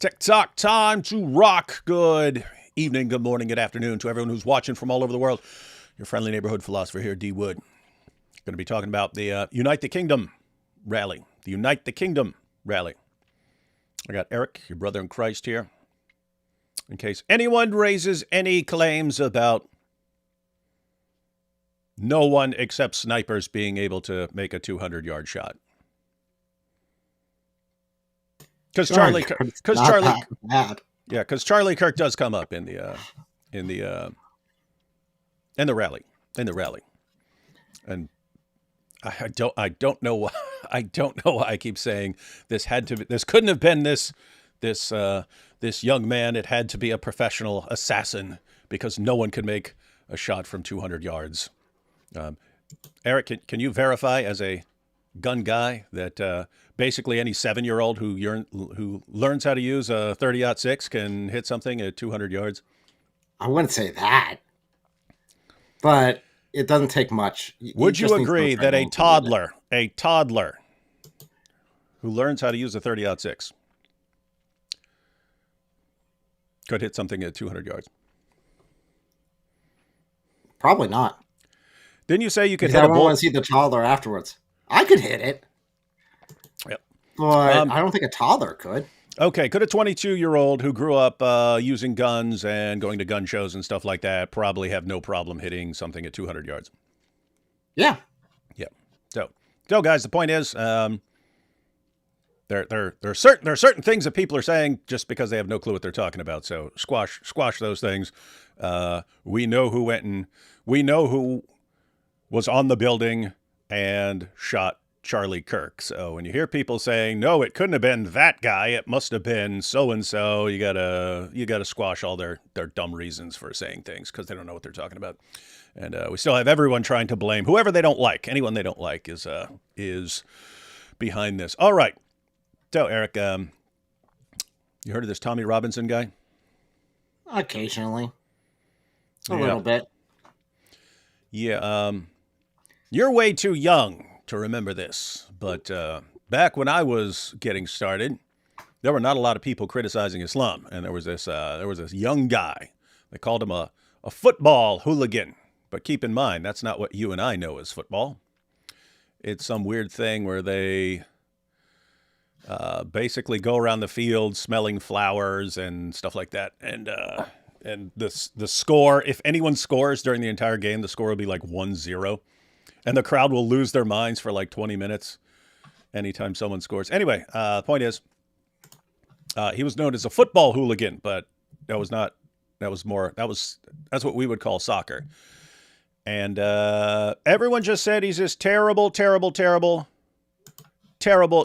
TikTok time to rock. Good evening, good morning, good afternoon to everyone who's watching from all over the world. Your friendly neighborhood philosopher here, D. Wood. Going to be talking about the Unite the Kingdom rally. The Unite the Kingdom rally. I got Eric, your brother in Christ, here. In case anyone raises any claims about no one except snipers being able to make a 200-yard shot. Because Charlie Kirk does come up in the rally, and I don't know why I keep saying this couldn't have been this young man. It had to be a professional assassin because no one could make a shot from 200 yards. Eric, can you verify as a gun guy that basically any 7-year-old who learns how to use a 30-06 can hit something at 200 yards? I wouldn't say that, but it doesn't take much. Would you agree that a toddler who learns how to use a 30-06 could hit something at 200 yards? Probably not. Didn't you say you could hit a ball? I want to see the toddler afterwards. I could hit it. Yep. But I don't think a toddler could. Okay, could a 22-year-old who grew up using guns and going to gun shows and stuff like that probably have no problem hitting something at 200 yards? Yeah. Yeah. So guys, the point is, there are certain things that people are saying just because they have no clue what they're talking about. So squash those things. We know who was on the building and shot Charlie Kirk. So when you hear people saying, no, it couldn't have been that guy, it must have been so-and-so, you gotta squash all their dumb reasons for saying things because they don't know what they're talking about. And we still have everyone trying to blame whoever they don't like. Anyone they don't like is behind this. All right. So, Eric, you heard of this Tommy Robinson guy? Occasionally. A little bit. Yeah. You're way too young to remember this, but back when I was getting started, there were not a lot of people criticizing Islam, and there was this young guy. They called him a football hooligan. But keep in mind, that's not what you and I know as football. It's some weird thing where they basically go around the field smelling flowers and stuff like that, and the score, if anyone scores during the entire game, the score will be like 1-0. And the crowd will lose their minds for like 20 minutes anytime someone scores. Anyway, the point is, he was known as a football hooligan, but that's what we would call soccer. And everyone just said he's this terrible,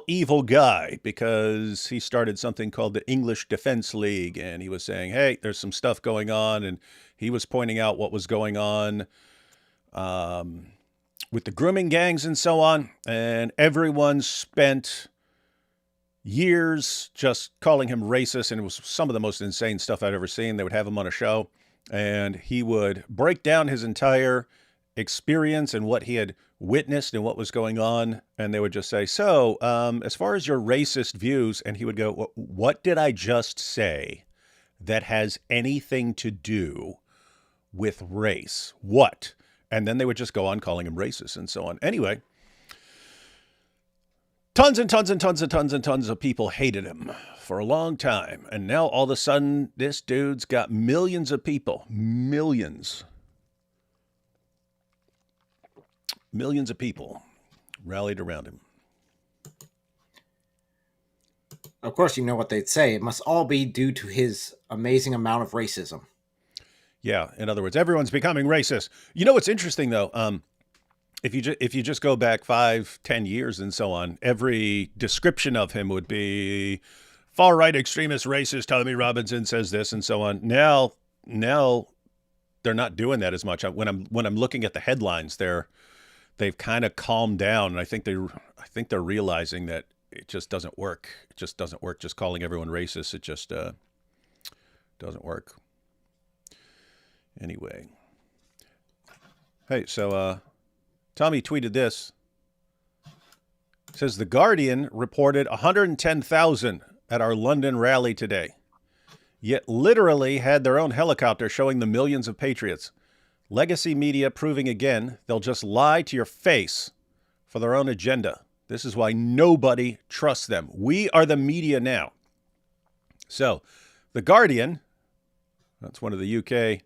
evil guy because he started something called the English Defense League. And he was saying, hey, there's some stuff going on. And he was pointing out what was going on with the grooming gangs and so on. And everyone spent years just calling him racist. And it was some of the most insane stuff I'd ever seen. They would have him on a show and he would break down his entire experience and what he had witnessed and what was going on. And they would just say, so as far as your racist views, and he would go, what did I just say that has anything to do with race? What? And then they would just go on calling him racist and so on. Anyway, tons of people hated him for a long time. And now all of a sudden, this dude's got millions of people, millions of people rallied around him. Of course, you know what they'd say. It must all be due to his amazing amount of racism. Yeah, in other words, everyone's becoming racist. You know what's interesting, though? If you just go back 5-10 years and so on, every description of him would be far-right extremist racist. Tommy Robinson says this and so on. Now they're not doing that as much. When I'm looking at the headlines, they've kind of calmed down, and I think they're realizing that it just doesn't work. It just doesn't work. Just calling everyone racist, it just doesn't work. Anyway, hey, so Tommy tweeted this. It says The Guardian reported 110,000 at our London rally today, yet literally had their own helicopter showing the millions of patriots. Legacy media proving again they'll just lie to your face for their own agenda. This is why nobody trusts them. We are the media now. So, The Guardian, that's one of the UK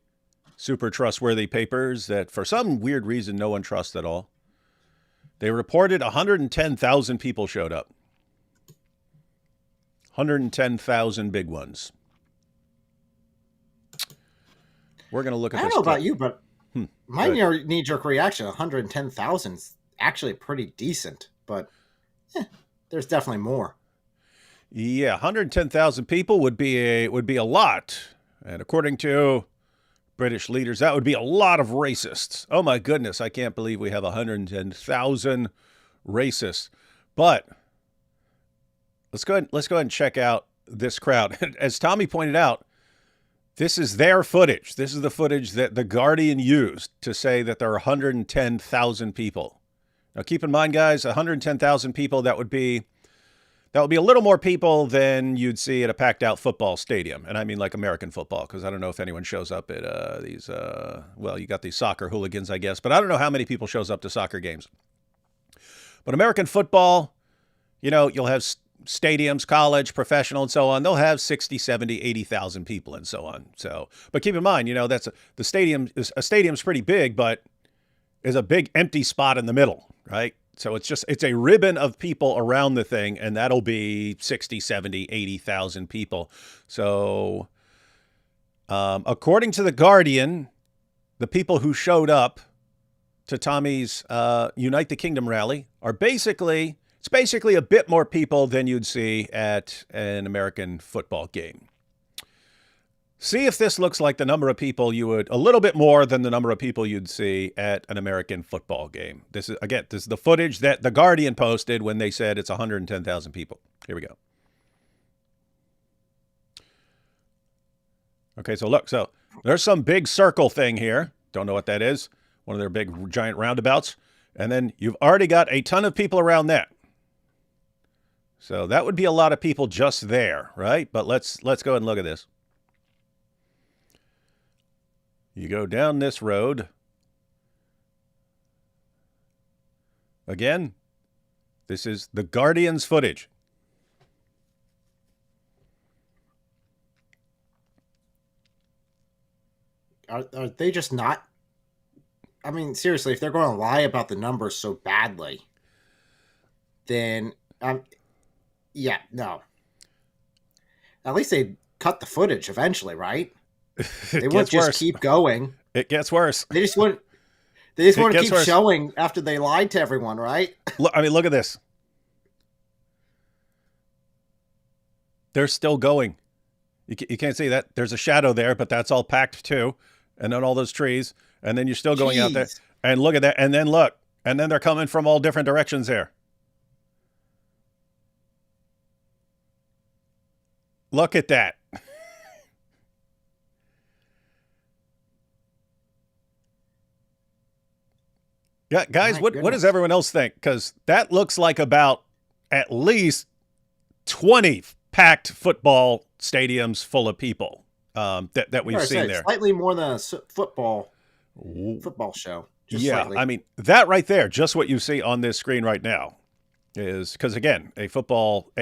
super trustworthy papers that for some weird reason no one trusts at all. They reported 110,000 people showed up. 110,000 big ones. We're going to look at I this. don't know about you, but my Good. knee-jerk reaction, 110,000 is actually pretty decent, but there's definitely more. Yeah, 110,000 people would be a lot. And according to British leaders, that would be a lot of racists. Oh my goodness, I can't believe we have 110,000 racists. But let's go ahead and check out this crowd. As Tommy pointed out, this is their footage. This is the footage that The Guardian used to say that there are 110,000 people. Now keep in mind, guys, 110,000 people, that would be a little more people than you'd see at a packed out football stadium. And I mean like American football, because I don't know if anyone shows up at these, well, you got these soccer hooligans, I guess, but I don't know how many people shows up to soccer games. But American football, you'll have stadiums, college, professional, and so on. They'll have 60, 70, 80,000 people and so on. So, but keep in mind, a stadium's pretty big, but there's a big empty spot in the middle, right? So it's a ribbon of people around the thing, and that'll be 60, 70, 80,000 people. So according to The Guardian, the people who showed up to Tommy's Unite the Kingdom rally are basically a bit more people than you'd see at an American football game. See if this looks like the number of people a little bit more than the number of people you'd see at an American football game. This is the footage that The Guardian posted when they said it's 110,000 people. Here we go. Okay, so look, there's some big circle thing here. Don't know what that is. One of their big giant roundabouts. And then you've already got a ton of people around that. So that would be a lot of people just there, right? But let's go ahead and look at this. You go down this road. Again, this is The Guardian's footage. Are they just not? I mean, seriously, if they're going to lie about the numbers so badly, then, yeah, no. At least they cut the footage eventually, right? They wouldn't just keep going. It gets worse. They just want to keep showing after they lied to everyone, right? Look at this. They're still going. You can't see that. There's a shadow there, but that's all packed too. And then all those trees. And then you're still going out there. And look at that. And then look. And then they're coming from all different directions there. Look at that. Yeah, guys, what does everyone else think? Because that looks like about at least 20 packed football stadiums full of people that we've seen there. Slightly more than a football show. Yeah, slightly. I mean, that right there, just what you see on this screen right now, is because, again, a football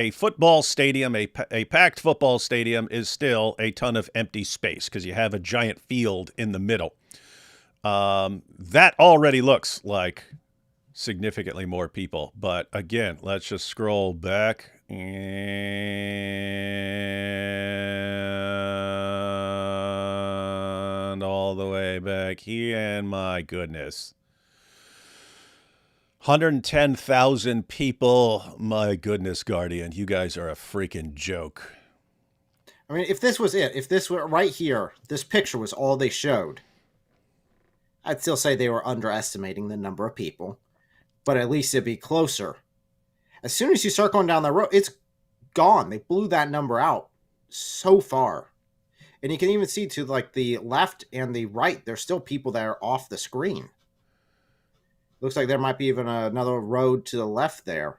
stadium, a packed football stadium is still a ton of empty space because you have a giant field in the middle. That already looks like significantly more people. But again, let's just scroll back and all the way back here. And my goodness, 110,000 people. My goodness, Guardian, you guys are a freaking joke. I mean, if this was it, if this were right here, this picture was all they showed, I'd still say they were underestimating the number of people, but at least it'd be closer. As soon as you start going down the road, it's gone. They blew that number out so far. And you can even see to like the left and the right, there's still people that are off the screen. Looks like there might be even another road to the left there.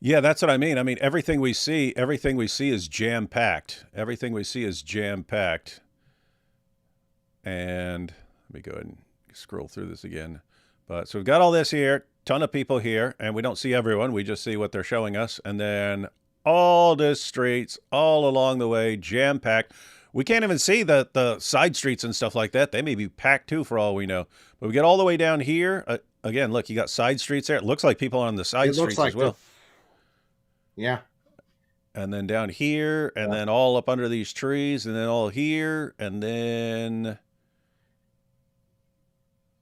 Yeah, that's what I mean. I mean, everything we see is jam packed. Everything we see is jam packed. And let me go ahead and scroll through this again. But so we've got all this here, ton of people here, and we don't see everyone. We just see what they're showing us. And then all the streets all along the way, jam packed. We can't even see the side streets and stuff like that. They may be packed too, for all we know. But we get all the way down here. Again, look, you got side streets there. It looks like people are on the side It looks streets like as well. Yeah. And then down here, and then all up under these trees, and then all here, and then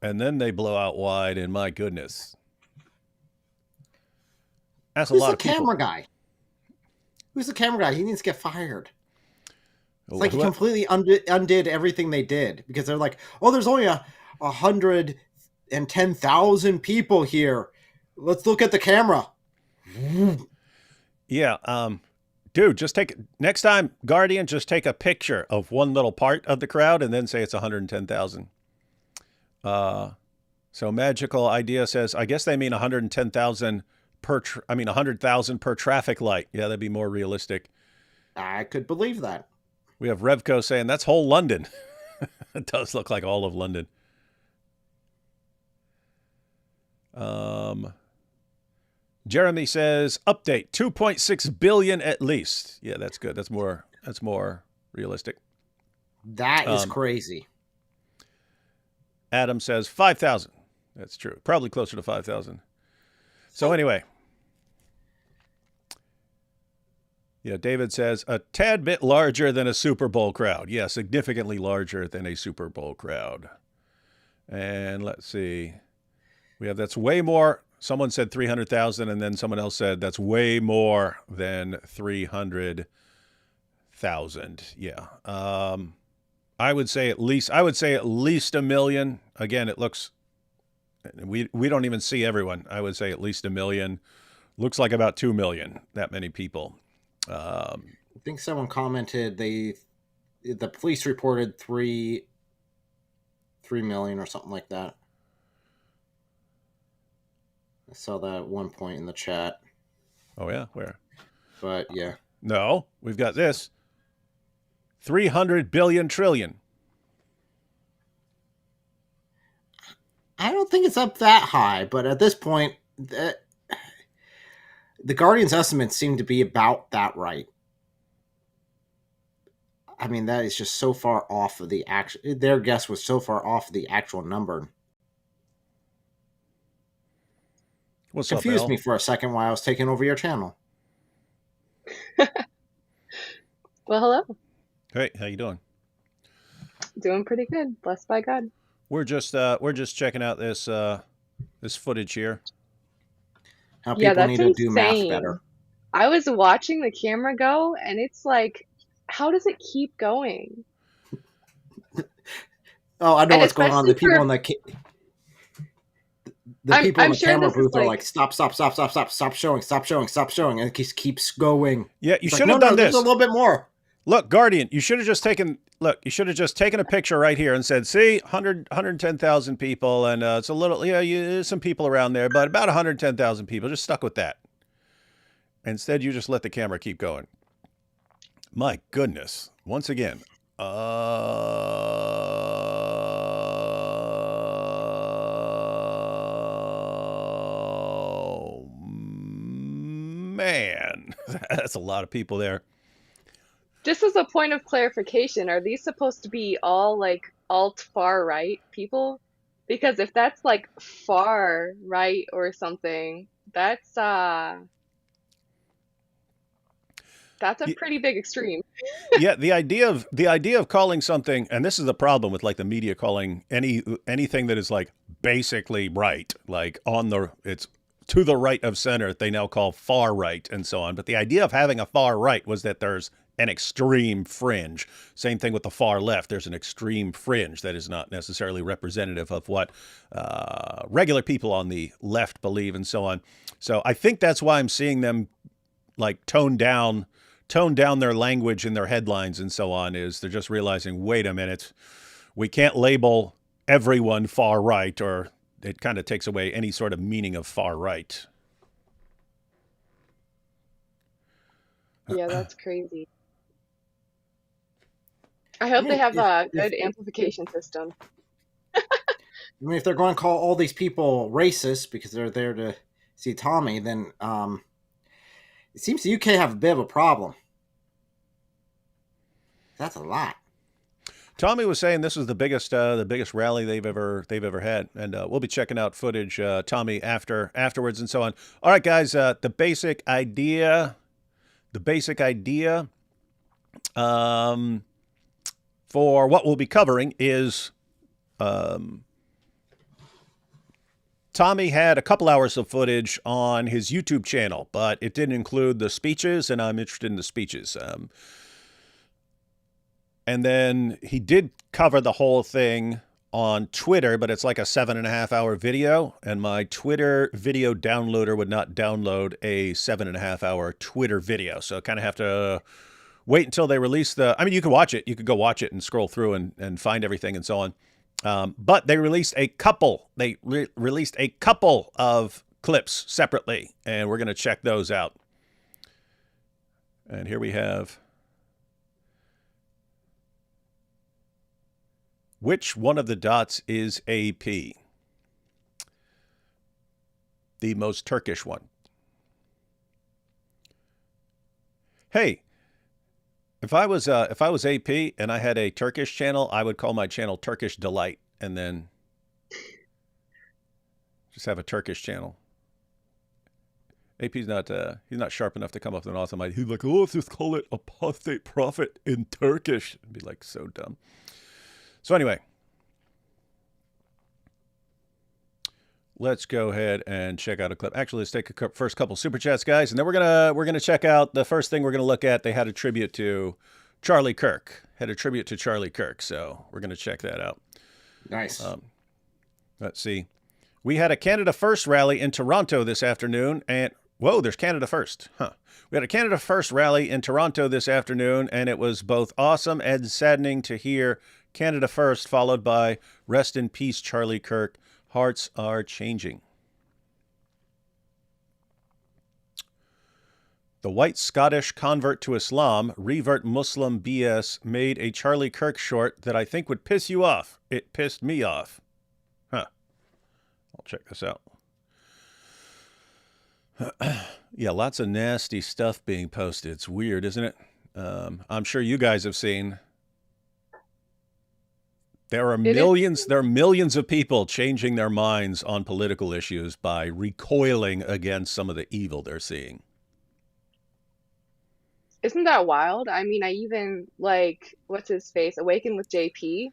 they blow out wide, and my goodness. That's a Who's lot the of people. camera guy? Who's the camera guy? He needs to get fired. It's like he Who- completely undid everything they did because they're like, oh, there's only 110,000 people here. Let's look at the camera. Yeah, dude, just next time, Guardian, just take a picture of one little part of the crowd and then say it's 110,000. So Magical Idea says, I guess they mean 110,000 100,000 per traffic light. Yeah, that'd be more realistic. I could believe that. We have Revco saying that's whole London. It does look like all of London. Jeremy says, update 2.6 billion at least. Yeah, that's good. That's more realistic. That is crazy. Adam says 5,000. That's true. Probably closer to 5,000. So anyway. Yeah, David says a tad bit larger than a Super Bowl crowd. Yeah, significantly larger than a Super Bowl crowd. And let's see. That's way more. Someone said 300,000, and then someone else said that's way more than 300,000. Yeah. I would say at least a million. Again, it looks we don't even see everyone. I would say at least a million. Looks like about 2 million. That many people. I think someone commented the police reported 3 million or something like that. I saw that at one point in the chat. Oh yeah, where? But yeah. No, we've got this. 300 billion trillion. I don't think it's up that high, but at this point, the Guardian's estimates seem to be about that right. I mean, that is just so far off of the actual. Their guess was so far off of the actual number. What's up, Confused Al? me for a second while I was taking over your channel. Well, hello. Hey, how you doing? Doing pretty good. Blessed by God. We're just checking out this footage here. How Yeah, people that's need to do math insane. better. I was watching the camera go, and it's like, how does it keep going? Oh, I know And what's going on. The especially people for- in the people in I'm the sure camera this is booth are like- like, stop showing, and it just keeps going. Yeah, you It's should like, have no, done there's this. a little bit more. Look, Guardian, you should have just taken a picture right here and said, see, 110,000 people, and it's a little, there's some people around there, but about 110,000 people. Just stuck with that. Instead, you just let the camera keep going. My goodness. Once again. Oh, man. That's a lot of people there. Just as a point of clarification, are these supposed to be all like alt far right people? Because if that's like far right or something, that's a pretty big extreme. Yeah, the idea of calling something, and this is the problem with like the media calling anything that is like basically right, like it's to the right of center, they now call far right and so on. But the idea of having a far right was that there's an extreme fringe. Same thing with the far left. There's an extreme fringe that is not necessarily representative of what regular people on the left believe and so on. So I think that's why I'm seeing them like tone down their language in their headlines and so on, is they're just realizing, wait a minute, we can't label everyone far right, or it kind of takes away any sort of meaning of far right. Yeah, that's crazy. I I hope they mean, have a if good amplification system. if they're going to call all these people racist because they're there to see Tommy, then it seems the UK have a bit of a problem. That's a lot. Tommy was saying this was the biggest rally they've ever had, and we'll be checking out footage, Tommy, afterwards and so on. All right, guys, the basic idea um, for what we'll be covering is Tommy had a couple hours of footage on his YouTube channel, but it didn't include the speeches, and I'm interested in the speeches. And then he did cover the whole thing on Twitter, but it's like a 7.5 hour video, and my Twitter video downloader would not download a 7.5 hour Twitter video. So I kind of have to wait until they release the. I mean, you can watch it. You could go watch it and scroll through and find everything and so on. But they released a couple. They released a couple of clips separately, and we're going to check those out. And here we have. Which one of the dots is AP? The most Turkish one. Hey, if I was AP and I had a Turkish channel, I would call my channel Turkish Delight, and then just have a Turkish channel. AP's not he's not sharp enough to come up with an awesome idea. He's like, oh, let's just call it apostate prophet in Turkish. It'd be like so dumb. So anyway, let's go ahead and check out a clip. Actually, let's take a first couple super chats, guys, and then we're gonna check out the first thing we're gonna look at. They had a tribute to Charlie Kirk. So we're gonna check that out. Nice. Let's see. We had a Canada First rally in Toronto this afternoon, and whoa, there's Canada First, huh? We had a Canada First rally in Toronto this afternoon, and it was both awesome and saddening to hear Canada First, followed by Rest in Peace, Charlie Kirk. Hearts are changing. The white Scottish convert to Islam, revert Muslim BS, made a Charlie Kirk short that I think would piss you off. It pissed me off. Huh. I'll check this out. Yeah, lots of nasty stuff being posted. It's weird, isn't it? I'm sure you guys have seen. There are millions of people changing their minds on political issues by recoiling against some of the evil they're seeing. Isn't that wild? I mean, I even like what's his face, Awaken with JP,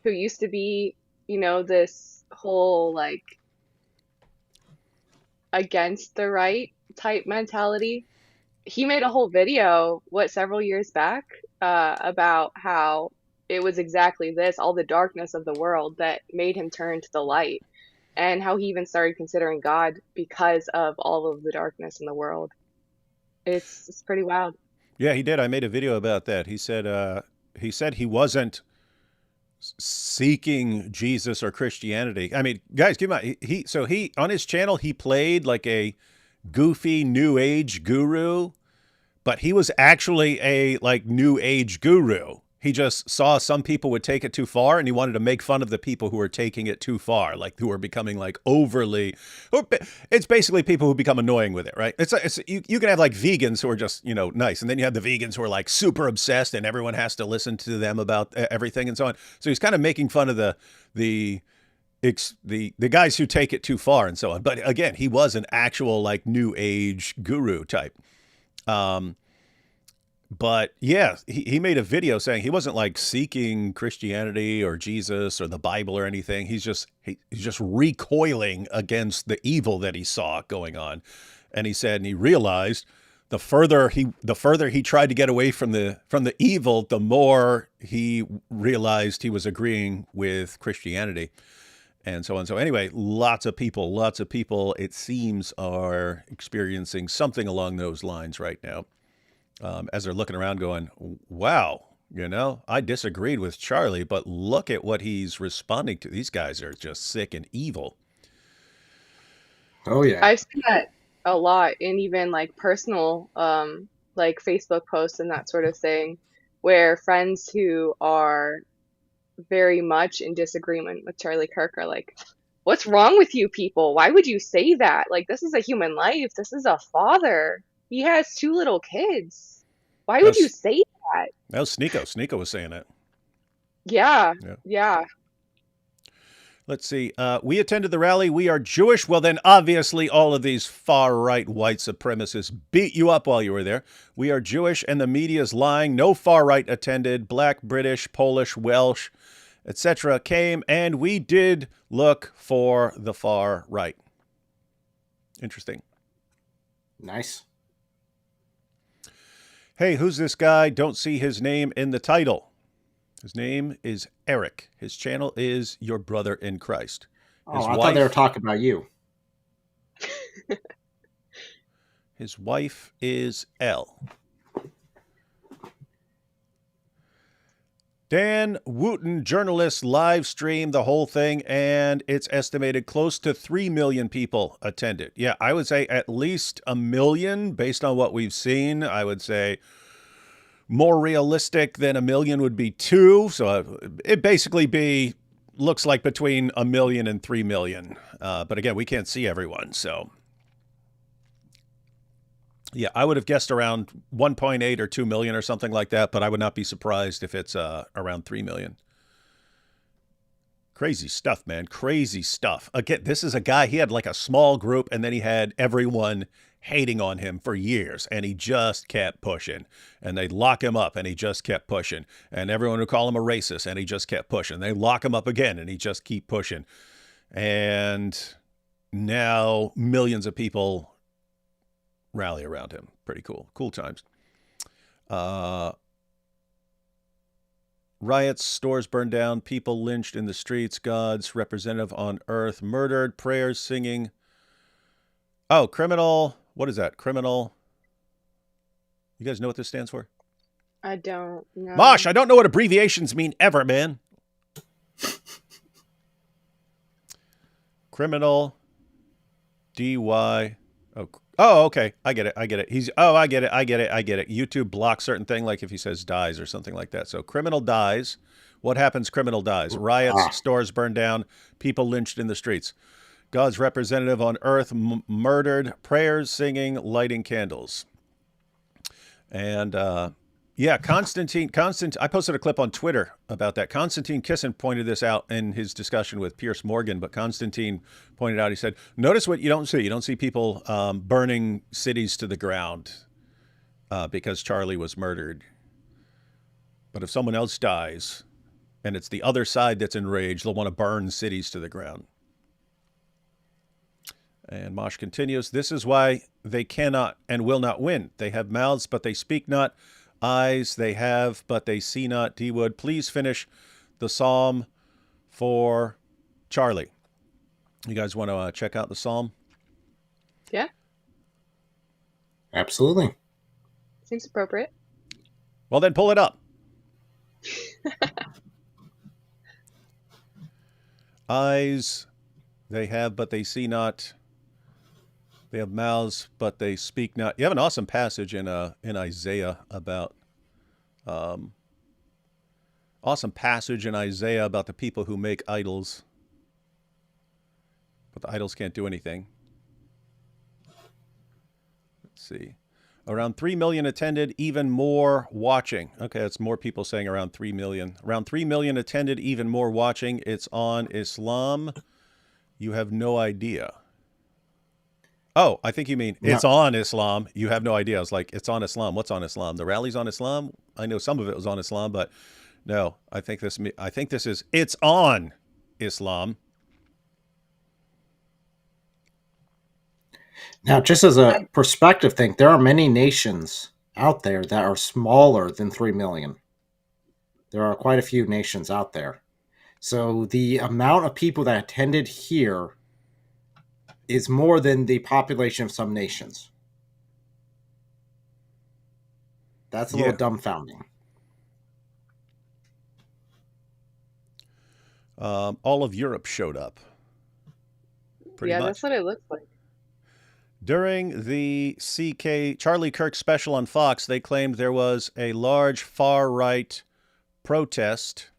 who used to be, this whole like against the right type mentality. He made a whole video, several years back, about how it was exactly this, all the darkness of the world that made him turn to the light, and how he even started considering God because of all of the darkness in the world. It's pretty wild. Yeah, he did. I made a video about that. He said he wasn't seeking Jesus or Christianity. I mean, guys, keep in mind, he on his channel he played like a goofy new age guru, but he was actually a like new age guru. He just saw some people would take it too far, and he wanted to make fun of the people who are taking it too far, like who are becoming like overly. It's basically people who become annoying with it, right? You can have like vegans who are just nice, and then you have the vegans who are like super obsessed, and everyone has to listen to them about everything and so on. So he's kind of making fun of the guys who take it too far and so on. But again, he was an actual like new age guru type. But yeah, he made a video saying he wasn't like seeking Christianity or Jesus or the Bible or anything. He's just recoiling against the evil that he saw going on. And he said, and he realized the further he tried to get away from the evil, the more he realized he was agreeing with Christianity and so on. So anyway, lots of people, it seems, are experiencing something along those lines right now. As they're looking around going, wow, I disagreed with Charlie, but look at what he's responding to. These guys are just sick and evil. Oh, yeah. I've seen that a lot in even like personal like Facebook posts and that sort of thing, where friends who are very much in disagreement with Charlie Kirk are like, "What's wrong with you people? Why would you say that? Like, this is a human life. This is a father. He has two little kids. Why would you That's say that?" that was Sneeko. Sneeko was saying it. Yeah, Yeah. yeah. Let's see. We attended the rally. We are Jewish. Well, then obviously all of these far right white supremacists beat you up while you were there. We are Jewish and the media's lying. No far right attended. Black, British, Polish, Welsh, etc. came, and we did look for the far right. Interesting. Nice. Hey, who's this guy? Don't see his name in the title. His name is Eric. His channel is Your Brother in Christ. Oh, I thought they were talking about you. His wife is Elle. Dan Wooten, journalist, live streamed the whole thing, and it's estimated close to 3 million people attended. Yeah, I would say at least 1 million based on what we've seen. I would say more realistic than 1 million would be 2. So it basically looks like between 1 million and 3 million. But again, we can't see everyone. So yeah, I would have guessed around 1.8 or 2 million or something like that, but I would not be surprised if it's around 3 million. Crazy stuff, man. Crazy stuff. Again, this is a guy, he had like a small group, and then he had everyone hating on him for years, and he just kept pushing. And they'd lock him up, and he just kept pushing. And everyone would call him a racist, and he just kept pushing. They lock him up again, and he just keep pushing. And now millions of people rally around him. Pretty cool. Cool times. Riots, stores burned down, people lynched in the streets, God's representative on earth murdered, prayers singing. Oh, criminal. What is that? Criminal. You guys know what this stands for? I don't know. Mosh, I don't know what abbreviations mean ever, man. Criminal. DY. Oh, okay. I get it. I get it. I get it. YouTube blocks certain thing, like if he says dies or something like that. So criminal dies. What happens? Criminal dies. Riots, stores burned down, people lynched in the streets. God's representative on earth murdered, prayers singing, lighting candles. And yeah, Constantine, I posted a clip on Twitter about that. Konstantin Kisin pointed this out in his discussion with Piers Morgan, but Constantine pointed out, he said, notice what you don't see. You don't see people burning cities to the ground because Charlie was murdered. But if someone else dies and it's the other side that's enraged, they'll want to burn cities to the ground. And Mosh continues, this is why they cannot and will not win. They have mouths, but they speak not. Eyes they have, but they see not. D. Wood, please finish the psalm for Charlie. You guys want to check out the psalm? Yeah. Absolutely. Seems appropriate. Well, then pull it up. Eyes they have, but they see not. They have mouths, but they speak not. You have an awesome passage in Isaiah about the people who make idols, but the idols can't do anything. Let's see. Around 3 million attended, even more watching. Okay, that's more people saying around 3 million. Around 3 million attended, even more watching. It's on Islam. You have no idea. Oh, I think you mean it's on Islam. You have no idea. I was like, it's on Islam. What's on Islam? The rally's on Islam? I know some of it was on Islam, but no, I think this is it's on Islam. Now, just as a perspective thing, there are many nations out there that are smaller than 3 million. There are quite a few nations out there. So the amount of people that attended here is more than the population of some nations. That's a little dumbfounding. All of Europe showed up. Pretty much. That's what it looks like. During the Charlie Kirk special on Fox, they claimed there was a large far-right protest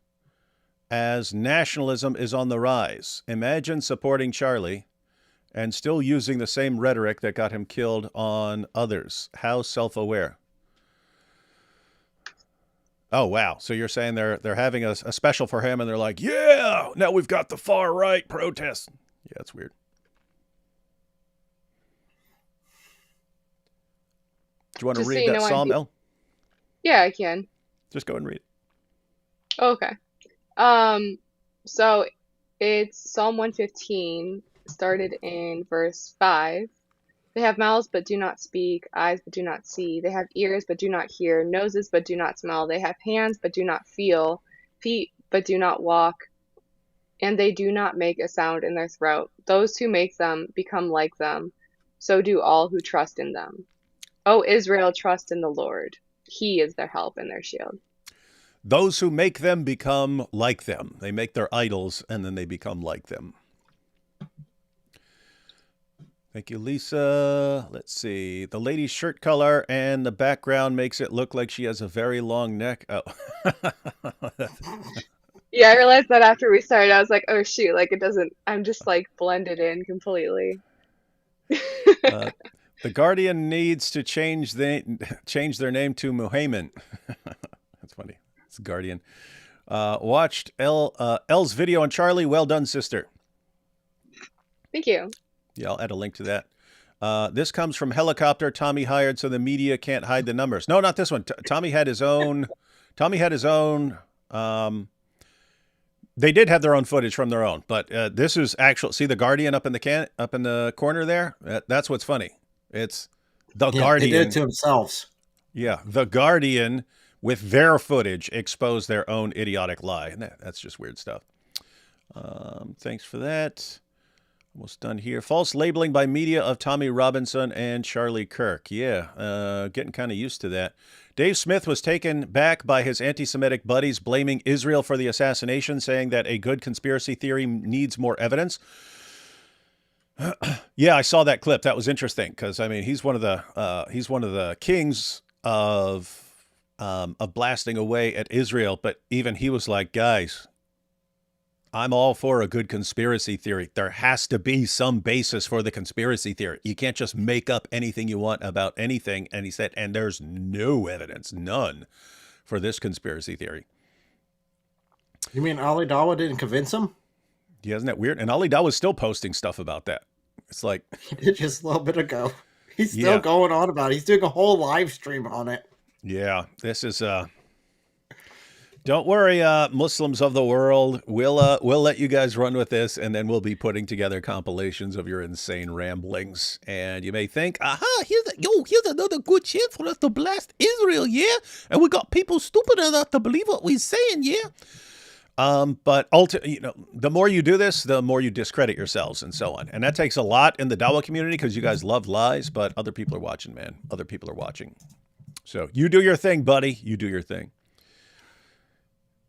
as nationalism is on the rise. Imagine supporting Charlie and still using the same rhetoric that got him killed on others. How self-aware. Oh, wow. So you're saying they're having a special for him and they're like, yeah, now we've got the far-right protest. Yeah, that's weird. Do you want to Just so read you that know, psalm, El? Yeah, I can. Just go and read it. Okay. So it's Psalm 115, started in verse 5. They have mouths but do not speak, eyes but do not see. They have ears but do not hear, noses but do not smell. They have hands but do not feel, feet but do not walk, and they do not make a sound in their throat. Those who make them become like them. So do all who trust in them. O Israel, trust in the Lord. He is their help and their shield. Those who make them become like them. They make their idols and then they become like them. Thank you, Lisa. Let's see. The lady's shirt color and the background makes it look like she has a very long neck. Oh. Yeah, I realized that after we started. I was like, oh shoot, like it doesn't, I'm just like blended in completely. The Guardian needs to change their name to Muhammad. That's funny. It's Guardian. Watched Elle's video on Charlie. Well done, sister. Thank you. Yeah, I'll add a link to that. This comes from Helicopter. Tommy hired so the media can't hide the numbers. No, not this one. Tommy had his own. Tommy had his own. They did have their own footage from their own, but this is actual. See the Guardian up in the corner there. That's what's funny. It's the Guardian. They did it to themselves. Yeah, the Guardian with their footage exposed their own idiotic lie, and that's just weird stuff. Thanks for that. Almost done here. False labeling by media of Tommy Robinson and Charlie Kirk. Yeah, getting kind of used to that. Dave Smith was taken back by his anti-Semitic buddies blaming Israel for the assassination, saying that a good conspiracy theory needs more evidence. Yeah, I saw that clip. That was interesting because I mean he's one of the kings of blasting away at Israel, but even he was like, guys, I'm all for a good conspiracy theory. There has to be some basis for the conspiracy theory. You can't just make up anything you want about anything. And he said, and there's no evidence, none, for this conspiracy theory. You mean Ali Dawa didn't convince him? Yeah, isn't that weird? And Ali Dawa was still posting stuff about that. It's like he did just a little bit ago. He's still going on about it. He's doing a whole live stream on it. Yeah, this is don't worry, Muslims of the world. We'll let you guys run with this, and then we'll be putting together compilations of your insane ramblings. And you may think, aha, here's another good chance for us to blast Israel, yeah? And we got people stupid enough to believe what we're saying, yeah? But the more you do this, the more you discredit yourselves and so on. And that takes a lot in the Dawa community because you guys love lies, but other people are watching, man. Other people are watching. So you do your thing, buddy. You do your thing.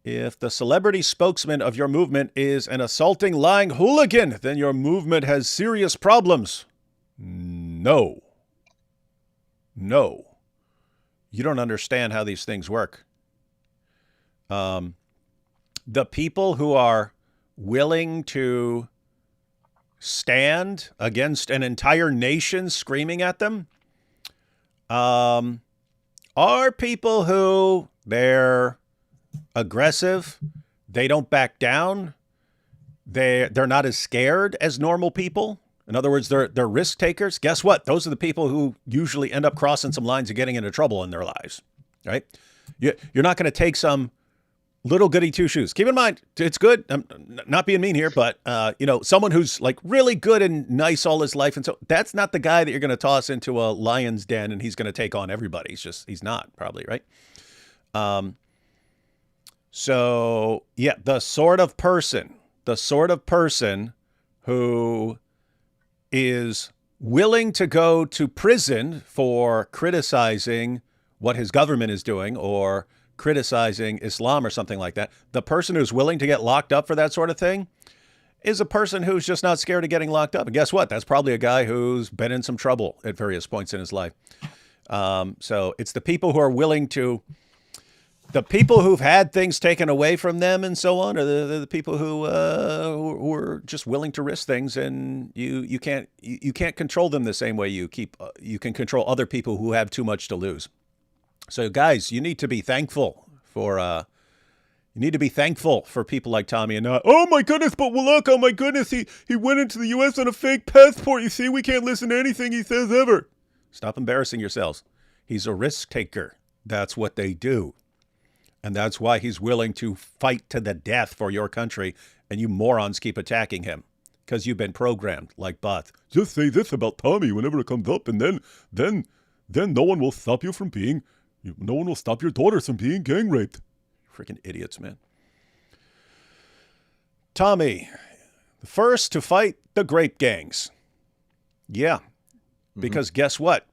If the celebrity spokesman of your movement is an assaulting, lying hooligan, then your movement has serious problems. No. You don't understand how these things work. The people who are willing to stand against an entire nation screaming at them are people who they're aggressive. They don't back down. They're not as scared as normal people. In other words, they're risk takers. Guess what? Those are the people who usually end up crossing some lines and getting into trouble in their lives, right? You're not going to take some little goody two shoes. Keep in mind, it's good. I'm not being mean here, but someone who's like really good and nice all his life, and so that's not the guy that you're going to toss into a lion's den and he's going to take on everybody. He's not probably, right? So yeah, the sort of person who is willing to go to prison for criticizing what his government is doing or criticizing Islam or something like that, the person who's willing to get locked up for that sort of thing is a person who's just not scared of getting locked up. And guess what? That's probably a guy who's been in some trouble at various points in his life. So it's the people who are willing to, the people who've had things taken away from them and so on, are the people who are just willing to risk things, and you can't control them the same way you can control other people who have too much to lose. So guys, you need to be thankful for people like Tommy and not, oh my goodness, but well, look, oh my goodness, he went into the U.S. on a fake passport. You see, we can't listen to anything he says ever. Stop embarrassing yourselves. He's a risk taker. That's what they do. And that's why he's willing to fight to the death for your country, and you morons keep attacking him because you've been programmed like Beth. Just say this about Tommy whenever it comes up, and then no one will stop you from being, no one will stop your daughters from being gang raped. Freaking idiots, man. Tommy, the first to fight the grape gangs. Yeah, because guess what?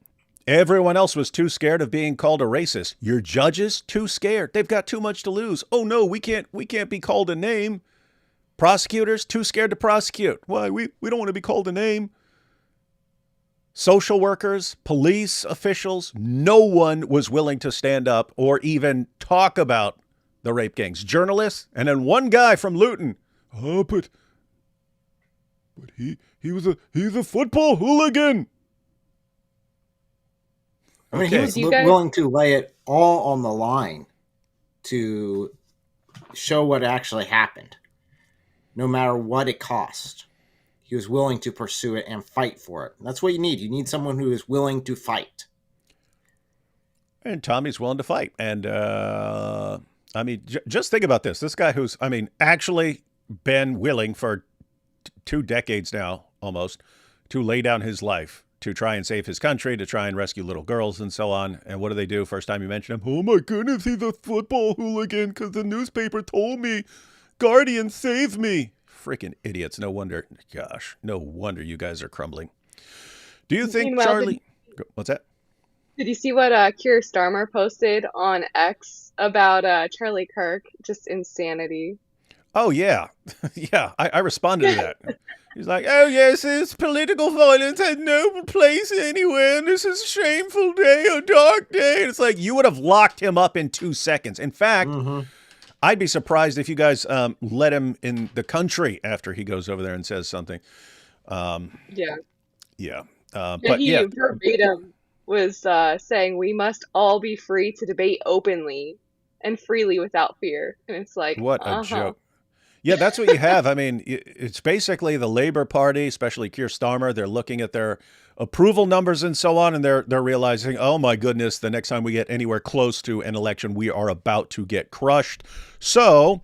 Everyone else was too scared of being called a racist. Your judges, too scared. They've got too much to lose. Oh no, we can't be called a name. Prosecutors, too scared to prosecute. Why? We don't want to be called a name. Social workers, police officials, no one was willing to stand up or even talk about the rape gangs. Journalists, and then one guy from Luton. Oh, but he's a football hooligan. I mean, he was willing to lay it all on the line to show what actually happened, no matter what it cost. He was willing to pursue it and fight for it. That's what you need. You need someone who is willing to fight. And Tommy's willing to fight. And, I mean, just think about this. This guy who's, I mean, actually been willing for 2 decades now, almost, to lay down his life to try and save his country, to try and rescue little girls and so on. And what do they do? First time you mention him, oh my goodness, he's a football hooligan because the newspaper told me. Guardian, save me. Freaking idiots. No wonder. Gosh, no wonder you guys are crumbling. Do you think Charlie... What's that? Did you see what Keir Starmer posted on X about Charlie Kirk? Just insanity. Oh, yeah. Yeah, I responded to that. He's like, oh, yes, this political violence had no place anywhere, and this is a shameful day, a dark day. And it's like, you would have locked him up in 2 seconds. In fact, I'd be surprised if you guys let him in the country after he goes over there and says something. Yeah. Yeah. But he verbatim was saying we must all be free to debate openly and freely without fear. And it's like, what a joke. Yeah, that's what you have. I mean, it's basically the Labor Party, especially Keir Starmer. They're looking at their approval numbers and so on, and they're realizing, oh my goodness, the next time we get anywhere close to an election, we are about to get crushed. So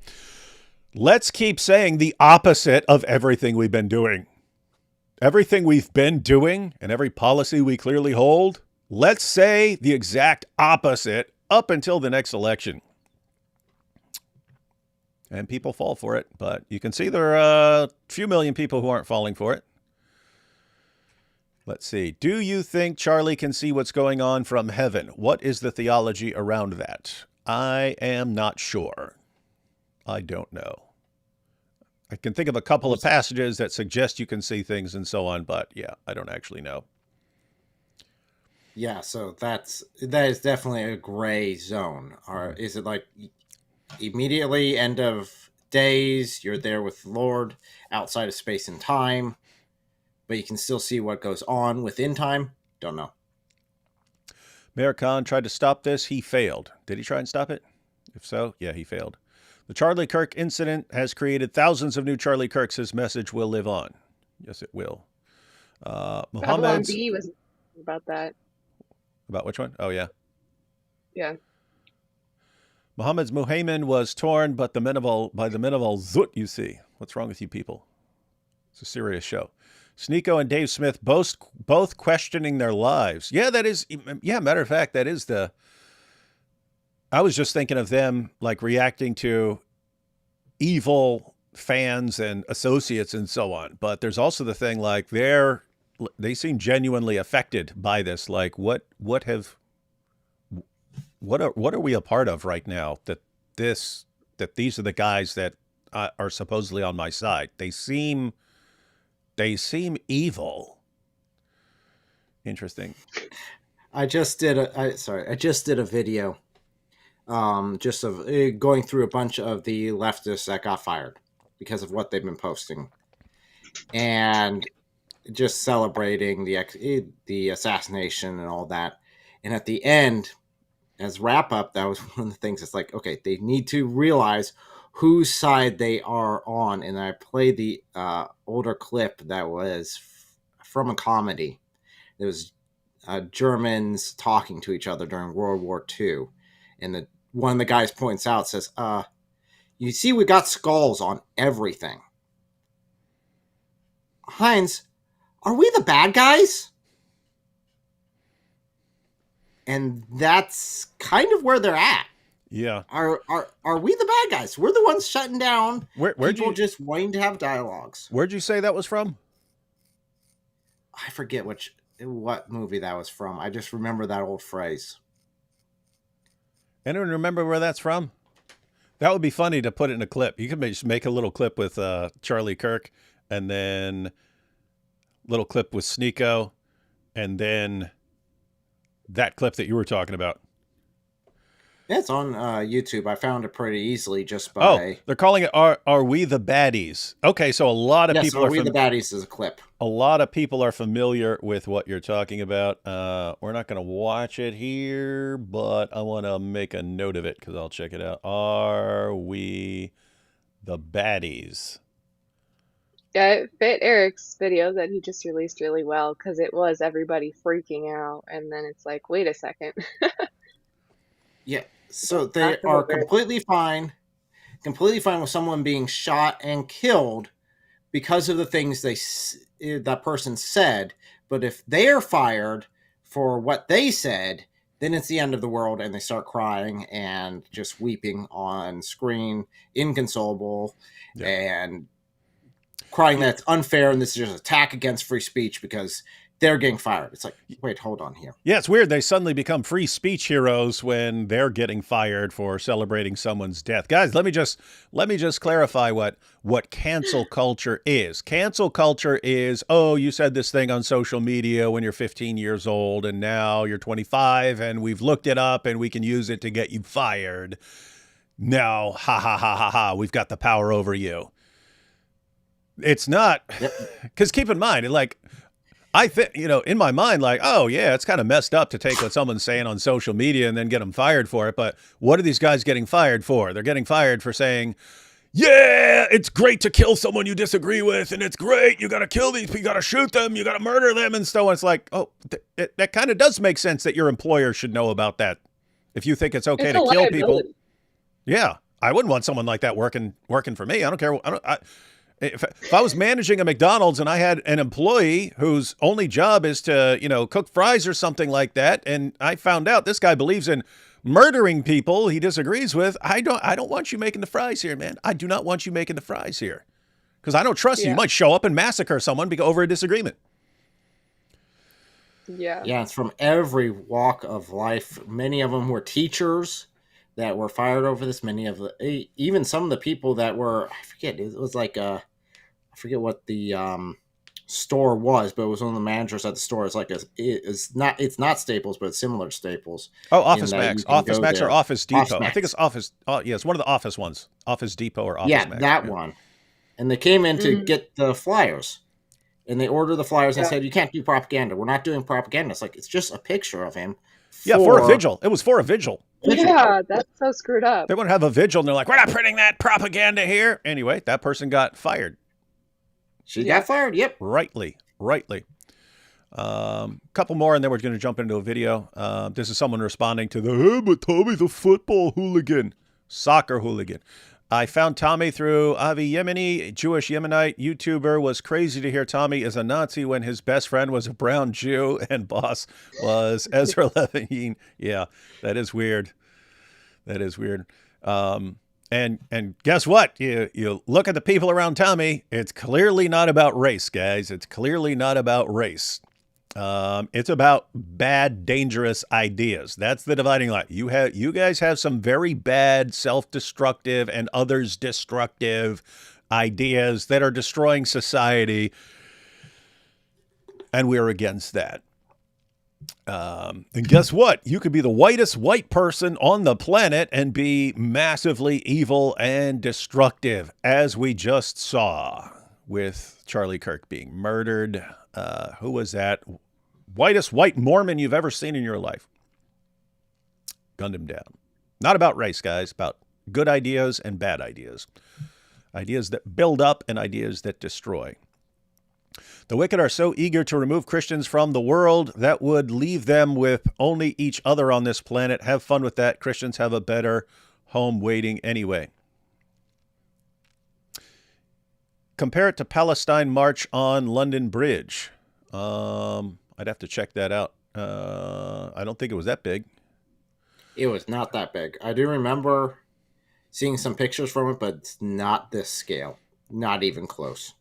let's keep saying the opposite of everything we've been doing. Everything we've been doing and every policy we clearly hold, let's say the exact opposite up until the next election. And people fall for it, but you can see there are a few million people who aren't falling for it. Let's see. Do you think Charlie can see what's going on from heaven? What is the theology around that? I am not sure. I don't know. I can think of a couple of passages that suggest you can see things and so on, but yeah, I don't actually know. Yeah, so that is definitely a gray zone. Or is it like immediately end of days, you're there with the Lord outside of space and time, but you can still see what goes on within time? Don't know. Mayor Khan tried to stop this. He failed. Did he try and stop it? If so, yeah, he failed. The Charlie Kirk incident has created thousands of new Charlie Kirks. His message will live on. Yes, it will. Babylon B was about that. About which one? Oh, yeah. Yeah. Muhammad's Muhammad was torn, but by the men of Al Zut, you see. What's wrong with you people? It's a serious show. Sneeko and Dave Smith both questioning their lives. Yeah, that is. Yeah, matter of fact, that is the. I was just thinking of them like reacting to evil fans and associates and so on. But there's also the thing like they seem genuinely affected by this. Like what are we a part of right now that these are the guys that are supposedly on my side. They seem evil. Interesting. I just did a video, just of going through a bunch of the leftists that got fired because of what they've been posting, and just celebrating the assassination and all that. And at the end, as wrap up, that was one of the things. It's like, okay, they need to realize whose side they are on. And I played the older clip that was from a comedy. It was Germans talking to each other during World War II, and one of the guys points out, says, "You see, we got skulls on everything." Heinz, are we the bad guys? And that's kind of where they're at. Yeah. Are we the bad guys? We're the ones shutting down people just wanting to have dialogues. Where'd you say that was from? I forget what movie that was from. I just remember that old phrase. Anyone remember where that's from? That would be funny to put it in a clip. You could just make a little clip with Charlie Kirk, and then little clip with Sneeko, and then that clip that you were talking about. It's on YouTube. I found it pretty easily just by... Oh, they're calling it Are We the Baddies? Okay, so a lot of people Are We the Baddies is a clip. A lot of people are familiar with what you're talking about. We're not going to watch it here, but I want to make a note of it because I'll check it out. Are We the Baddies? Yeah, it fit Eric's video that he just released really well because it was everybody freaking out, and then it's like, wait a second. Yeah, so they are completely fine with someone being shot and killed because of the things that person said. But if they're fired for what they said, then it's the end of the world, and they start crying and just weeping on screen, inconsolable, and crying that it's unfair and this is just an attack against free speech because they're getting fired. It's like, wait, hold on here. Yeah, it's weird. They suddenly become free speech heroes when they're getting fired for celebrating someone's death. Guys, let me just clarify what cancel culture is. Cancel culture is, oh, you said this thing on social media when you're 15 years old and now you're 25 and we've looked it up and we can use it to get you fired. Now, ha ha ha ha ha, we've got the power over you. It's not, because keep in mind, I think, in my mind, oh, yeah, it's kind of messed up to take what someone's saying on social media and then get them fired for it. But what are these guys getting fired for? They're getting fired for saying, yeah, it's great to kill someone you disagree with. And it's great. You got to kill these people. You got to shoot them. You got to murder them and so on. It's like, oh, that kind of does make sense that your employer should know about that. If you think it's okay to kill people. Yeah, I wouldn't want someone like that working for me. I don't care. If I was managing a McDonald's and I had an employee whose only job is to, cook fries or something like that, and I found out this guy believes in murdering people he disagrees with, I don't want you making the fries here, man. I do not want you making the fries here because I don't trust you. You might show up and massacre someone over a disagreement. Yeah. Yeah, it's from every walk of life. Many of them were teachers that were fired over this. Even some of the people that were, I forget, it was like I forget what the store was, but it was one of the managers at the store. It's like it's not Staples, but it's similar to Staples. Oh, Office Max, or Office Depot. I think it's Office. Yeah, it's one of the Office ones, Office Depot or Office Max. Yeah, that one. And they came in to get the flyers, and they ordered the flyers and said, "You can't do propaganda. We're not doing propaganda." It's like it's just a picture of him. For a vigil. It was for a vigil. Yeah, that's so screwed up. They want to have a vigil, and they're like, "We're not printing that propaganda here." Anyway, that person got fired. She got fired. Yep. Rightly. Couple more, and then we're going to jump into a video. This is someone responding to but Tommy's a football hooligan, soccer hooligan. I found Tommy through Avi Yemeni, Jewish Yemenite YouTuber. Was crazy to hear Tommy is a Nazi when his best friend was a brown Jew and boss was Ezra Levine. Yeah, that is weird. And guess what? You look at the people around Tommy. It's clearly not about race, guys. It's clearly not about race. It's about bad, dangerous ideas. That's the dividing line. You guys have some very bad, self-destructive and others destructive ideas that are destroying society, and we're against that. And guess what? You could be the whitest white person on the planet and be massively evil and destructive, as we just saw with Charlie Kirk being murdered. Who was that? Whitest white Mormon you've ever seen in your life. Gunned him down. Not about race, guys. About good ideas and bad ideas. Ideas that build up and ideas that destroy. The wicked are so eager to remove Christians from the world that would leave them with only each other on this planet. Have fun with that. Christians have a better home waiting anyway. Compare it to Palestine March on London Bridge. I'd have to check that out. I don't think it was that big. It was not that big. I do remember seeing some pictures from it, but it's not this scale. Not even close.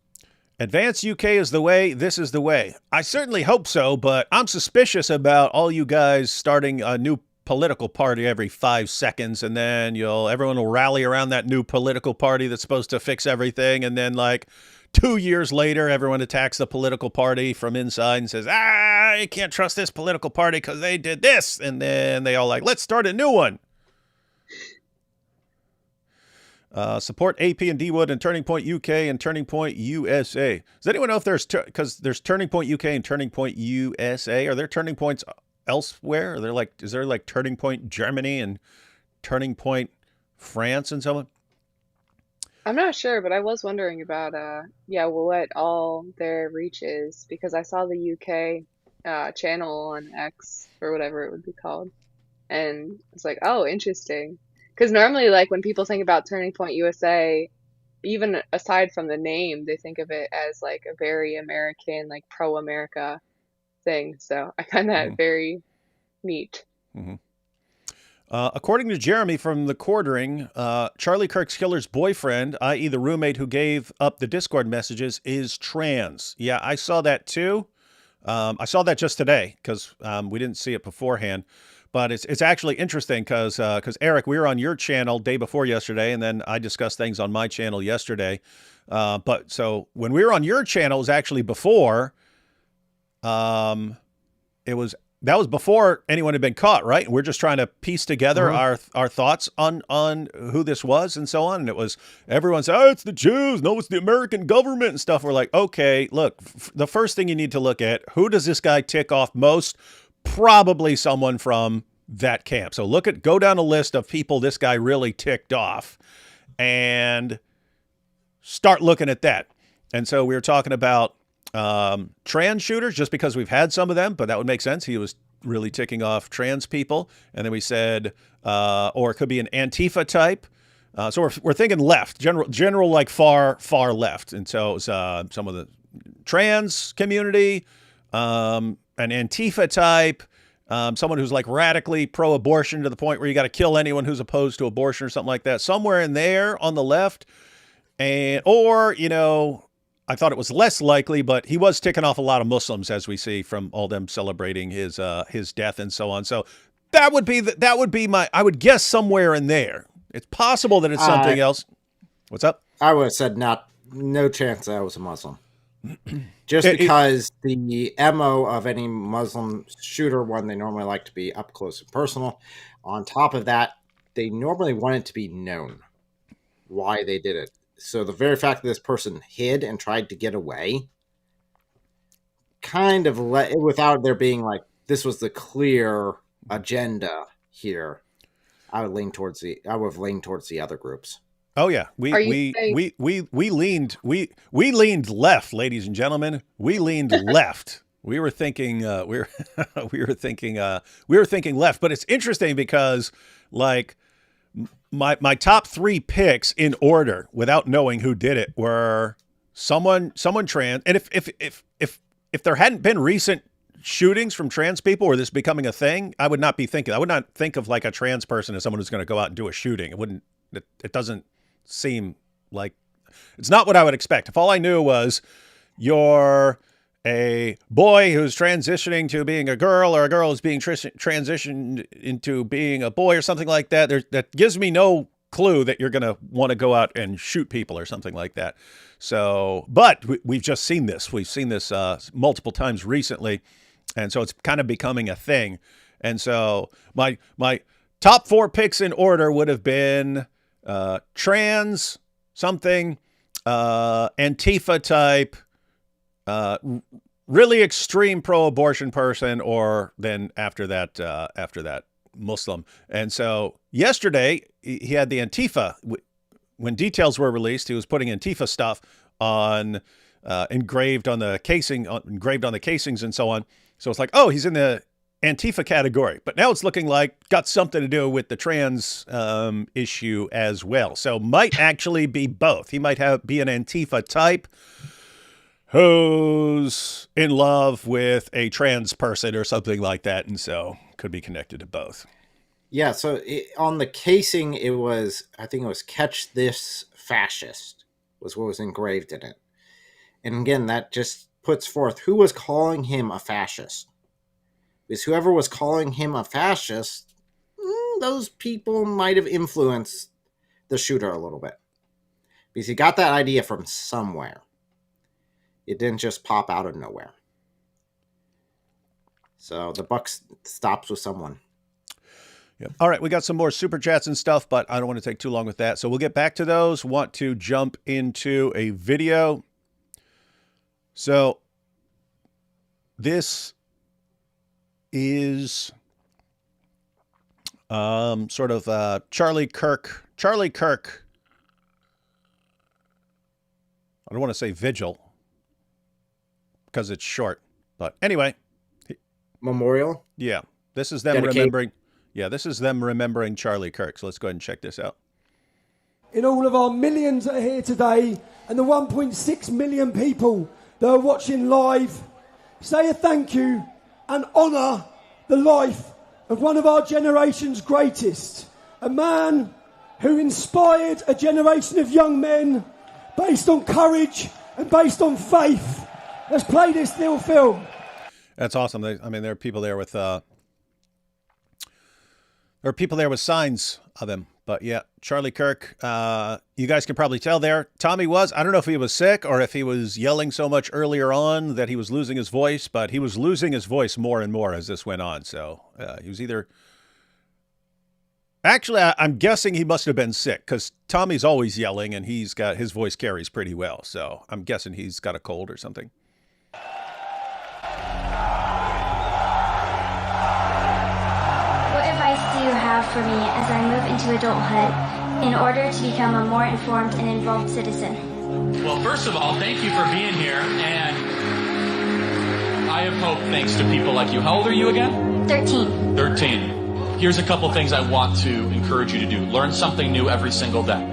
Advance UK is the way. This is the way. I certainly hope so, but I'm suspicious about all you guys starting a new political party every 5 seconds, and then everyone will rally around that new political party that's supposed to fix everything, and then like 2 years later, everyone attacks the political party from inside and says, you can't trust this political party because they did this, and then they all like, let's start a new one. Support AP and D-Wood and Turning Point UK and Turning Point USA. Does anyone know if because there's Turning Point UK and Turning Point USA? Are there Turning Points elsewhere? Is there like Turning Point Germany and Turning Point France and so on? I'm not sure, but I was wondering about what all their reach is, because I saw the UK channel on X or whatever it would be called, and it's like, oh, interesting. Because normally, like when people think about Turning Point USA, even aside from the name, they think of it as like a very American, like pro-America thing. So I find that very neat. Mm-hmm. According to Jeremy from The Quartering, Charlie Kirk's killer's boyfriend, i.e. the roommate who gave up the Discord messages, is trans. Yeah, I saw that too. I saw that just today because we didn't see it beforehand. But it's actually interesting because Eric, we were on your channel day before yesterday, and then I discussed things on my channel yesterday. But so when we were on your channel, it was actually before. That was before anyone had been caught, right? And we're just trying to piece together our thoughts on who this was and so on. And it was everyone said, "Oh, it's the Jews. No, it's the American government and stuff." We're like, okay, look, the first thing you need to look at, who does this guy tick off most? Probably someone from that camp. So go down a list of people this guy really ticked off and start looking at that. And so we were talking about trans shooters just because we've had some of them, but that would make sense. He was really ticking off trans people. And then we said, or it could be an Antifa type. So we're thinking left, general like far left. And so it was some of the trans community, an Antifa type, someone who's like radically pro-abortion to the point where you got to kill anyone who's opposed to abortion or something like that, somewhere in there on the left. Or I thought it was less likely, but he was ticking off a lot of Muslims, as we see from all them celebrating his death and so on. So that would be I would guess somewhere in there. It's possible that it's something else. What's up? I would have said no chance that I was a Muslim. Just because the MO of any Muslim shooter, one, they normally like to be up close and personal. On top of that, they normally want it to be known why they did it. So the very fact that this person hid and tried to get away, kind of without there being like, this was the clear agenda here, I would have leaned towards the other groups. Oh yeah, we leaned left, ladies and gentlemen. We leaned left. We were thinking we were thinking left. But it's interesting because like my top 3 picks in order, without knowing who did it, were someone trans. And if there hadn't been recent shootings from trans people or this becoming a thing, I would not think of like a trans person as someone who's going to go out and do a shooting. It doesn't seem like, it's not what I would expect. If all I knew was you're a boy who's transitioning to being a girl, or a girl who's being transitioned into being a boy, or something like that. That gives me no clue that you're going to want to go out and shoot people or something like that. So, but we've just seen this. We've seen this multiple times recently, and so it's kind of becoming a thing. And so my top 4 picks in order would have been trans something, Antifa type, really extreme pro-abortion person, or then after that Muslim. And so yesterday he had the Antifa. When details were released, he was putting Antifa stuff on engraved on the casings and so on. So it's like, oh, he's in the Antifa category. But now it's looking like got something to do with the trans issue as well. So might actually be both. He might be an Antifa type who's in love with a trans person or something like that, and so could be connected to both. Yeah, so on the casing, I think it was "Catch This Fascist" was what was engraved in it. And again, that just puts forth who was calling him a fascist. Because whoever was calling him a fascist, those people might have influenced the shooter a little bit. Because he got that idea from somewhere. It didn't just pop out of nowhere. So the buck stops with someone. Yep. All right, we got some more super chats and stuff, but I don't want to take too long with that. So we'll get back to those. Want to jump into a video. So this is sort of Charlie Kirk. I don't want to say vigil, because it's short, but anyway. Memorial? Yeah. This is them remembering. Yeah, this is them remembering Charlie Kirk. So let's go ahead and check this out. In all of our millions that are here today, and the 1.6 million people that are watching live, say a thank you and honour the life of one of our generation's greatest. A man who inspired a generation of young men based on courage and based on faith. Let's play this little film. That's awesome. There are people there with signs of him. But yeah, Charlie Kirk. You guys can probably tell there. Tommy was. I don't know if he was sick or if he was yelling so much earlier on that he was losing his voice. But he was losing his voice more and more as this went on. So he was either. Actually, I'm guessing he must have been sick, because Tommy's always yelling and his voice carries pretty well. So I'm guessing he's got a cold or something. What advice do you have for me as I move into adulthood in order to become a more informed and involved citizen? Well, first of all, thank you for being here, and I have hope thanks to people like you. How old are you again? 13. 13. Here's a couple things I want to encourage you to do. Learn something new every single day,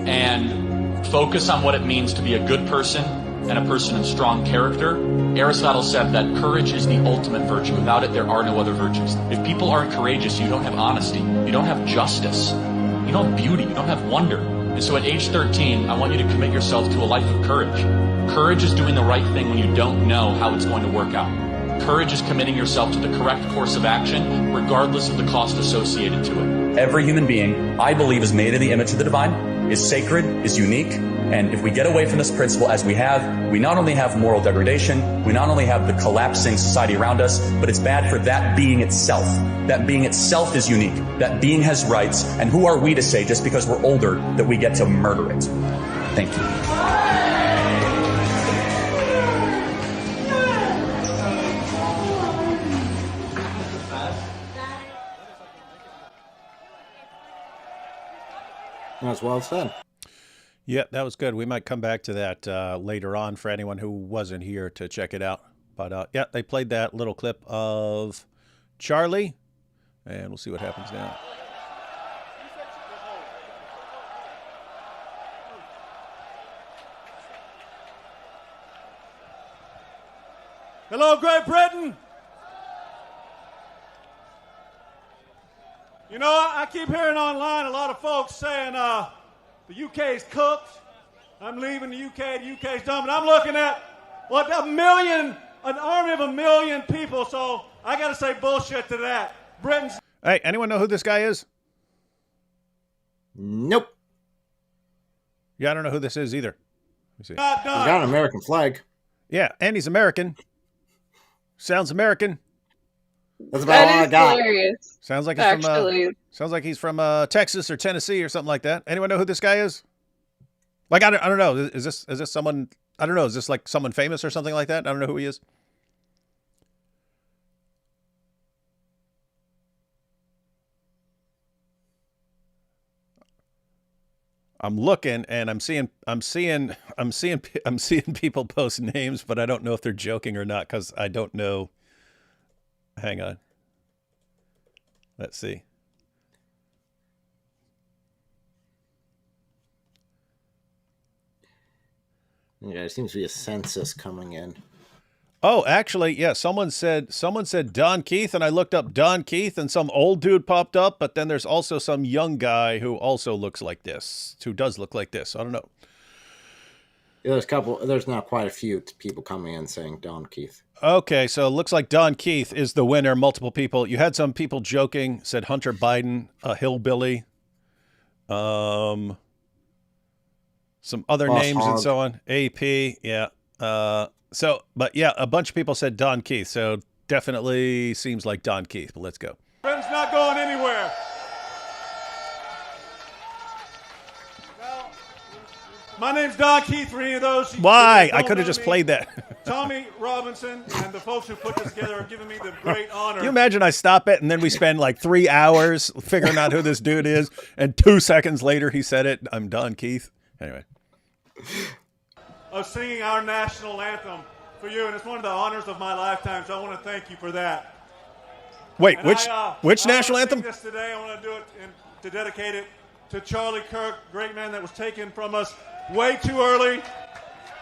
and focus on what it means to be a good person and a person of strong character. Aristotle said that courage is the ultimate virtue. Without it, there are no other virtues. If people aren't courageous, you don't have honesty, you don't have justice, you don't have beauty, you don't have wonder. And so at age 13, I want you to commit yourself to a life of courage. Courage is doing the right thing when you don't know how it's going to work out. Courage is committing yourself to the correct course of action, regardless of the cost associated to it. Every human being, I believe, is made in the image of the divine, is sacred, is unique. And if we get away from this principle as we have, we not only have moral degradation, we not only have the collapsing society around us, but it's bad for that being itself. That being itself is unique. That being has rights. And who are we to say, just because we're older, that we get to murder it? Thank you. That's well said. Yeah, that was good. We might come back to that later on for anyone who wasn't here to check it out. But yeah, they played that little clip of Charlie, and we'll see what happens now. Hello, Great Britain. You know, I keep hearing online a lot of folks saying the UK's cooked. I'm leaving the UK. The UK's done. But I'm looking at what 1 million an army of 1 million people. So I got to say bullshit to that. Britain's Hey, anyone know who this guy is? Nope. Yeah, I don't know who this is either. Let me see. not He's got an done. American flag. Yeah, and he's American. Sounds American. That's about all That I is got. hilarious. Sounds like he's Actually, from Texas or Tennessee or something like that. Anyone know who this guy is? Like I don't know. Is this someone? I don't know. Is this like someone famous or something like that? I don't know who he is. I'm looking and I'm seeing people post names, but I don't know if they're joking or not because I don't know. Hang on. Let's see. Yeah, there seems to be a census coming in. Oh, actually, yeah, someone said Don Keith, and I looked up Don Keith, and some old dude popped up, but then there's also some young guy who also looks like this, who does look like this. I don't know. Yeah, there's now quite a few people coming in saying Don Keith. Okay, so it looks like Don Keith is the winner. Multiple people. You had some people joking, said Hunter Biden, a hillbilly. Some other Boss names and Hogg. so on. AP, yeah. But yeah, a bunch of people said Don Keith, so definitely seems like Don Keith, but let's go. Britain's not going anywhere. Now, my name's Don Keith for any of those who Why? don't I could know have just me. played that. Tommy Robinson and the folks who put this together are giving me the great honor. Can you imagine I stop it and then we spend like 3 hours figuring out who this dude is, and 2 seconds later he said it. I'm Don Keith. Anyway. Of singing our national anthem for you, and it's one of the honors of my lifetime, so I want to thank you for that. Wait, And which I national wanna sing anthem? This today, I want to do it to dedicate it to Charlie Kirk, great man that was taken from us way too early.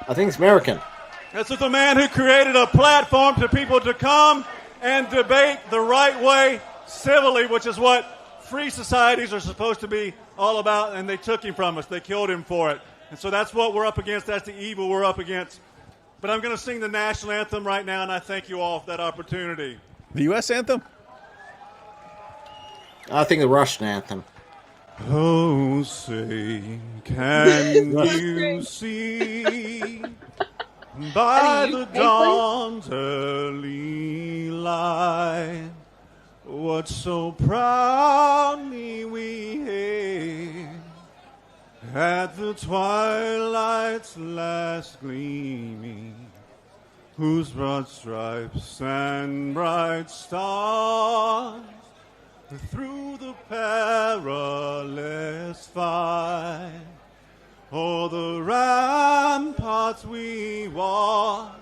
I think it's American. This is the man who created a platform to people to come and debate the right way civilly, which is what free societies are supposed to be all about, and they took him from us. They killed him for it. And so that's what we're up against. That's the evil we're up against. But I'm going to sing the national anthem right now, and I thank you all for that opportunity. The U.S. anthem? I think the Russian anthem. Oh, say, can you see by the dawn's early light what so proudly we hailed at the twilight's last gleaming, whose broad stripes and bright stars through the perilous fight o'er the ramparts we watched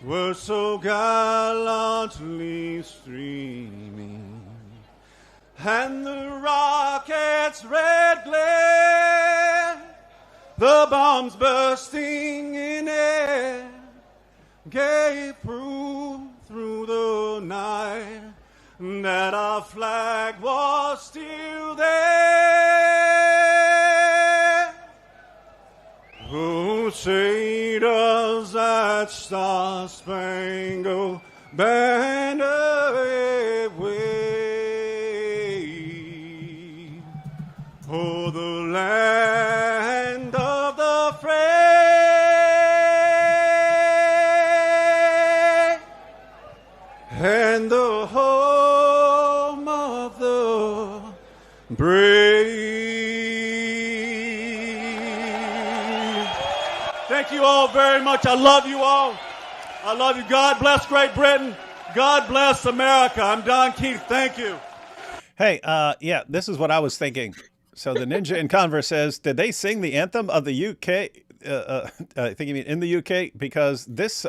were so gallantly streaming, and the rocket's red glare, the bombs bursting in air, gave proof through the night that our flag was still there. Oh, say does that star-spangled banner wave o'er the land of the free and the home of the brave. Thank you all very much. I love you all. I love you. God bless Great Britain. God bless America. I'm Don Keith. Thank you. Hey, yeah, this is what I was thinking. So the Ninja in Converse says, did they sing the anthem of the UK? I think you mean in the UK, because this,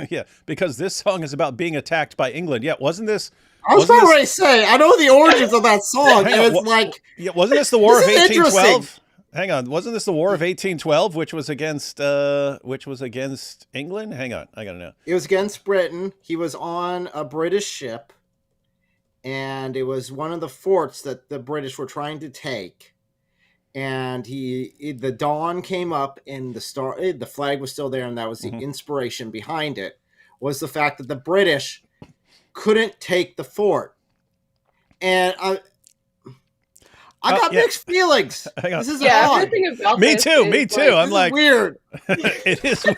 yeah, because this song is about being attacked by England. Yeah, wasn't this? I was about to say, I know the origins of that song, Hang and on, it's like, yeah, wasn't this the War of This is 1812? interesting. Hang on, wasn't this the War of 1812, which was against England? Hang on, I gotta know. it was against Britain. He was on a British ship, and it was one of the forts that the British were trying to take. And the dawn came up, and the flag was still there, and that was the inspiration behind it. was the fact that the British couldn't take the fort. And I got mixed feelings. Hang on. This is Yeah, odd. everything about Me this too. is, Me too. like, I'm This like, is weird. it is. Weird.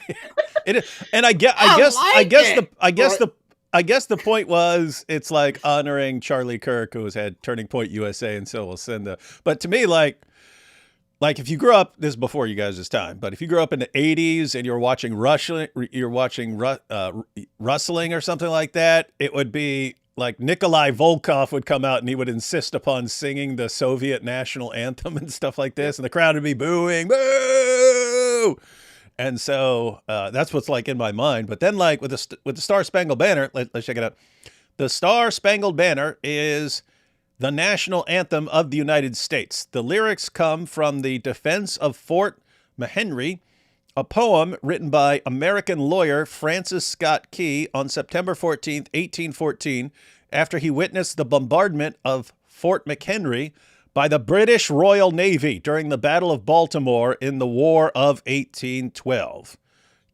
It is, and I guess the point was it's like honoring Charlie Kirk, who has had Turning Point USA and Silva Lucinda. But to me, like if you grew up, this is before you guys' time, but if you grew up in the '80s and you're watching wrestling or something like that, it would be like Nikolai Volkov would come out and he would insist upon singing the Soviet national anthem and stuff like this, and the crowd would be booing, boo. And so that's what's like in my mind. But then, like with the Star Spangled Banner, let's check it out. The Star Spangled Banner is the national anthem of the United States. The lyrics come from the defense of Fort McHenry, a poem written by American lawyer Francis Scott Key on September 14th, 1814, after he witnessed the bombardment of Fort McHenry by the British Royal Navy during the Battle of Baltimore in the War of 1812.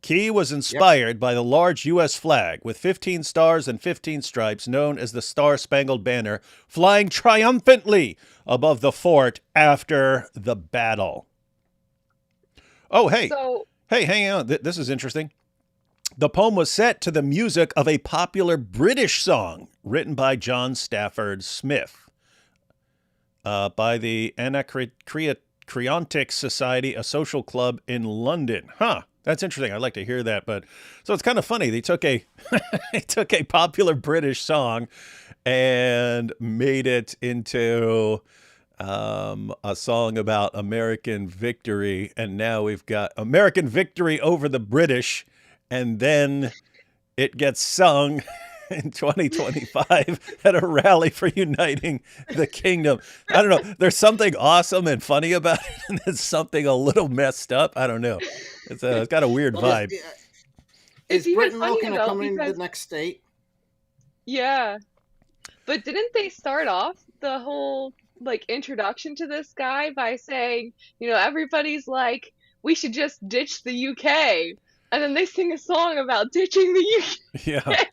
Key was inspired by the large U.S. flag with 15 stars and 15 stripes known as the Star Spangled Banner flying triumphantly above the fort after the battle. Oh, hey. Hey, hang on. This is interesting. The poem was set to the music of a popular British song written by John Stafford Smith. By the Anacreontic Society, a social club in London. Huh. That's interesting. I'd like to hear that. But so it's kind of funny. They took a popular British song and made it into a song about American victory. And now we've got American victory over the British. And then it gets sung in 2025 at a rally for uniting the kingdom. I don't know. There's something awesome and funny about it, and there's something a little messed up. I don't know. It's got a weird vibe. Is even Britain funny, looking at though, coming to because- the next state? Yeah. But didn't they start off the whole like introduction to this guy by saying, everybody's like, we should just ditch the UK. And then they sing a song about ditching the UK. Yeah.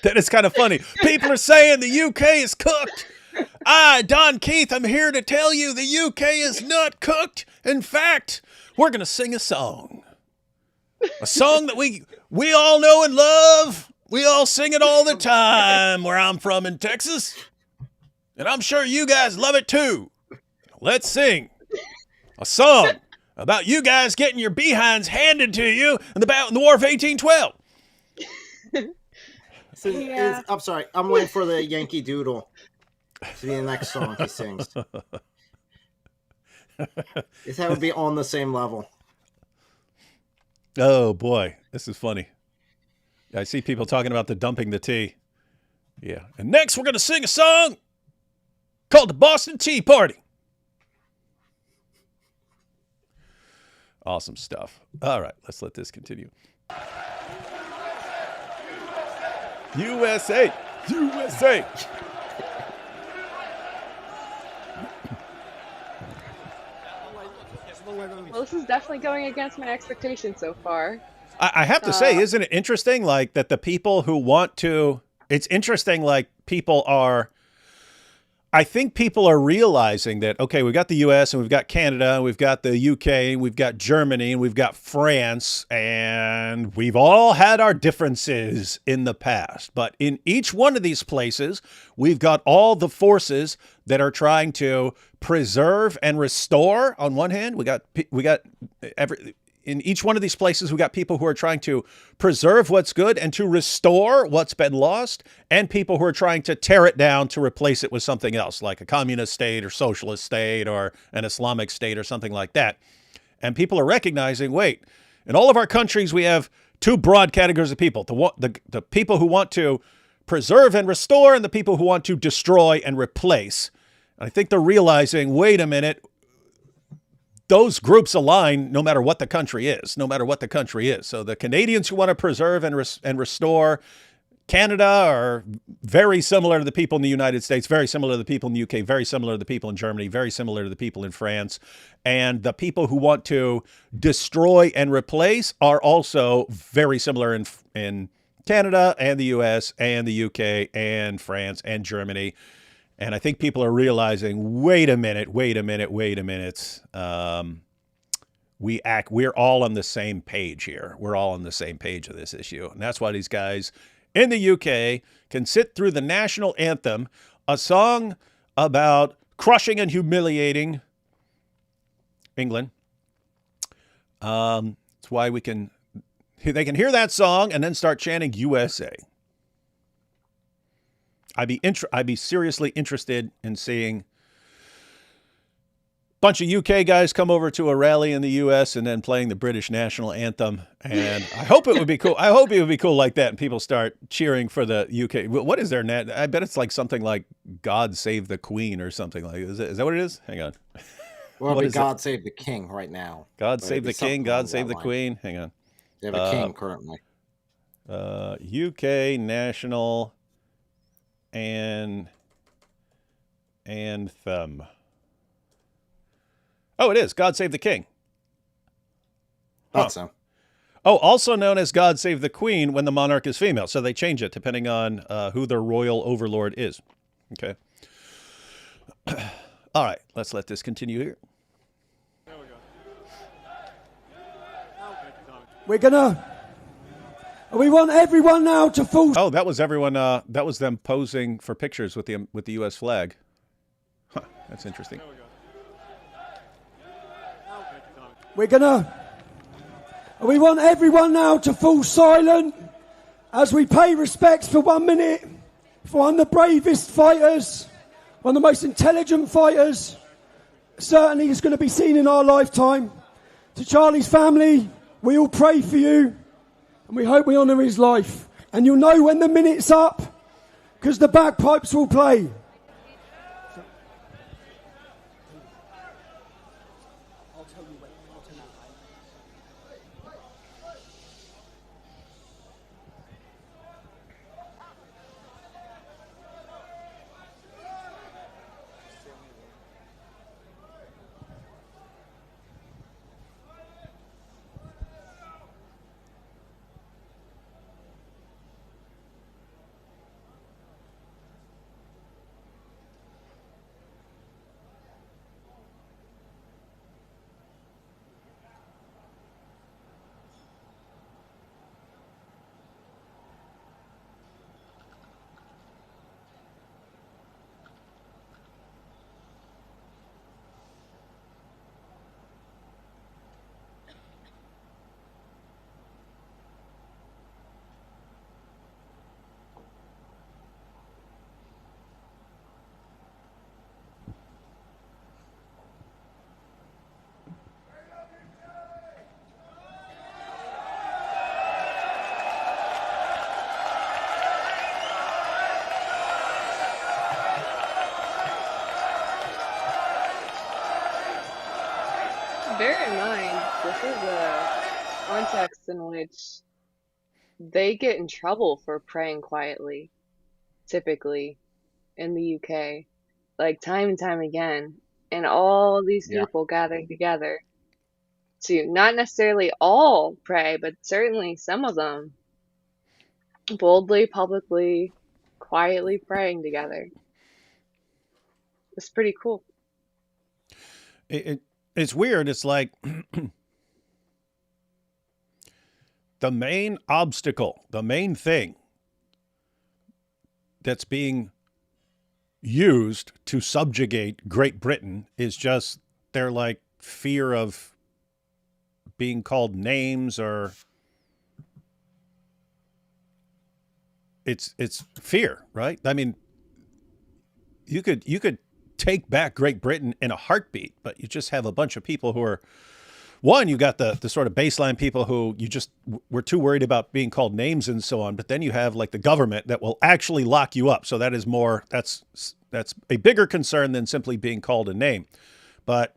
That is kind of funny. People are saying the UK is cooked. I, Don Keith, I'm here to tell you the UK is not cooked. In fact, we're going to sing a song. A song that we all know and love. We all sing it all the time where I'm from in Texas. And I'm sure you guys love it too. Let's sing a song about you guys getting your behinds handed to you in the War of 1812. I'm sorry. I'm waiting for the Yankee Doodle to be the next song he sings. That would be on the same level. Oh, boy. This is funny. I see people talking about the dumping the tea. Yeah. And next, we're going to sing a song called the Boston Tea Party. Awesome stuff. All right. Let's let this continue. USA! USA! Well, this is definitely going against my expectations so far. I have to say, isn't it interesting, like, that the people who want to... It's interesting, like, I think people are realizing that, okay, we've got the U.S. and we've got Canada, and we've got the U.K., and we've got Germany, and we've got France, and we've all had our differences in the past. But in each one of these places, we've got all the forces that are trying to preserve and restore. On one hand, in each one of these places, we got people who are trying to preserve what's good and to restore what's been lost, and people who are trying to tear it down to replace it with something else, like a communist state or socialist state or an Islamic state or something like that. And people are recognizing, wait, in all of our countries, we have two broad categories of people, the people who want to preserve and restore and the people who want to destroy and replace. And I think they're realizing, wait a minute, those groups align no matter what the country is, So the Canadians who want to preserve and restore Canada are very similar to the people in the United States, very similar to the people in the UK, very similar to the people in Germany, very similar to the people in France. And the people who want to destroy and replace are also very similar in Canada and the US and the UK and France and Germany. And I think people are realizing, wait a minute. We're all on the same page here. We're all on the same page of this issue. And that's why these guys in the UK can sit through the national anthem, a song about crushing and humiliating England. That's why they can hear that song and then start chanting USA. I'd be seriously interested in seeing bunch of UK guys come over to a rally in the US and then playing the British national anthem. And I hope it would be cool. I hope it would be cool like that. And people start cheering for the UK. What is their net? I bet it's like something like God Save the Queen or something like that. Is that what it is? Hang on. Well, it'll be God Save the King right now. God Save the King. God Save the Queen. Hang on. They have a king currently. UK national anthem. Oh, it is. God Save the King. Thought so. Oh, also known as God Save the Queen when the monarch is female. So they change it depending on who their royal overlord is. Okay. All right. Let's let this continue here. We want everyone now to full. Oh, that was everyone. That was them posing for pictures with the U.S. flag. Huh, that's interesting. We want everyone now to fall silent as we pay respects for 1 minute for one of the bravest fighters, one of the most intelligent fighters, certainly is going to be seen in our lifetime. To Charlie's family, we all pray for you and we hope we honour his life. And you'll know when the minute's up because the bagpipes will play. Bear in mind, this is a context in which they get in trouble for praying quietly, typically, in the UK, like time and time again. And all these people gathered together to not necessarily all pray, but certainly some of them boldly, publicly, quietly praying together. It's pretty cool. It's weird. It's like the main obstacle, the main thing that's being used to subjugate Great Britain is just their like fear of being called names, or it's fear, right? I mean, you could take back Great Britain in a heartbeat, but you just have a bunch of people who are, one, you got the sort of baseline people who you just were too worried about being called names and so on. But then you have like the government that will actually lock you up. So that is more, that's a bigger concern than simply being called a name. But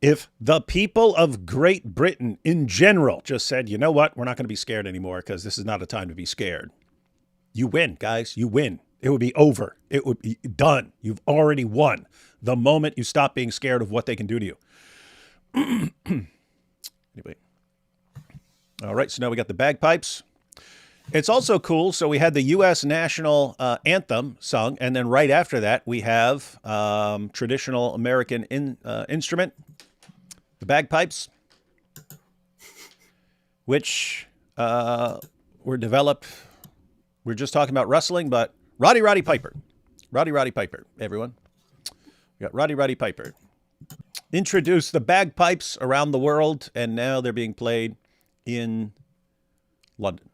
if the people of Great Britain in general just said, you know what, we're not going to be scared anymore because this is not a time to be scared. You win, guys. You win. It would be over. It would be done. You've already won the moment you stop being scared of what they can do to you. Anyway. All right, so now we got the bagpipes. It's also cool. So we had the U.S. national anthem sung, and then right after that, we have traditional American instrument, the bagpipes, which were developed. We're just talking about wrestling, but Roddy Piper. Roddy Piper, everyone. We got Roddy Piper. Introduced the bagpipes around the world, and now they're being played in London.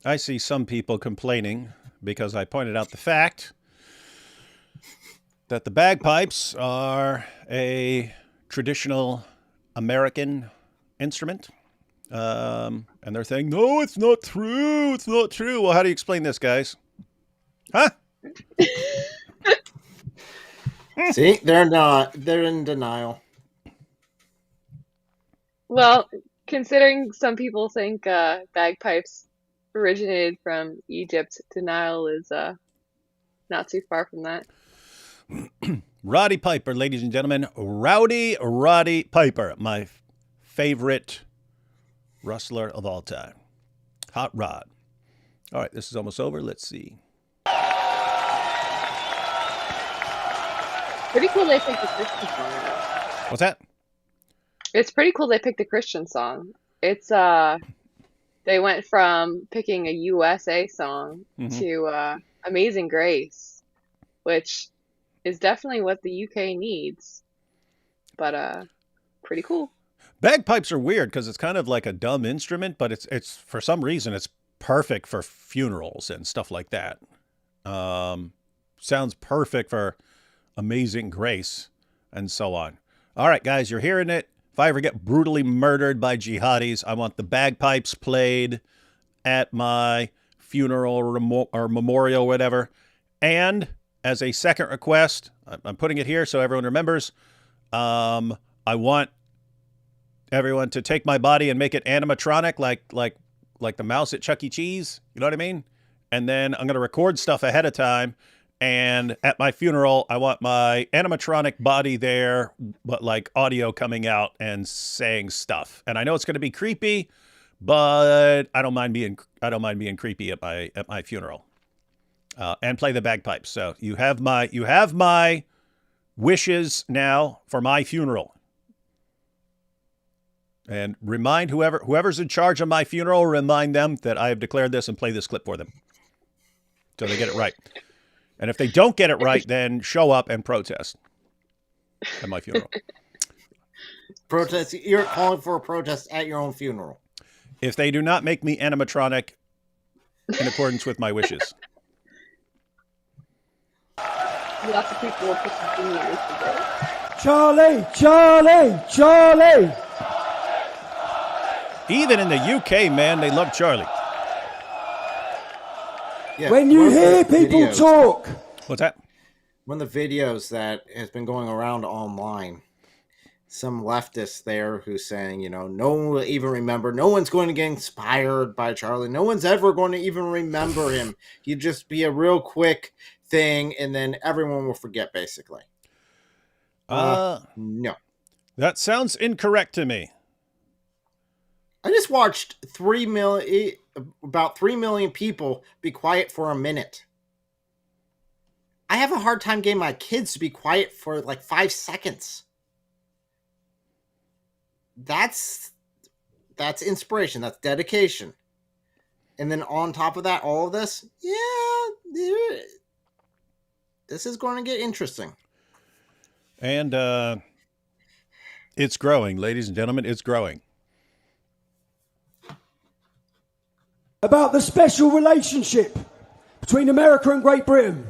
I see some people complaining because I pointed out the fact that the bagpipes are a traditional American instrument. And they're saying, no, it's not true. It's not true. Well, how do you explain this, guys? Huh? See, they're not. They're in denial. Well, considering some people think bagpipes originated from Egypt, denial is not too far from that. Roddy Piper, ladies and gentlemen. Roddy Piper, my favorite wrestler of all time. Hot Rod. All right, this is almost over. Let's see. Pretty cool they picked a Christian song. What's that? It's pretty cool they picked a Christian song. It's they went from picking a USA song to Amazing Grace, which is definitely what the UK needs. But pretty cool. Bagpipes are weird because it's kind of like a dumb instrument, but it's for some reason it's perfect for funerals and stuff like that. Sounds perfect for Amazing Grace and so on. All right, guys, you're hearing it. If I ever get brutally murdered by jihadis, I want the bagpipes played at my funeral or memorial, whatever. And as a second request, I'm putting it here so everyone remembers, I want everyone to take my body and make it animatronic like the mouse at Chuck E. Cheese. You know what I mean? And then I'm going to record stuff ahead of time. And at my funeral, I want my animatronic body there, but like audio coming out and saying stuff. And I know it's going to be creepy, but I don't mind being creepy at my funeral. And play the bagpipes. So you have my wishes now for my funeral. And remind whoever's in charge of my funeral, remind them that I have declared this and play this clip for them. So they get it right. And if they don't get it right, then show up and protest at my funeral. Protest. You're calling for a protest at your own funeral. If they do not make me animatronic in accordance with my wishes. Lots of people will put some fingers together. Charlie, Charlie, Charlie. Even in the UK, man, they love Charlie. Yeah, When you one of the hear people videos- talk, What's that? one of the videos that has been going around online, some leftist there who's saying, no one will even remember, no one's going to get inspired by Charlie, no one's ever going to even remember him. He'd just be a real quick thing, and then everyone will forget, basically. No. That sounds incorrect to me. I just watched about 3 million people be quiet for a minute. I have a hard time getting my kids to be quiet for like 5 seconds. That's inspiration. That's dedication. And then on top of that, all of this, this is going to get interesting. And it's growing, ladies and gentlemen. It's growing. about the special relationship between America and Great Britain.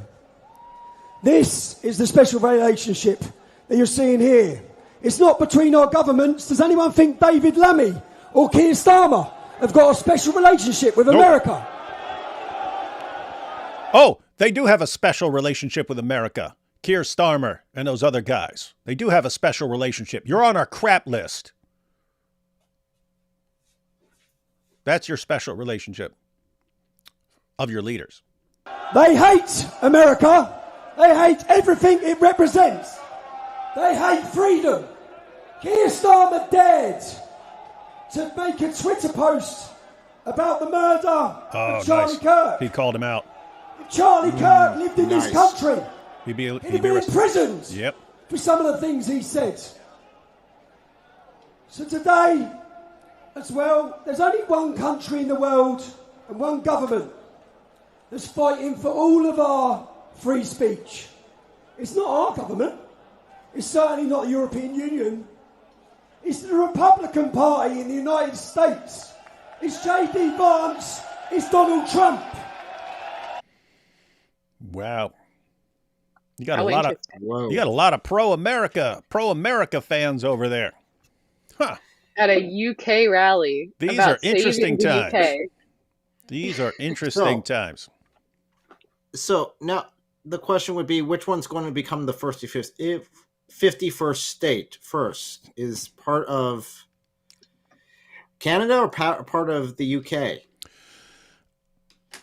This is the special relationship that you're seeing here. It's not between our governments. Does anyone think David Lammy or Keir Starmer have got a special relationship with America? Oh, they do have a special relationship with America. Keir Starmer and those other guys. They do have a special relationship. You're on our crap list. That's your special relationship of your leaders. They hate America. They hate everything it represents. They hate freedom. Keir Starmer dared to make a Twitter post about the murder of Charlie Kirk. He called him out. If Charlie Kirk lived in this country, He'd be he'd have been imprisoned Yep. for some of the things he said. So today, as well, there's only one country in the world and one government that's fighting for all of our free speech. It's not our government. It's certainly not the European Union. It's the Republican Party in the United States. It's J.D. Vance. It's Donald Trump. Wow. You got How a lot of interesting. you got a lot of pro-America fans over there. Huh. At a UK rally. These about are interesting saving the times. UK. These are interesting times. So now the question would be, which one's going to become the 51st state first? Is part of Canada or part of the UK?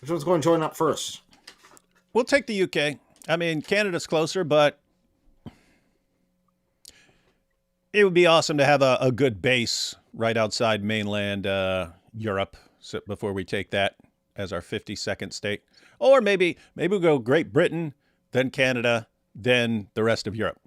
Which one's going to join up first? We'll take the UK. I mean, Canada's closer, but it would be awesome to have a good base right outside mainland Europe before we take that as our 52nd state. Or maybe we'll go Great Britain, then Canada, then the rest of Europe.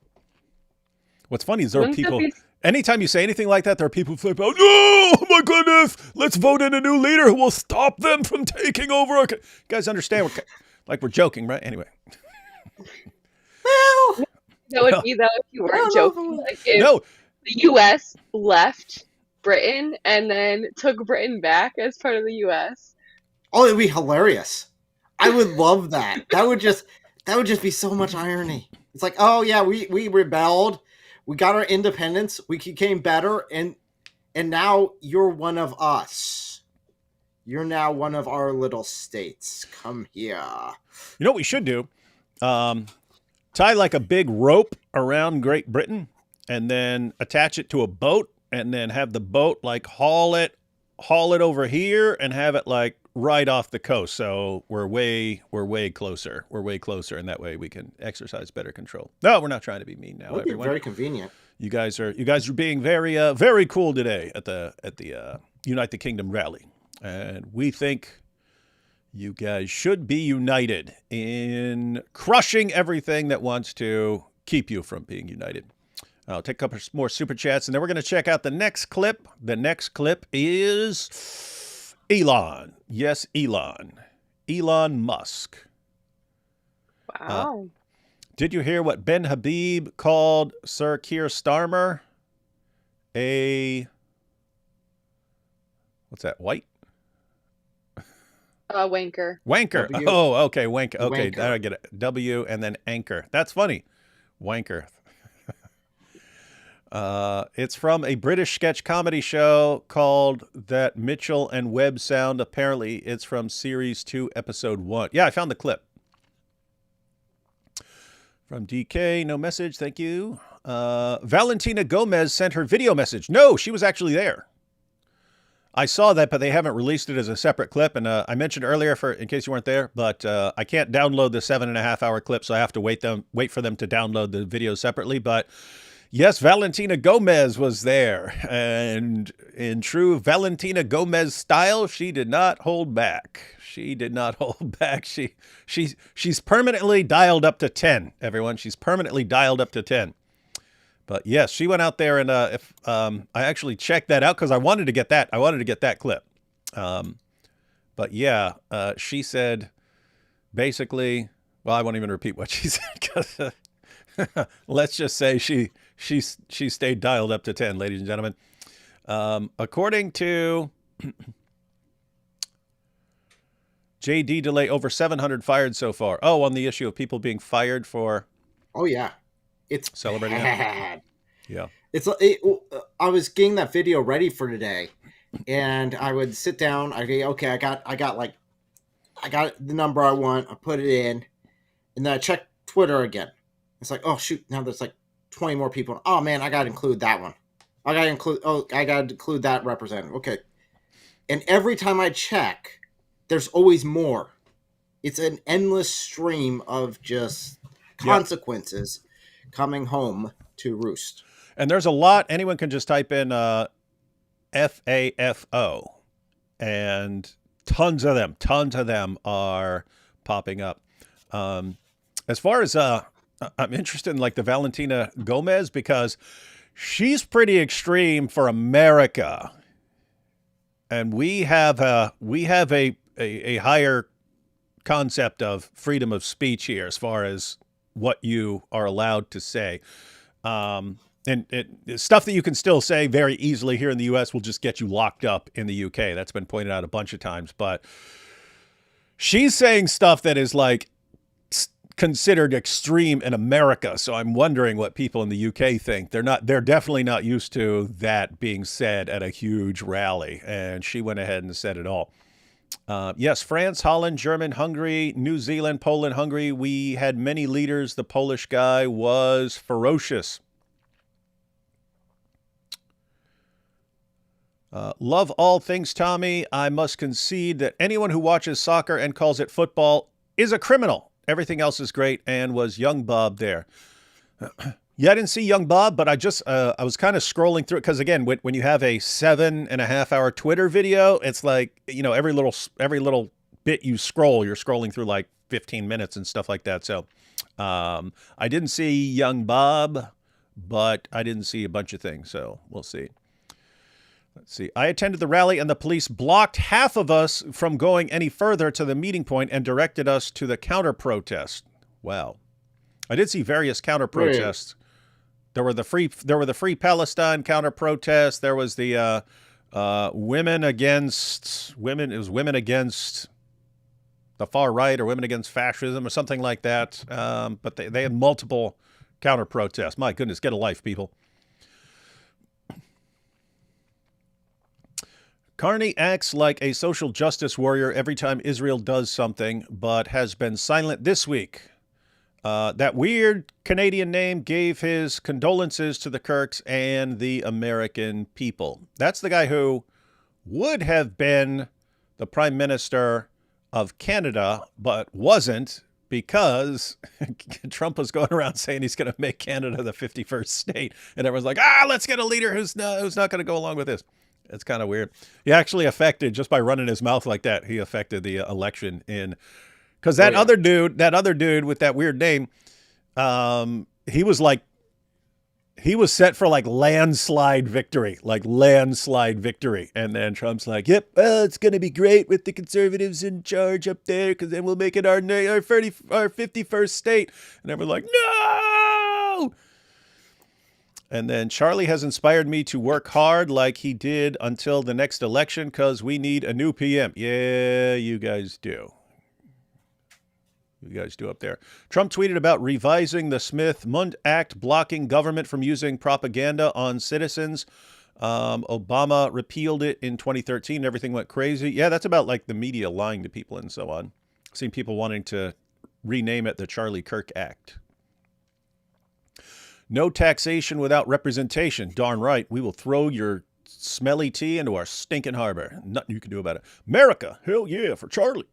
What's funny is there are Wouldn't that people, be- anytime you say anything like that, there are people who flip out, no, oh my goodness, let's vote in a new leader who will stop them from taking over. You guys understand? We're joking, right? Anyway. Well, That would be though if you weren't joking. Like if No, the US left Britain and then took Britain back as part of the US. oh, it'd be hilarious. I would love that. That would just be so much irony. It's like, oh yeah, we rebelled, we got our independence, we became better, and now you're one of us. You're now one of our little states. Come here. you know what we should do? Tie like a big rope around Great Britain and then attach it to a boat and then have the boat like haul it over here and have it like right off the coast. So we're way closer. We're way closer, and that way we can exercise better control. No, we're not trying to be mean now, That would be everyone. very convenient. You guys are being very cool today at the Unite the Kingdom rally. And we think you guys should be united in crushing everything that wants to keep you from being united. I'll take a couple more super chats, and then we're going to check out the next clip. The next clip is Elon. Yes, Elon. Elon Musk. Wow. Did you hear what Ben Habib called Sir Keir Starmer? What's that, white? Wanker. Wanker. W. Oh, okay, wanker. Okay, Wanker. now I get it. W and then anchor. That's funny. Wanker. It's from a British sketch comedy show called That Mitchell and Webb Sound. Apparently, it's from Series 2, Episode 1. Yeah, I found the clip. From DK, no message, thank you. Valentina Gomez sent her video message. No, she was actually there. I saw that, but they haven't released it as a separate clip. And I mentioned earlier, in case you weren't there, but I can't download the 7.5-hour clip, so I have to wait for them to download the video separately. But yes, Valentina Gomez was there, and in true Valentina Gomez style, she did not hold back. She did not hold back. She's permanently dialed up to 10. Everyone, she's permanently dialed up to 10. But yes, she went out there, and I actually checked that out because I wanted to get that. I wanted to get that clip. But yeah, she said basically. Well, I won't even repeat what she said because let's just say she stayed dialed up to 10, ladies and gentlemen. According to JD Delay, over 700 fired so far. Oh, on the issue of people being fired for. Oh yeah, it's celebrating bad. It. Yeah, I was getting that video ready for today, and I would sit down. I go, okay, I got the number I want. I put it in, and then I check Twitter again. It's like, oh shoot, now there's like 20 more people. Oh man, I got to include that one. I got to include that representative. Okay. And every time I check, there's always more. It's an endless stream of just consequences coming home to roost. And there's a lot. Anyone can just type in FAFO, and tons of them are popping up. As far as I'm interested in like the Valentina Gomez, because she's pretty extreme for America, and we have a higher concept of freedom of speech here as far as what you are allowed to say. And stuff that you can still say very easily here in the U.S. will just get you locked up in the U.K. That's been pointed out a bunch of times. But she's saying stuff that is like considered extreme in America. So I'm wondering what people in the UK think. They're definitely not used to that being said at a huge rally. And she went ahead and said it all. Yes, France, Holland, German, Hungary, New Zealand, Poland, Hungary. We had many leaders. The Polish guy was ferocious. Love all things Tommy. I must concede that anyone who watches soccer and calls it football is a criminal. Everything else is great. And was Young Bob there? Yeah, I didn't see Young Bob, but I was kind of scrolling through it because again, when you have a 7.5-hour Twitter video, it's like, you know, every little bit you scroll, you're scrolling through like 15 minutes and stuff like that. So I didn't see Young Bob, but I didn't see a bunch of things. So we'll see. Let's see. I attended the rally and the police blocked half of us from going any further to the meeting point and directed us to the counter protest. Wow. I did see various counter protests. There were the Free Palestine counter protests. There was the women against women. It was women against the far right or women against fascism or something like that. But they had multiple counter protests. My goodness, get a life, people. Carney acts like a social justice warrior every time Israel does something, but has been silent this week. That weird Canadian name gave his condolences to the Kirks and the American people. That's the guy who would have been the Prime Minister of Canada, but wasn't because Trump was going around saying he's going to make Canada the 51st state. And everyone's like, let's get a leader who's not going to go along with this. It's kind of weird. He actually affected, just by running his mouth like that, he affected the election in, because that other dude with that weird name, he was set for like landslide victory. And then Trump's like, yep, well, it's going to be great with the conservatives in charge up there because then we'll make it our 51st state. And everyone's like, no! And then Charlie has inspired me to work hard like he did until the next election because we need a new PM. Yeah, you guys do. you guys do up there. Trump tweeted about revising the Smith-Mundt Act, blocking government from using propaganda on citizens. Obama repealed it in 2013. Everything went crazy. Yeah, that's about like the media lying to people and so on. I've seen people wanting to rename it the Charlie Kirk Act. No taxation without representation. Darn right. We will throw your smelly tea into our stinking harbor. Nothing you can do about it. America. Hell yeah, for Charlie.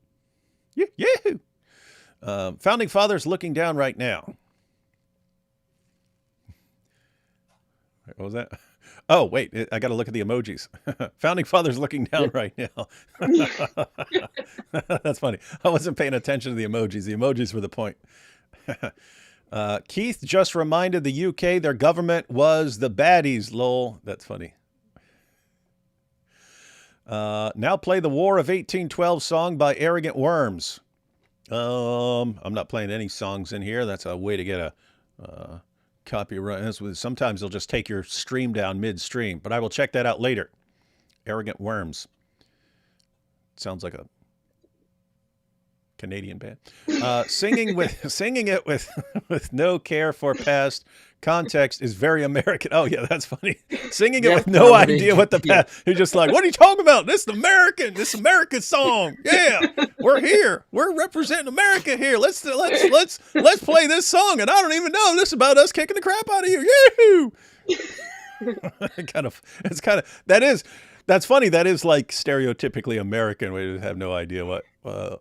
Yeah. Founding Fathers looking down right now. What was that? Oh, wait. I got to look at the emojis. Founding Fathers looking down right now. That's funny. I wasn't paying attention to the emojis. The emojis were the point. Keith just reminded the UK their government was the baddies, lol. That's funny. Now play the War of 1812 song by Arrogant Worms. I'm not playing any songs in here. That's a way to get a copyright. Sometimes they'll just take your stream down midstream, but I will check that out later. Arrogant Worms. Sounds like a Canadian band. Singing it with no care for past context is very American. Oh yeah, that's funny. Singing it with no idea what the past. You're just like, what are you talking about? This is American song. Yeah, we're here. We're representing America here. Let's play this song, and I don't even know this is about us kicking the crap out of you. Yahoo! That's funny. That is like stereotypically American. We have no idea what other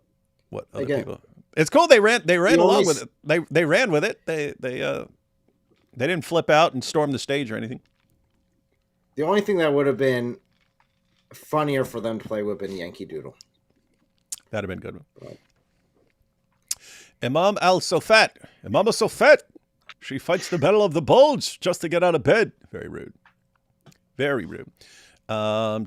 people. It's cool. They ran along with it. They ran with it. They didn't flip out and storm the stage or anything. The only thing that would have been funnier for them to play would have been Yankee Doodle. That'd have been good. Right. Imam al-Sofat. She fights the battle of the Bulge just to get out of bed. Very rude. Very rude.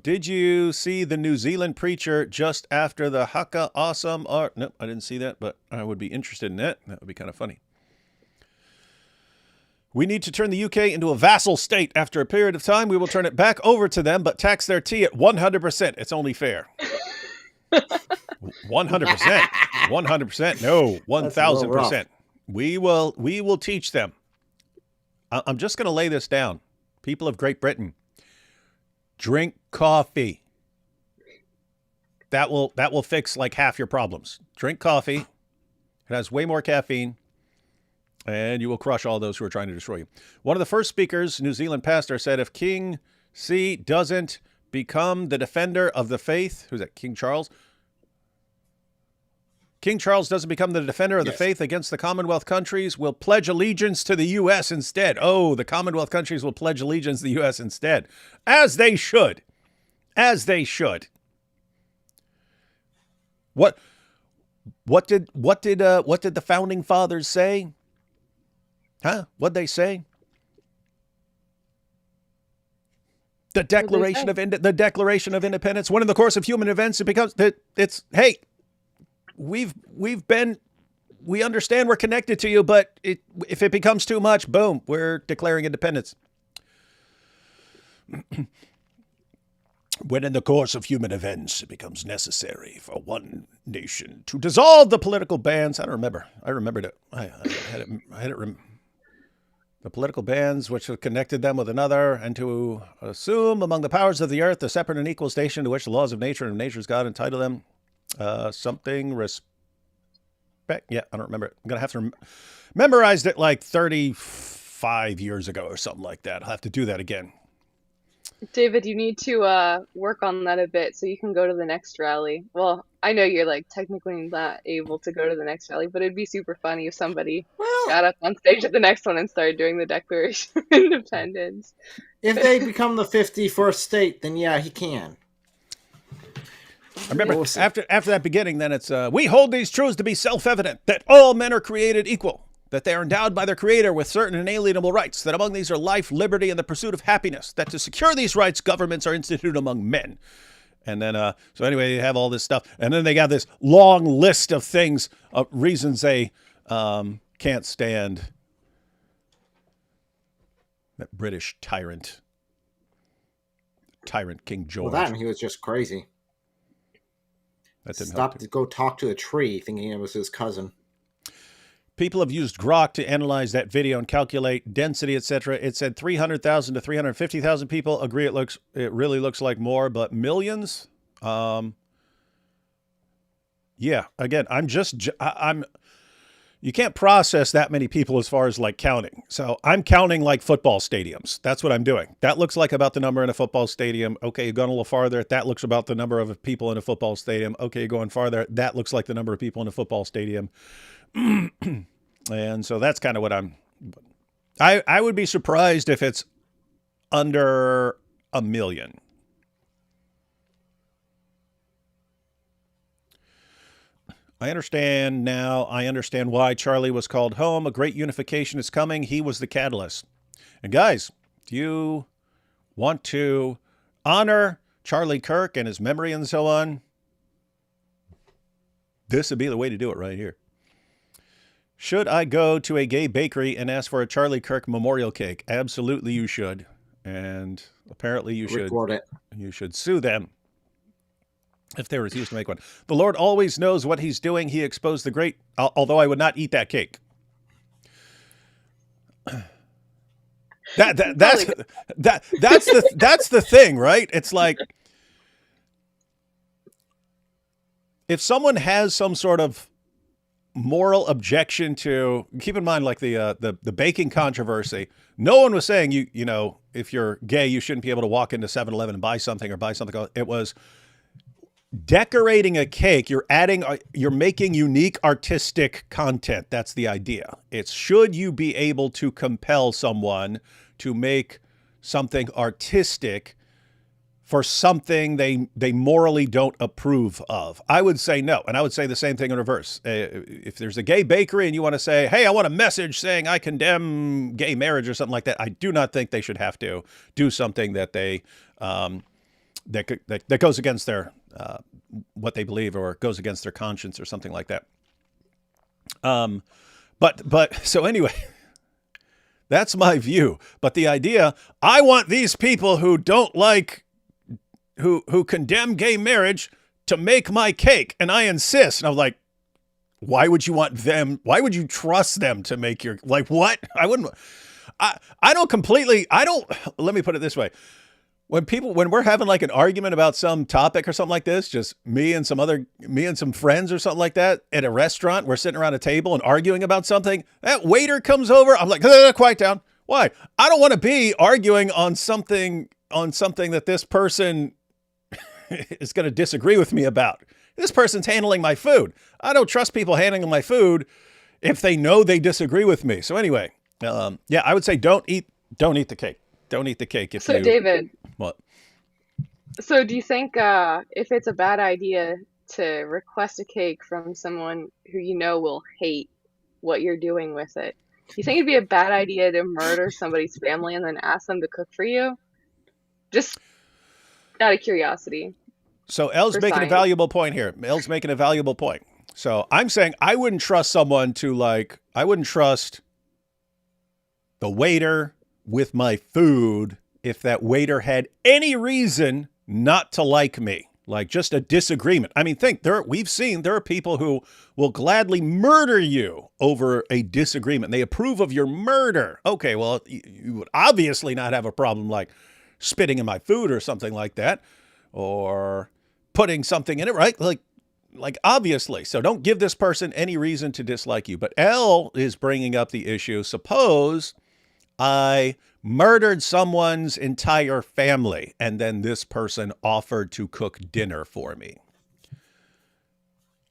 Did you see the New Zealand preacher just after the Haka Awesome art? Nope, I didn't see that, but I would be interested in that. That would be kind of funny. We need to turn the UK into a vassal state. After a period of time, we will turn it back over to them, but tax their tea at 100%. It's only fair. 100%. 100%. No, 1,000%. We will teach them. I'm just going to lay this down. People of Great Britain, drink coffee. That will fix like half your problems. Drink coffee. It has way more caffeine. And you will crush all those who are trying to destroy you. One of the first speakers, New Zealand pastor, said if King C doesn't become the defender of the faith, who's that, King Charles? King Charles doesn't become the defender of the faith against the Commonwealth countries, will pledge allegiance to the U.S. instead. Oh, the Commonwealth countries will pledge allegiance to the U.S. instead. As they should. As they should. What did the founding fathers say? Huh? What'd they say? The Declaration of Independence. When in the course of human events, it becomes that it's hey, we understand we're connected to you, but if it becomes too much, boom, we're declaring independence. When in the course of human events, it becomes necessary for one nation to dissolve the political bands. I don't remember. I remembered it. I had it. The political bands which have connected them with another, and to assume among the powers of the earth the separate and equal station to which the laws of nature and of nature's God entitle them. Something respect. Yeah, I don't remember it. I'm going to have to memorized it like 35 years ago or something like that. I'll have to do that again. David, you need to work on that a bit so you can go to the next rally. Well, I know you're like technically not able to go to the next rally, but it'd be super funny if somebody got up on stage at the next one and started doing the Declaration of Independence. If they become the 51st state, then yeah, he can. I remember after that beginning, then it's, we hold these truths to be self-evident, that all men are created equal, that they are endowed by their creator with certain inalienable rights, that among these are life, liberty, and the pursuit of happiness, that to secure these rights, governments are instituted among men. And then, so anyway, you have all this stuff. And then they got this long list of things, reasons they can't stand that British tyrant King George. Well, that and he was just crazy. That didn't Stopped to go talk to a tree thinking it was his cousin. People have used Grok to analyze that video and calculate density, etc. It said 300,000 to 350,000 people. Agree, it really looks like more, but millions? Yeah, again, you can't process that many people as far as like counting. So I'm counting like football stadiums. That's what I'm doing. That looks like about the number in a football stadium. Okay, you've gone a little farther. That looks about the number of people in a football stadium. Okay, you're going farther. That looks like the number of people in a football stadium. And so that's kind of what I would be surprised if it's under 1 million. I understand now. I understand why Charlie was called home. A great unification is coming. He was the catalyst. And guys, do you want to honor Charlie Kirk and his memory and so on? This would be the way to do it right here. Should I go to a gay bakery and ask for a Charlie Kirk memorial cake? Absolutely you should. And apparently you should. Record it. You should sue them if they refuse to make one. The Lord always knows what he's doing. He exposed the great, although I would not eat that cake. That's the thing, right? It's like, if someone has some sort of moral objection to, keep in mind, like the baking controversy, no one was saying you know, if you're gay, you shouldn't be able to walk into 7-Eleven and buy something or buy something. It was decorating a cake. You're making unique artistic content. That's the idea. It's, should you be able to compel someone to make something artistic for something they morally don't approve of? I would say no. And I would say the same thing in reverse. If there's a gay bakery and you want to say, hey, I want a message saying I condemn gay marriage or something like that, I do not think they should have to do something that they that goes against their what they believe, or goes against their conscience or something like that. But so anyway, that's my view. But the idea, I want these people who don't like, who condemn gay marriage to make my cake, and I insist. And I was like, why would you want them? Why would you trust them to make your, like, what? I wouldn't, I don't, let me put it this way. When we're having like an argument about some topic or something like this, just me and some friends or something like that at a restaurant, we're sitting around a table and arguing about something, that waiter comes over, I'm like, quiet down. Why? I don't want to be arguing on something that this person is going to disagree with me about. This person's handling my food. I don't trust people handling my food if they know they disagree with me. So anyway, yeah, I would say don't eat the cake. Don't eat the cake. David. What? So do you think if it's a bad idea to request a cake from someone who you know will hate what you're doing with it, do you think it'd be a bad idea to murder somebody's family and then ask them to cook for you? Just out of curiosity. So Elle's making a valuable point here. Elle's making a valuable point. So I'm saying I wouldn't trust someone to I wouldn't trust the waiter with my food if that waiter had any reason not to like me, like just a disagreement. I mean, we've seen there are people who will gladly murder you over a disagreement. They approve of your murder. Okay, well, you would obviously not have a problem like spitting in my food or something like that, or putting something in it, right? Like obviously. So don't give this person any reason to dislike you. But Elle is bringing up the issue. Suppose I murdered someone's entire family, and then this person offered to cook dinner for me.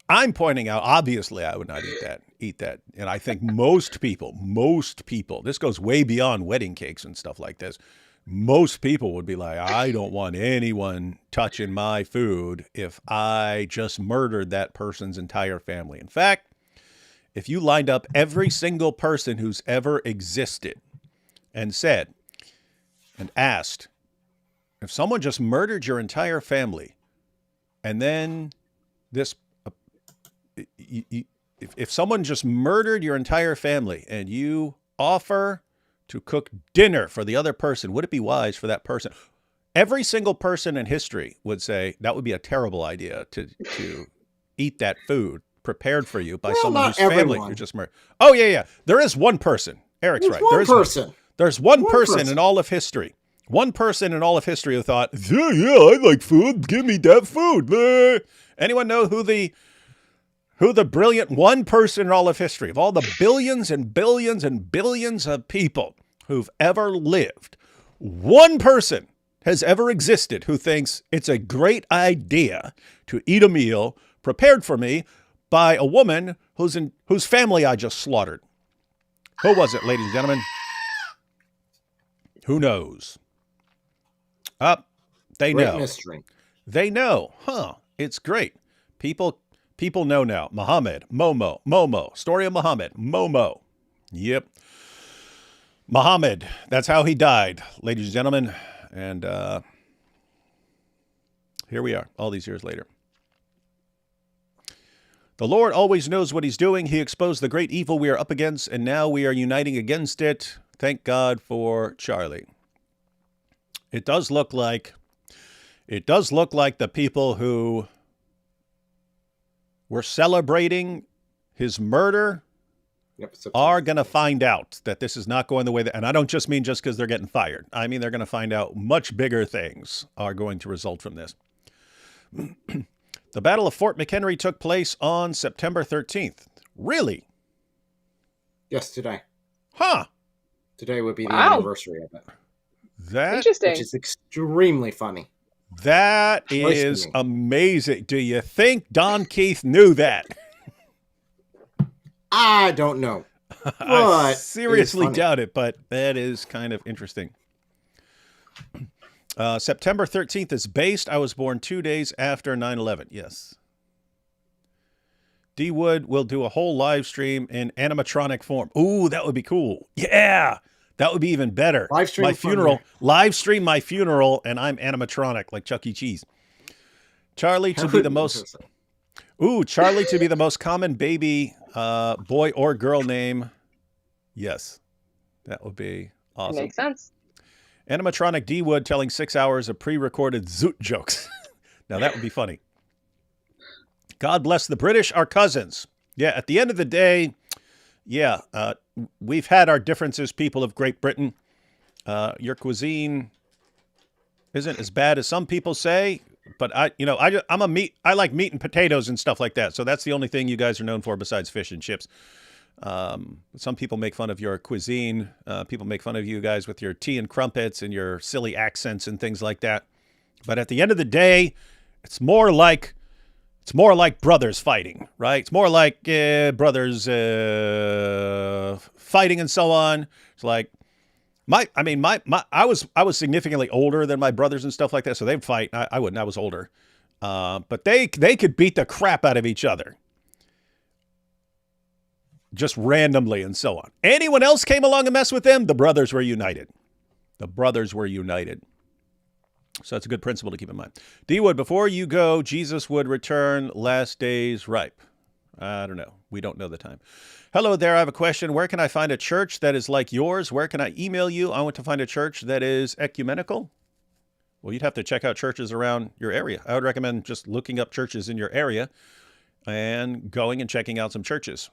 I'm pointing out, obviously, I would not eat that. And I think most people, this goes way beyond wedding cakes and stuff like this. Most people would be like, I don't want anyone touching my food if I just murdered that person's entire family. In fact, if you lined up every single person who's ever existed and said and asked, if someone just murdered your entire family, and then if someone just murdered your entire family and you offer to cook dinner for the other person, would it be wise for that person? Every single person in history would say that would be a terrible idea to eat that food prepared for you by Well, someone not whose family everyone. you just murdered. Oh, yeah. There is one person. Eric's There's right. one There is person. There's one One person person. in all of history. One person in all of history who thought, yeah, I like food. Give me that food. Anyone know who the brilliant one person in all of history, of all the billions and billions and billions of people who've ever lived, one person has ever existed who thinks it's a great idea to eat a meal prepared for me by a woman whose family I just slaughtered? Who was it, ladies and gentlemen? Who knows? They Great know. mystery. They know. It's great. People know now. Muhammad, Momo. Story of Muhammad, Momo. Yep. Muhammad. That's how he died, ladies and gentlemen. And here we are, all these years later. The Lord always knows what he's doing. He exposed the great evil we are up against, and now we are uniting against it. Thank God for Charlie. It does look like the people who were celebrating his murder are going to find out that this is not going the way that, and I don't just mean just because they're getting fired. I mean, they're going to find out much bigger things are going to result from this. The Battle of Fort McHenry took place on September 13th. Really? Yes, today. Huh. Today would be the Wow. anniversary of it, Interesting. which is extremely funny. That Nice is to me. amazing. Do you think Don Keith knew that? I don't know. I But seriously funny. doubt it, but that is kind of interesting. September 13th is based. I was born 2 days after 9/11. Yes. D Wood will do a whole live stream in animatronic form. Ooh, that would be cool. Yeah, that would be even better. Live stream my from funeral. there. Live stream my funeral, and I'm animatronic like Chuck E. Cheese. Charlie to be the most. Ooh, Charlie to be the most common baby boy or girl name. Yes, that would be That awesome. makes sense. Animatronic D Wood telling 6 hours of pre-recorded Zoot jokes. Now that would be funny. God bless the British, our cousins. Yeah, at the end of the day, yeah, we've had our differences, people of Great Britain. Your cuisine isn't as bad as some people say, but I like meat and potatoes and stuff like that. So that's the only thing you guys are known for besides fish and chips. Some people make fun of your cuisine. People make fun of you guys with your tea and crumpets and your silly accents and things like that. But at the end of the day, it's more like brothers fighting, right? It's more like brothers fighting and so on. It's like I was significantly older than my brothers and stuff like that, so they'd fight. I wouldn't. I was older, but they could beat the crap out of each other. Just randomly and so on. Anyone else came along and messed with them, the brothers were united. The brothers were united. So that's a good principle to keep in mind. D Wood, before you go, Jesus would return, last days ripe. I don't know. We don't know the time. Hello there. I have a question. Where can I find a church that is like yours? Where can I email you? I want to find a church that is ecumenical. Well, you'd have to check out churches around your area. I would recommend just looking up churches in your area and going and checking out some churches.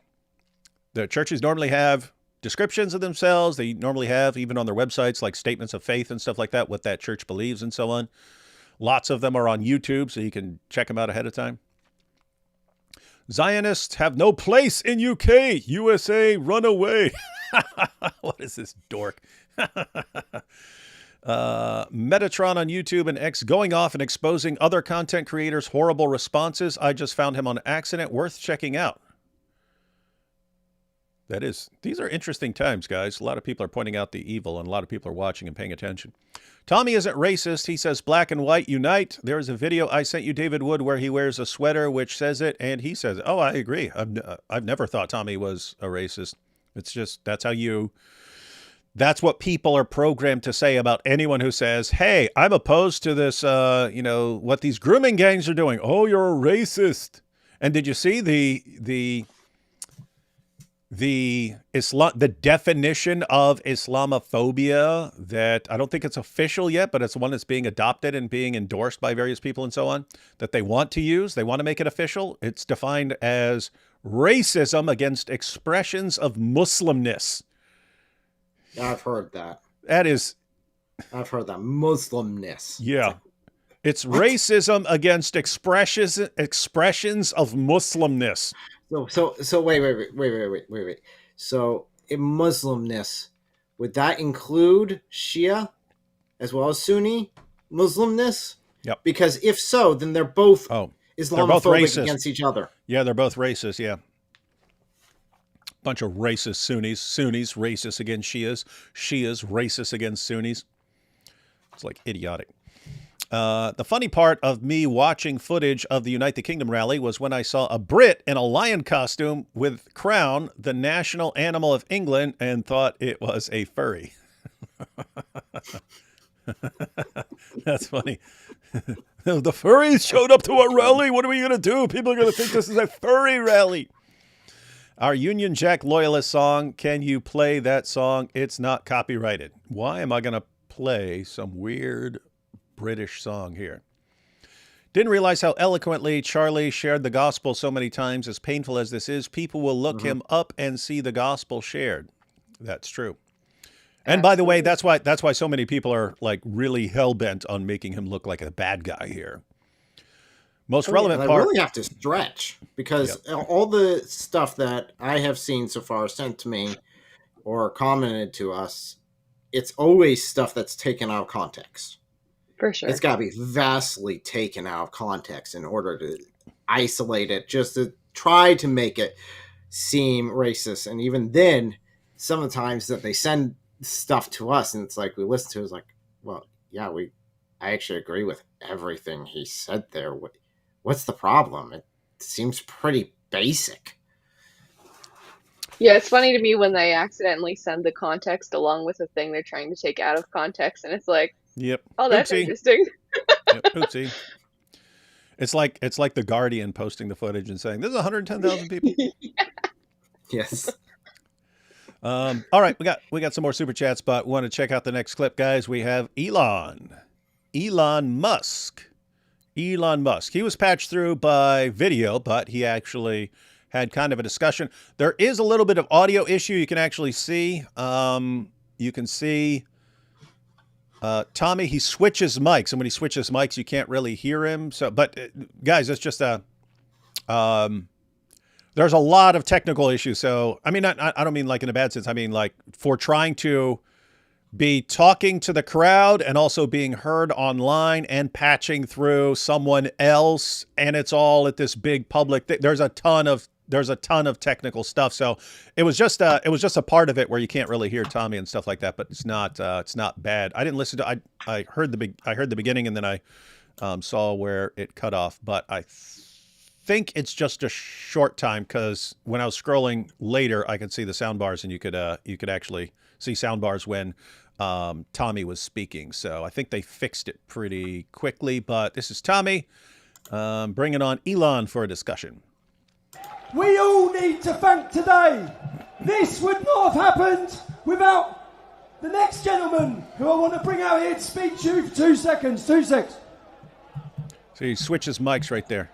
The churches normally have descriptions of themselves. They normally have, even on their websites, like statements of faith and stuff like that, what that church believes and so on. Lots of them are on YouTube, so you can check them out ahead of time. Zionists have no place in UK. USA, run away. What is this dork? Metatron on YouTube and X going off and exposing other content creators' horrible responses. I just found him on accident. Worth checking out. These are interesting times, guys. A lot of people are pointing out the evil, and a lot of people are watching and paying attention. Tommy isn't racist. He says black and white unite. There is a video I sent you, David Wood, where he wears a sweater which says it, and he says it. Oh, I agree. I've never thought Tommy was a racist. It's just that's what people are programmed to say about anyone who says, hey, I'm opposed to this, what these grooming gangs are doing. Oh, you're a racist. And did you see the the definition of Islamophobia, that I don't think it's official yet, but it's one that's being adopted and being endorsed by various people and so on, that they want to use. They want to make it official. It's defined as racism against expressions of Muslimness. I've heard that. I've heard that. Muslimness. Yeah. It's racism against expressions of Muslimness. So wait. So in Muslimness, would that include Shia as well as Sunni Muslimness? Yep. Because if so, then they're both Islamophobic racist against each other. Yeah, they're both racist, yeah. Bunch of racist Sunnis racist against Shias racist against Sunnis. It's like idiotic. The funny part of me watching footage of the Unite the Kingdom rally was when I saw a Brit in a lion costume with crown, the national animal of England, and thought it was a furry. That's funny. The furries showed up to our rally. What are we going to do? People are going to think this is a furry rally. Our Union Jack Loyalist song, can you play that song? It's not copyrighted. Why am I going to play some weird British song here? Didn't realize how eloquently Charlie shared the gospel so many times. As painful as this is, people will look him up and see the gospel shared. That's true. And by the way, that's why so many people are like really hell-bent on making him look like a bad guy here. Most relevant part. I really have to stretch because all the stuff that I have seen so far sent to me or commented to us, it's always stuff that's taken out of context. For sure. It's got to be vastly taken out of context in order to isolate it, just to try to make it seem racist. And even then, some of the times that they send stuff to us and it's like we listen to it, it's like, well, yeah, I actually agree with everything he said there. What's the problem? It seems pretty basic. Yeah, it's funny to me when they accidentally send the context along with the thing they're trying to take out of context, and it's like, yep. Oh, that's interesting. Yep. Oopsie. It's like the Guardian posting the footage and saying, "There's 110,000 people." Yes. All right, we got some more super chats, but we want to check out the next clip, guys. We have Elon Musk. Elon Musk. He was patched through by video, but he actually had kind of a discussion. There is a little bit of audio issue. You can actually see. You can see Tommy. He switches mics, and when he switches mics, you can't really hear him. So, but guys, it's just a. There's a lot of technical issues. So, I mean, I don't mean like in a bad sense. I mean like for trying to be talking to the crowd and also being heard online and patching through someone else, and it's all at this big public there's a ton of technical stuff. So it was just a part of it where you can't really hear Tommy and stuff like that, but it's not bad. I didn't listen to I heard the beginning and then I saw where it cut off, but I think it's just a short time because when I was scrolling later I could see the sound bars and you could actually see sound bars when Tommy was speaking. So I think they fixed it pretty quickly, but this is Tommy bringing on Elon for a discussion. We all need to thank today. This would not have happened without the next gentleman who I want to bring out here to speak to you for 2 seconds. 2 seconds. So he switches mics right there.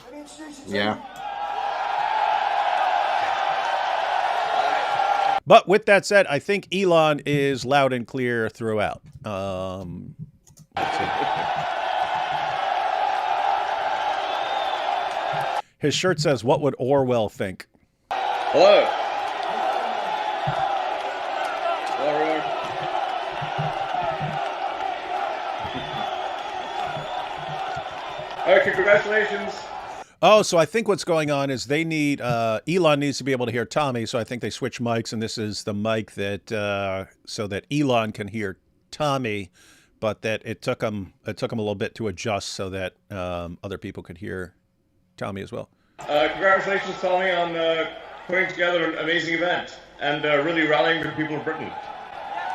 Let me introduce you to Yeah. But with that said, I think Elon is loud and clear throughout. Let's see. His shirt says, "What would Orwell think?" Hello. Hello, everyone. All right, congratulations. Oh, so I think what's going on is they need Elon needs to be able to hear Tommy, so I think they switch mics, and this is the mic that so that Elon can hear Tommy, but that it took him a little bit to adjust so that other people could hear Tommy as well. Congratulations, Tommy, on putting together an amazing event and really rallying the people of Britain.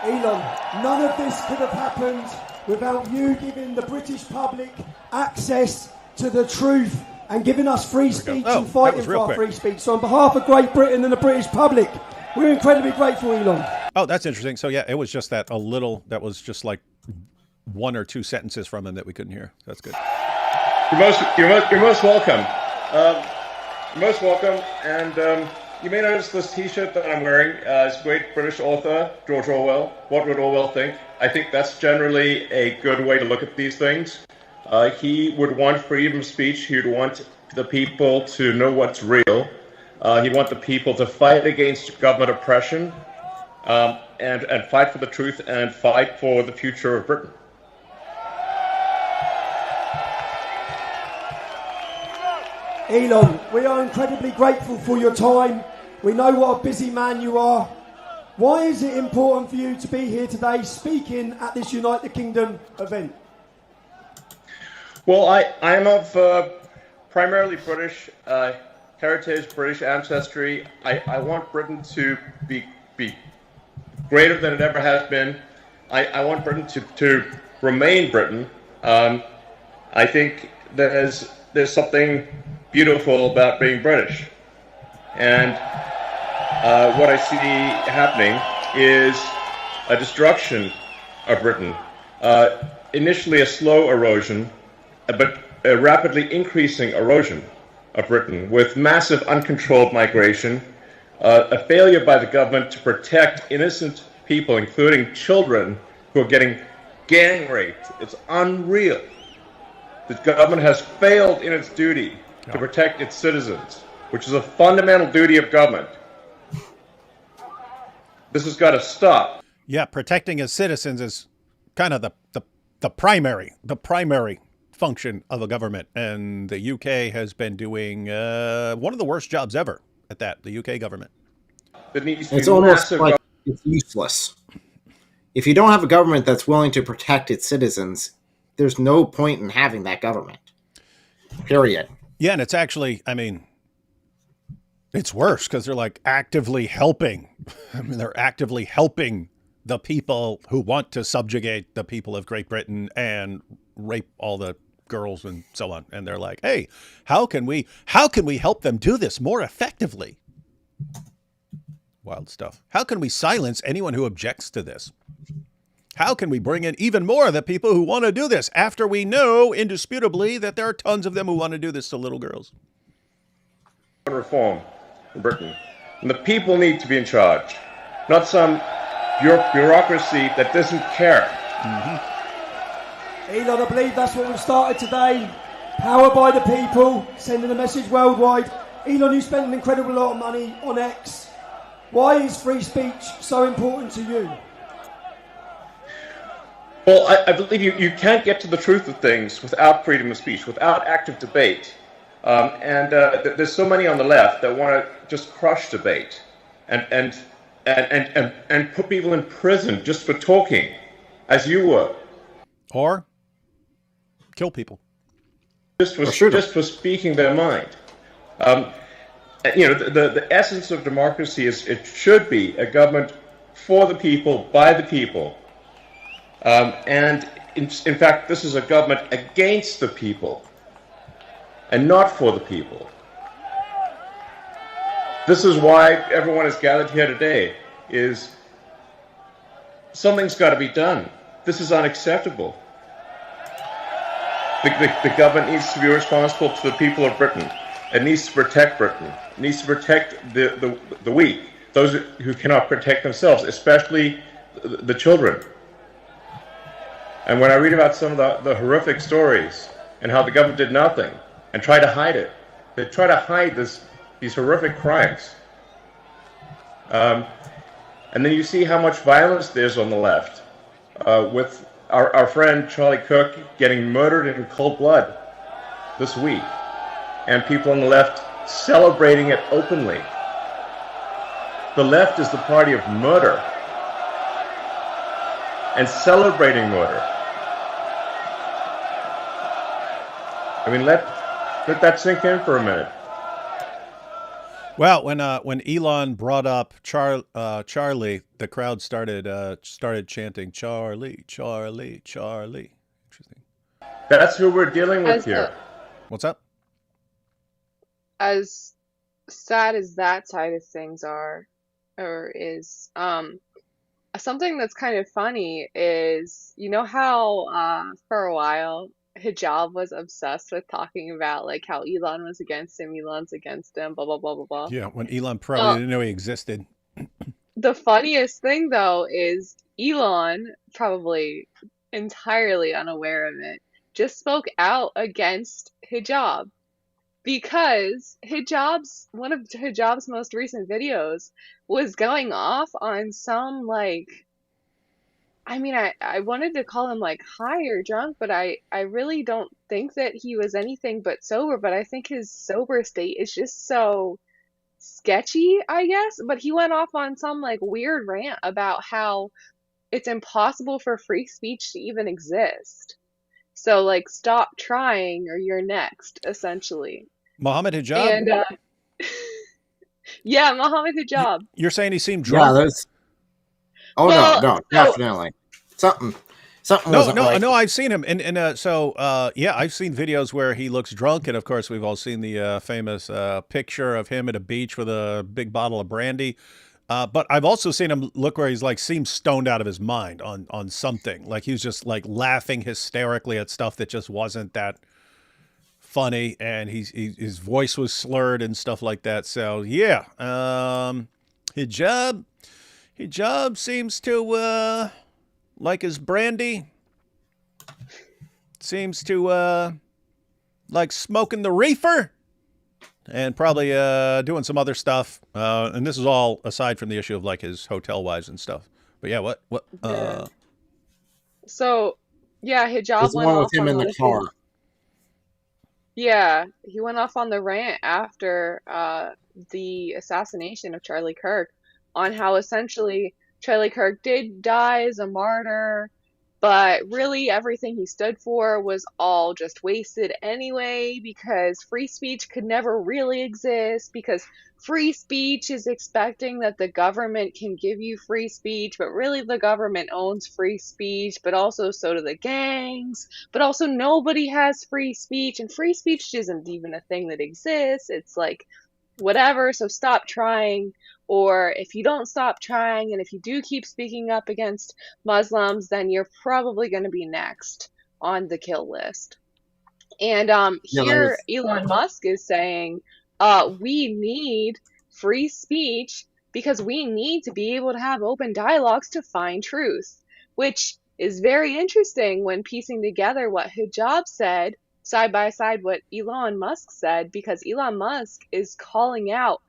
Elon, none of this could have happened without you giving the British public access to the truth and giving us free speech Oh, and that fighting was for real our quick. free speech. So on behalf of Great Britain and the British public, we're incredibly grateful, Elon. Oh, that's interesting. So yeah, it was just that was just like 1 or 2 sentences from him that we couldn't hear. That's good. You're most welcome. Most welcome. And you may notice this T-shirt that I'm wearing is great British author George Orwell. What would Orwell think? I think that's generally a good way to look at these things. He would want freedom of speech. He would want the people to know what's real. He'd want the people to fight against government oppression and fight for the truth and fight for the future of Britain. Elon, we are incredibly grateful for your time. We know what a busy man you are. Why is it important for you to be here today speaking at this Unite the Kingdom event? Well, I am of primarily British heritage, British ancestry. I want Britain to be greater than it ever has been. I want Britain to remain Britain. I think there's something beautiful about being British. And what I see happening is a destruction of Britain. Initially a slow erosion, but a rapidly increasing erosion of Britain with massive uncontrolled migration, a failure by the government to protect innocent people, including children who are getting gang raped. It's unreal. The government has failed in its duty to protect its citizens, which is a fundamental duty of government. This has got to stop. Yeah, protecting his citizens is kind of the primary function of a government, and the UK has been doing one of the worst jobs ever at that. The UK government. It's almost like it's useless. If you don't have a government that's willing to protect its citizens, there's no point in having that government. Period. Yeah, and it's actually, I mean, it's worse because they're like actively helping. I mean, they're actively helping the people who want to subjugate the people of Great Britain and rape all the girls and so on. And they're like, hey, how can we help them do this more effectively? Wild stuff. How can we silence anyone who objects to this? How can we bring in even more of the people who want to do this after we know indisputably that there are tons of them who want to do this to little girls? Reform in Britain. And the people need to be in charge, not some bureaucracy that doesn't care. Elon, I believe that's what we've started today. Power by the people, sending a message worldwide. Elon, you spent an incredible lot of money on X. Why is free speech so important to you? Well, I believe you can't get to the truth of things without freedom of speech, without active debate. There's so many on the left that want to just crush debate and put people in prison just for talking, as you were. Or kill people. Just for speaking their mind. The essence of democracy is it should be a government for the people, by the people. And in fact, this is a government against the people and not for the people. This is why everyone is gathered here today, is something's got to be done. This is unacceptable. The government needs to be responsible to the people of Britain. It needs to protect Britain. It needs to protect the weak, those who cannot protect themselves, especially the children. And when I read about some of the horrific stories and how the government did nothing and tried to hide it, they try to hide these horrific crimes. And then you see how much violence there's on the left, with our friend Charlie Cook getting murdered in cold blood this week, and people on the left celebrating it openly. The left is the party of murder and celebrating murder. I mean, let that sink in for a minute. Well, when Elon brought up Charlie, the crowd started chanting Charlie, Charlie, Charlie. Interesting. That's who we're dealing with here. What's up? as sad as that side of things are, or is, something that's kind of funny is, you know how for a while Hijab was obsessed with talking about like how Elon was against him, Elon's against him, blah blah blah blah blah. Yeah, when Elon probably Uh, didn't know he existed. the funniest thing though is Elon, probably entirely unaware of it, just spoke out against Hijab because Hijab's one of Hijab's most recent videos was going off on some like, I mean, I wanted to call him like high or drunk, but I really don't think that he was anything but sober, but I think his sober state is just so sketchy, I guess. But he went off on some like weird rant about how it's impossible for free speech to even exist. So like stop trying or you're next, essentially. Mohammed Hijab, And yeah, Muhammad Hijab. you're saying he seemed Yeah, drunk? those. Oh Well, no, so definitely something No, wasn't no, right. no. I've seen him, and yeah, I've seen videos where he looks drunk, and of course, we've all seen the famous picture of him at a beach with a big bottle of brandy. But I've also seen him look where he's like seems stoned out of his mind on something. Like he was just like laughing hysterically at stuff that just wasn't that funny, and his voice was slurred and stuff like that. So yeah, Hijab seems to like his brandy. Seems to like smoking the reefer and probably doing some other stuff. And this is all aside from the issue of like his hotel wives and stuff. But yeah, what yeah. So yeah, Hijab There's the went one off with him on in one the of car. his, yeah, he went off on the rant after the assassination of Charlie Kirk on how essentially Charlie Kirk did die as a martyr, but really everything he stood for was all just wasted anyway because free speech could never really exist because free speech is expecting that the government can give you free speech, but really the government owns free speech, but also so do the gangs, but also nobody has free speech, and free speech isn't even a thing that exists. It's like whatever, so stop trying. Or if you don't stop trying and if you do keep speaking up against Muslims, then you're probably going to be next on the kill list. And Yeah, that here was. Elon Musk is saying, we need free speech because we need to be able to have open dialogues to find truth, which is very interesting when piecing together what Hijab said side by side what Elon Musk said, because Elon Musk is calling out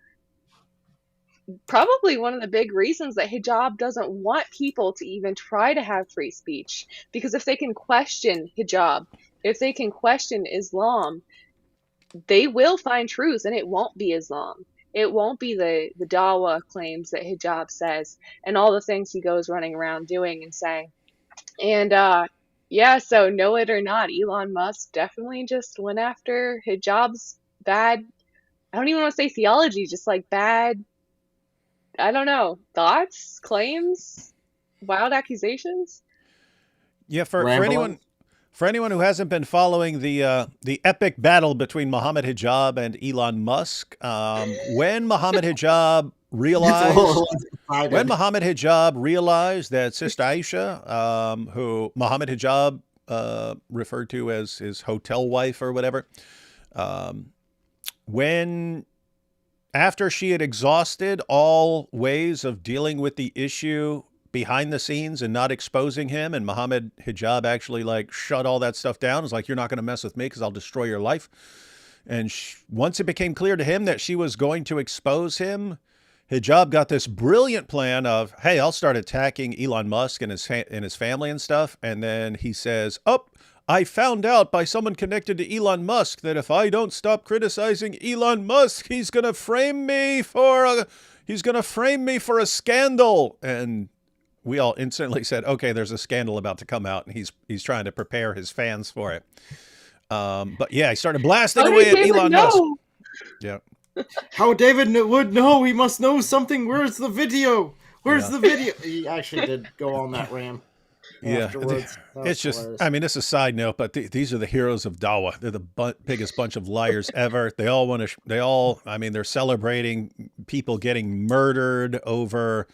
probably one of the big reasons that Hijab doesn't want people to even try to have free speech. Because if they can question Hijab, if they can question Islam, they will find truth, and it won't be Islam. It won't be the Dawa claims that Hijab says and all the things he goes running around doing and saying. And yeah, so know it or not, Elon Musk definitely just went after Hijab's bad, I don't even want to say theology, just like bad, I don't know, thoughts, claims, wild accusations. Yeah, for Rambling. anyone who hasn't been following the epic battle between Mohammed Hijab and Elon Musk, when Mohammed Hijab realized when Mohammed Hijab realized that Sister Aisha, who Mohammed Hijab referred to as his hotel wife or whatever, when after she had exhausted all ways of dealing with the issue behind the scenes and not exposing him, and Mohammed Hijab actually like shut all that stuff down. It's like, you're not going to mess with me because I'll destroy your life. And once it became clear to him that she was going to expose him, Hijab got this brilliant plan of, hey, I'll start attacking Elon Musk and his family and stuff. And then he says, oh, I found out by someone connected to Elon Musk that if I don't stop criticizing Elon Musk, he's going to frame me for a scandal. And we all instantly said, okay, there's a scandal about to come out, and he's trying to prepare his fans for it. But yeah, he started blasting away at Elon Musk. Yeah. How David would know? He must know something. Where's the video? Where's the video? He actually did go on that rant. Yeah, afterwards. That was it's just, hilarious. I mean, it's a side note, but these are the heroes of Dawa. They're the biggest bunch of liars ever. They all want to, I mean, they're celebrating people getting murdered over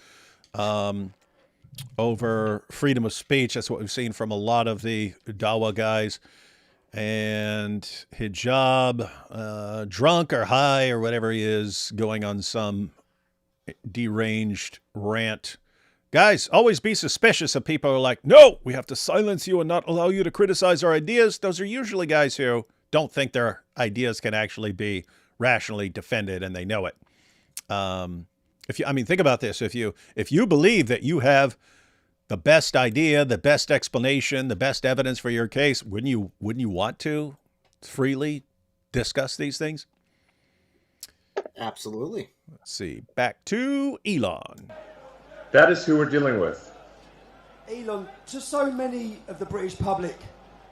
freedom of speech. That's what we've seen from a lot of the Dawa guys. And hijab, drunk or high or whatever he is, going on some deranged rant. Guys, always be suspicious of people who are like, no, we have to silence you and not allow you to criticize our ideas. Those are usually guys who don't think their ideas can actually be rationally defended, and they know it. Think about this. If you believe that you have the best idea, the best explanation, the best evidence for your case, wouldn't you want to freely discuss these things? Absolutely. Let's see. Back to Elon. That is who we're dealing with. Elon, to so many of the British public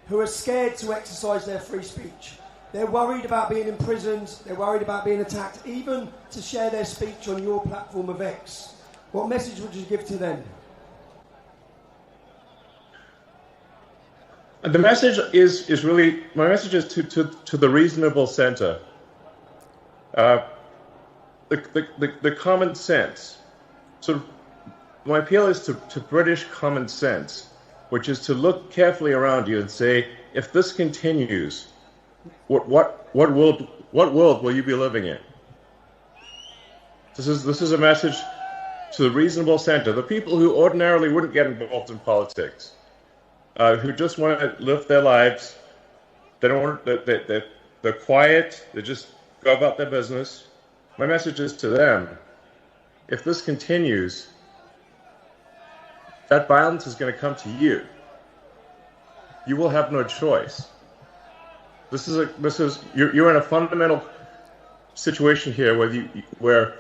who are scared to exercise their free speech, they're worried about being imprisoned, they're worried about being attacked, even to share their speech on your platform of X. What message would you give to them? The message is really, my message is to the reasonable center. The common sense. So my appeal is to British common sense, which is to look carefully around you and say, if this continues, what world will you be living in? This is a message to the reasonable center, the people who ordinarily wouldn't get involved in politics, who just want to live their lives. They don't want they're quiet. They just go about their business. My message is to them: if this continues, that violence is going to come to you. You will have no choice. You're in a fundamental situation here where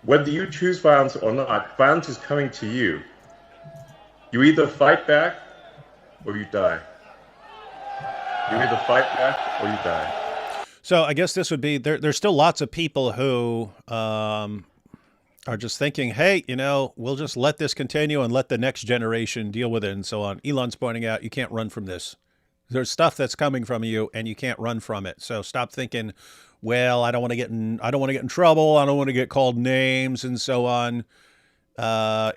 whether you choose violence or not, violence is coming to you. You either fight back or you die. You either fight back or you die. So I guess this would be, there's still lots of people who are just thinking, hey, we'll just let this continue and let the next generation deal with it and so on. Elon's pointing out you can't run from this. There's stuff that's coming from you and you can't run from it. So stop thinking, well, I don't want to get in trouble. I don't want to get called names and so on.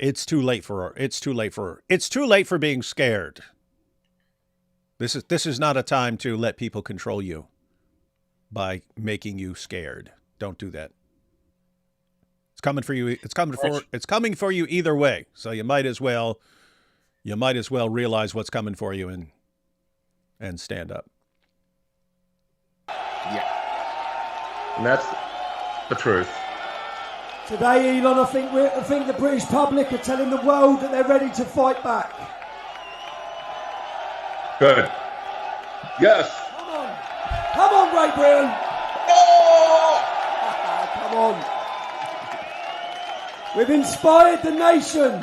It's too late for her. It's too late for her. It's too late for being scared. This is not a time to let people control you by making you scared. Don't do that. It's coming for you. It's coming for you either way. So you might as well realize what's coming for you and stand up. Yeah. And that's the truth. Today, Elon, I think the British public are telling the world that they're ready to fight back. Good. Yes. Come on, Great Britain. Oh! Come on. We've inspired the nation.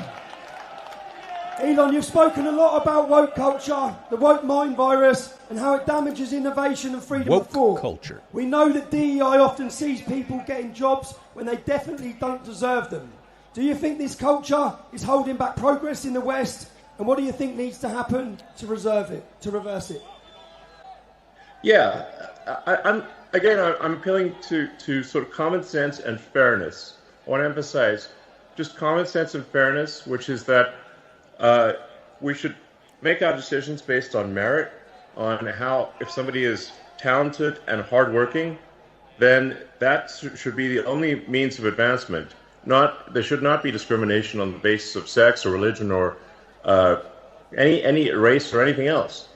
Elon, you've spoken a lot about woke culture, the woke mind virus, and how it damages innovation and freedom of thought. Woke culture. We know that DEI often sees people getting jobs when they definitely don't deserve them. Do you think this culture is holding back progress in the West? And what do you think needs to happen to reverse it? Yeah, I'm appealing to sort of common sense and fairness. I want to emphasize just common sense and fairness, which is that we should make our decisions based on merit, on how, if somebody is talented and hardworking, then that should be the only means of advancement. There should not be discrimination on the basis of sex or religion or any race or anything else.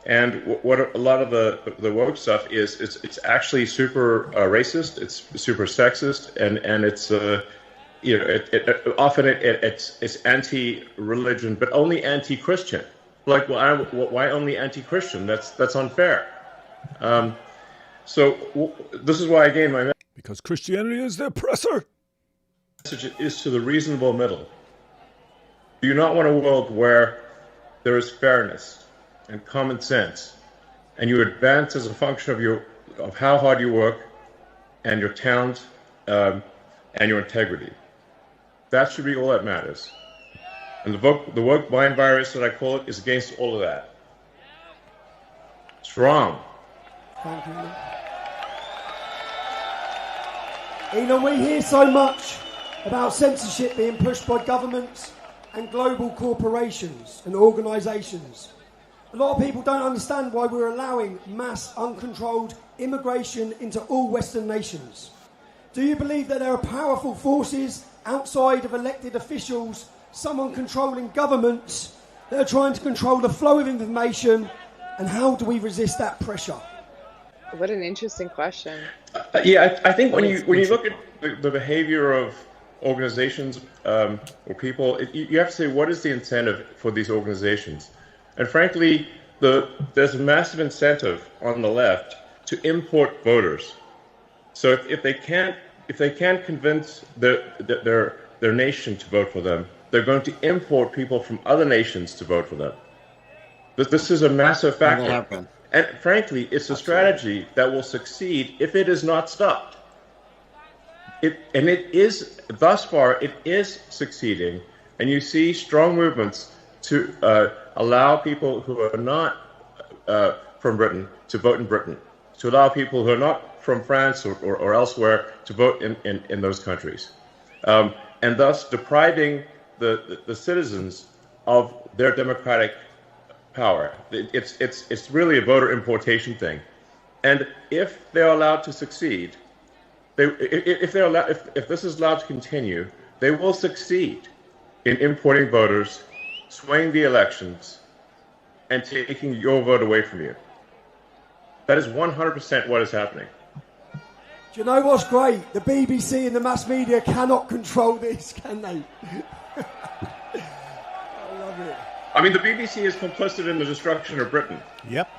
And what a lot of the woke stuff is, it's actually super racist, it's super sexist, and it's it's anti-religion, but only anti-Christian. Like, why only anti-Christian? That's unfair. So this is why, again, because Christianity is the oppressor. Message is to the reasonable middle. Do you not want a world where there is fairness and common sense, and you advance as a function of how hard you work, and your talent, and your integrity? That should be all that matters. And the woke mind virus that I call it is against all of that. It's wrong. Thank you. Elon, we hear so much about censorship being pushed by governments and global corporations and organisations. A lot of people don't understand why we're allowing mass, uncontrolled immigration into all Western nations. Do you believe that there are powerful forces outside of elected officials, someone controlling governments, that are trying to control the flow of information, and how do we resist that pressure? What an interesting question. I think when you look at the behavior of organizations or people, you have to say, what is the incentive for these organizations? And frankly, there's a massive incentive on the left to import voters. So if they can't convince their nation to vote for them, they're going to import people from other nations to vote for them. This is a massive factor. And frankly, it's a strategy that will succeed if it is not stopped. Thus far, it is succeeding. And you see strong movements to allow people who are not from Britain to vote in Britain, to allow people who are not from France or elsewhere to vote in those countries, and thus depriving the citizens of their democratic power. It's really a voter importation thing, and if they're allowed to succeed, if this is allowed to continue, they will succeed in importing voters, swaying the elections, and taking your vote away from you. That is 100% what is happening. Do you know what's great? The BBC and the mass media cannot control this, can they? I love it. I mean, the BBC is complicit in the destruction of Britain. Yep.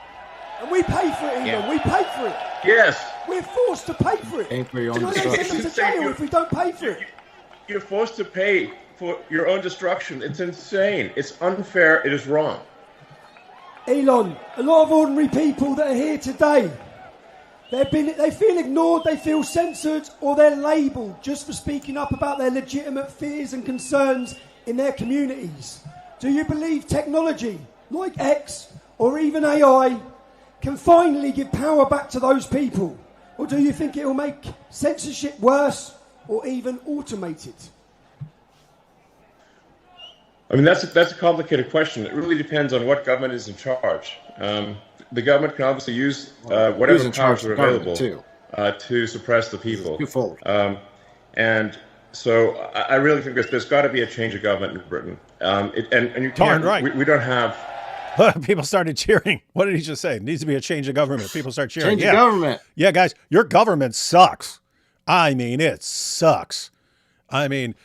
And we pay for it, Elon. Yeah. We pay for it. Yes. We're forced to pay for it. Pay for your Do you own know they destruction. send us to jail if we don't pay for it? You're forced to pay for your own destruction. It's insane. It's unfair. It is wrong. Elon, a lot of ordinary people that are here today, they feel ignored, they feel censored, or they're labelled just for speaking up about their legitimate fears and concerns in their communities. Do you believe technology, like X or even AI, can finally give power back to those people? Or do you think it will make censorship worse or even automate it? I mean, that's a complicated question. It really depends on what government is in charge. The government can obviously use whatever powers are available to suppress the people. Twofold. And so I really think there's got to be a change of government in Britain. And you Darn can't. right. We don't have. People started cheering. What did he just say? It needs to be a change of government. People start cheering. Change of government. Yeah, guys, your government sucks. I mean, it sucks. I mean,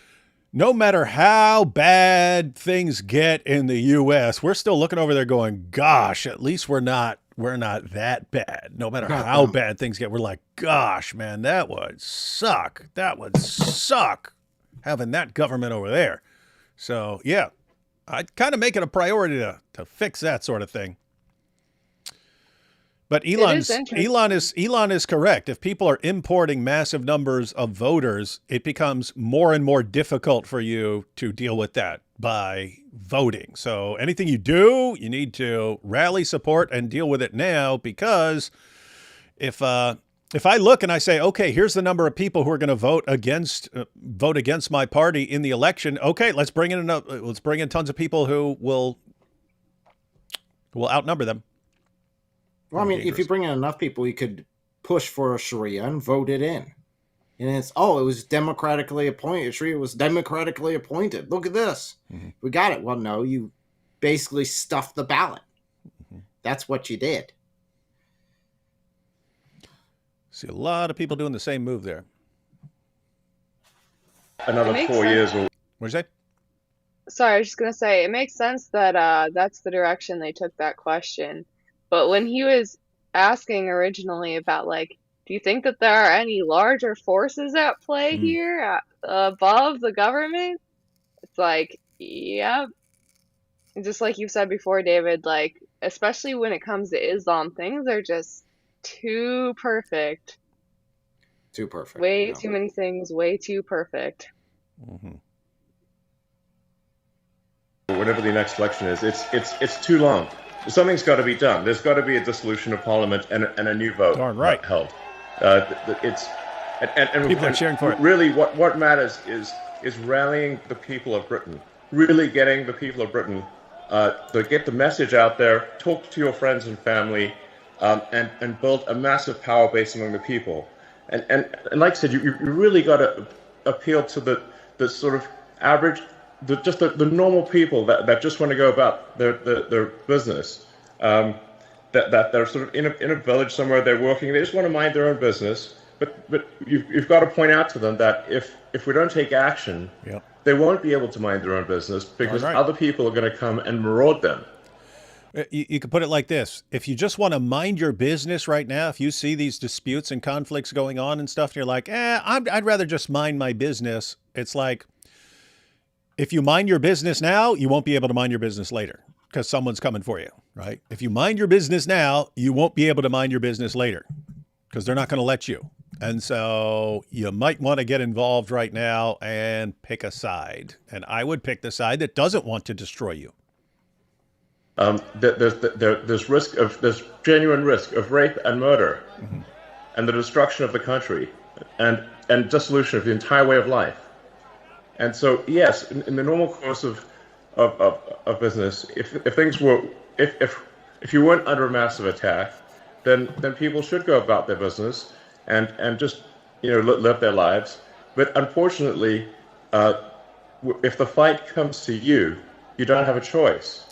no matter how bad things get in the U.S., we're still looking over there going, gosh, at least we're not that bad. No matter how bad things get, we're like, gosh, man, that would suck. That would suck having that government over there. So, yeah, I'd kind of make it a priority to fix that sort of thing. But Elon is correct. If people are importing massive numbers of voters, it becomes more and more difficult for you to deal with that by voting. So anything you do, you need to rally support and deal with it now, because if I look and I say, okay, here's the number of people who are going to vote against my party in the election. Okay, let's bring in tons of people who will outnumber them. Well, I mean, if you bring in enough people, you could push for a Sharia and vote it in. And it was democratically appointed. Sharia was democratically appointed. Look at this. Mm-hmm. We got it. Well, no, you basically stuffed the ballot. Mm-hmm. That's what you did. See a lot of people doing the same move there. Another 4 years. What'd you say? Sorry, I was just going to say, it makes sense that that's the direction they took that question. But when he was asking originally about, like, do you think that there are any larger forces at play here above the government? It's like, yeah. Just like you said before, David, like, especially when it comes to Islam, things are just too perfect. Too perfect. Way too many things, way too perfect. Mm-hmm. whenever the next election is, it's too long. Something's got to be done. There's got to be a dissolution of Parliament and a new vote Darn right. held. People are cheering for it. Really, what matters is rallying the people of Britain, really getting the people of Britain to get the message out there, talk to your friends and family, and build a massive power base among the people. And like I said, you really got to appeal to the sort of average, the normal people that just want to go about their business. That they're sort of in a village somewhere, they're working, they just want to mind their own business. But you've got to point out to them that if we don't take action, Yep. they won't be able to mind their own business because Right. other people are going to come and maraud them. You could put it like this. If you just want to mind your business right now, if you see these disputes and conflicts going on and stuff, and you're like, I'd rather just mind my business. It's like, if you mind your business now, you won't be able to mind your business later because someone's coming for you, right? If you mind your business now, you won't be able to mind your business later because they're not going to let you. And so you might want to get involved right now and pick a side. And I would pick the side that doesn't want to destroy you. There's genuine risk of rape and murder, and the destruction of the country, and dissolution of the entire way of life. And so, yes, in the normal course of business, if you weren't under a massive attack, then people should go about their business and just live their lives. But unfortunately, if the fight comes to you, you don't have a choice.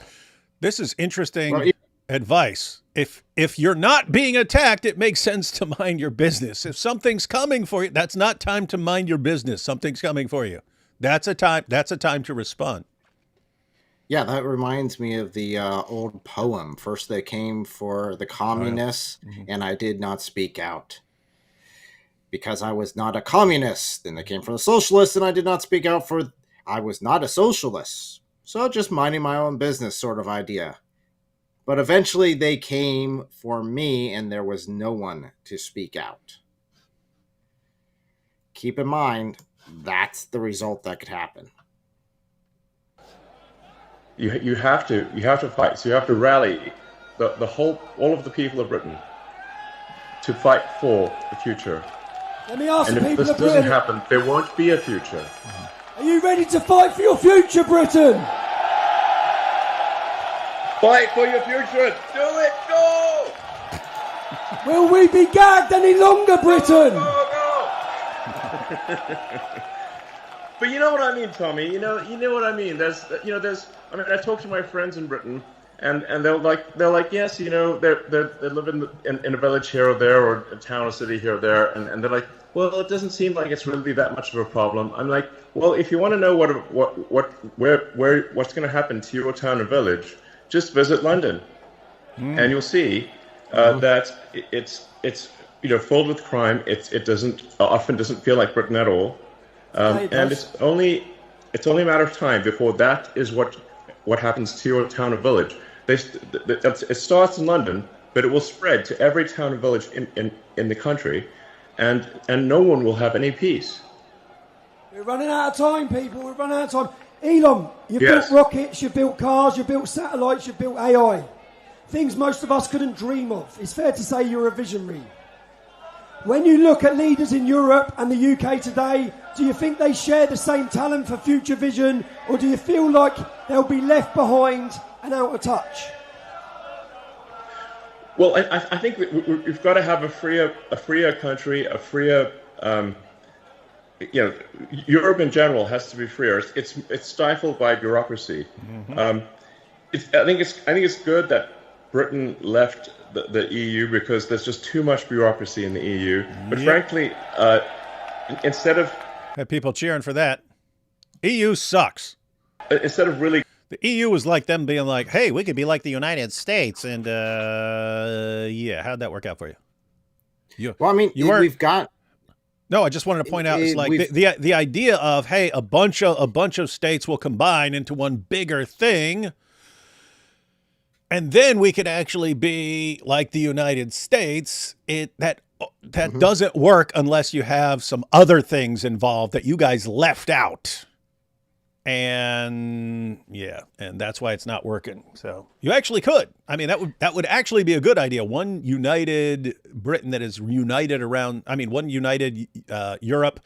This is interesting advice. If you're not being attacked, it makes sense to mind your business. If something's coming for you, that's not time to mind your business. Something's coming for you. That's a time to respond. Yeah, that reminds me of the old poem. First they came for the communists, and I did not speak out because I was not a communist. Then they came for the socialists, and I did not speak out for I was not a socialist. So just minding my own business sort of idea. But eventually they came for me, and there was no one to speak out. Keep in mind, that's the result that could happen. You have to fight. So you have to rally all of the people of Britain to fight for the future. Let me ask And the if people this of doesn't Britain, happen, there won't be a future. are you ready to fight for your future, Britain? Fight for your future. Do it. Go. Will we be gagged any longer, Britain? Go. But you know what I mean, Tommy. You know what I mean. I mean, I talk to my friends in Britain, and they're like, yes, they live in a village here or there, or a town or city here or there, and they're like, well, it doesn't seem like it's really that much of a problem. I'm like, well, if you want to know what's going to happen to your town or village, just visit London, and you'll see that it's filled with crime. It often doesn't feel like Britain at all, and it's only a matter of time before that is what happens to your town or village. It starts in London, but it will spread to every town and village in the country, and no one will have any peace. We're running out of time, people. We're running out of time. Elon, you Yes. built rockets, you built cars, you built satellites, you built AI. Things most of us couldn't dream of. It's fair to say you're a visionary. When you look at leaders in Europe and the UK today, do you think they share the same talent for future vision, or do you feel like they'll be left behind and out of touch? Well, I think we've got to have a freer country, a freer. Europe in general has to be freer. It's stifled by bureaucracy. I think it's good that Britain left the EU because there's just too much bureaucracy in the EU. But frankly, instead of Had people cheering for that. EU sucks. instead of really The EU was like them being like, hey, we could be like the United States. And how'd that work out for you? Well, I mean, we've got. No, I just wanted to point out, it's like we've- the idea of, hey, a bunch of states will combine into one bigger thing, and then we could actually be like the United States. That doesn't work unless you have some other things involved that you guys left out. And yeah, and that's why it's not working. So you actually could. I mean, that would actually be a good idea. One united Britain that is united around, I mean, one united Europe,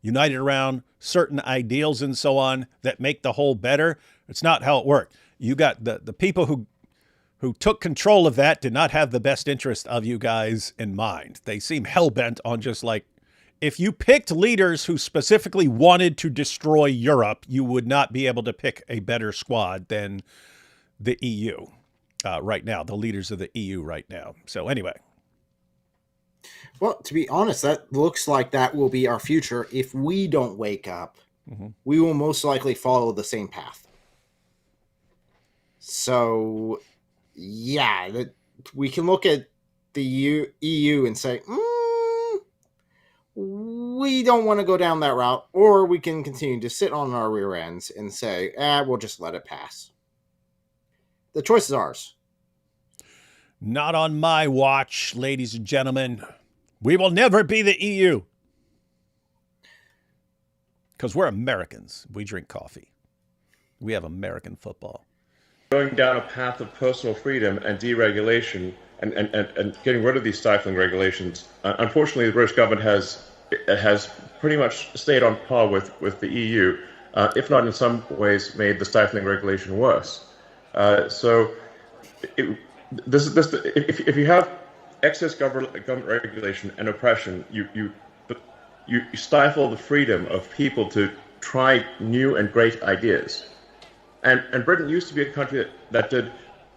united around certain ideals and so on that make the whole better. It's not how it worked. You got the people who took control of that did not have the best interest of you guys in mind. They seem hell-bent on just like, if you picked leaders who specifically wanted to destroy Europe, you would not be able to pick a better squad than the EU right now, the leaders of the EU right now. So anyway. Well, to be honest, that looks like that will be our future. If we don't wake up, we will most likely follow the same path. So, yeah, we can look at the EU and say, we don't want to go down that route, or we can continue to sit on our rear ends and say, we'll just let it pass. The choice is ours. Not on my watch, ladies and gentlemen. We will never be the EU. Because we're Americans. We drink coffee. We have American football. Going down a path of personal freedom and deregulation and getting rid of these stifling regulations. Unfortunately, the British government has pretty much stayed on par with the EU, if not in some ways made the stifling regulation worse. So if you have excess government regulation and oppression, you stifle the freedom of people to try new and great ideas. And Britain used to be a country that did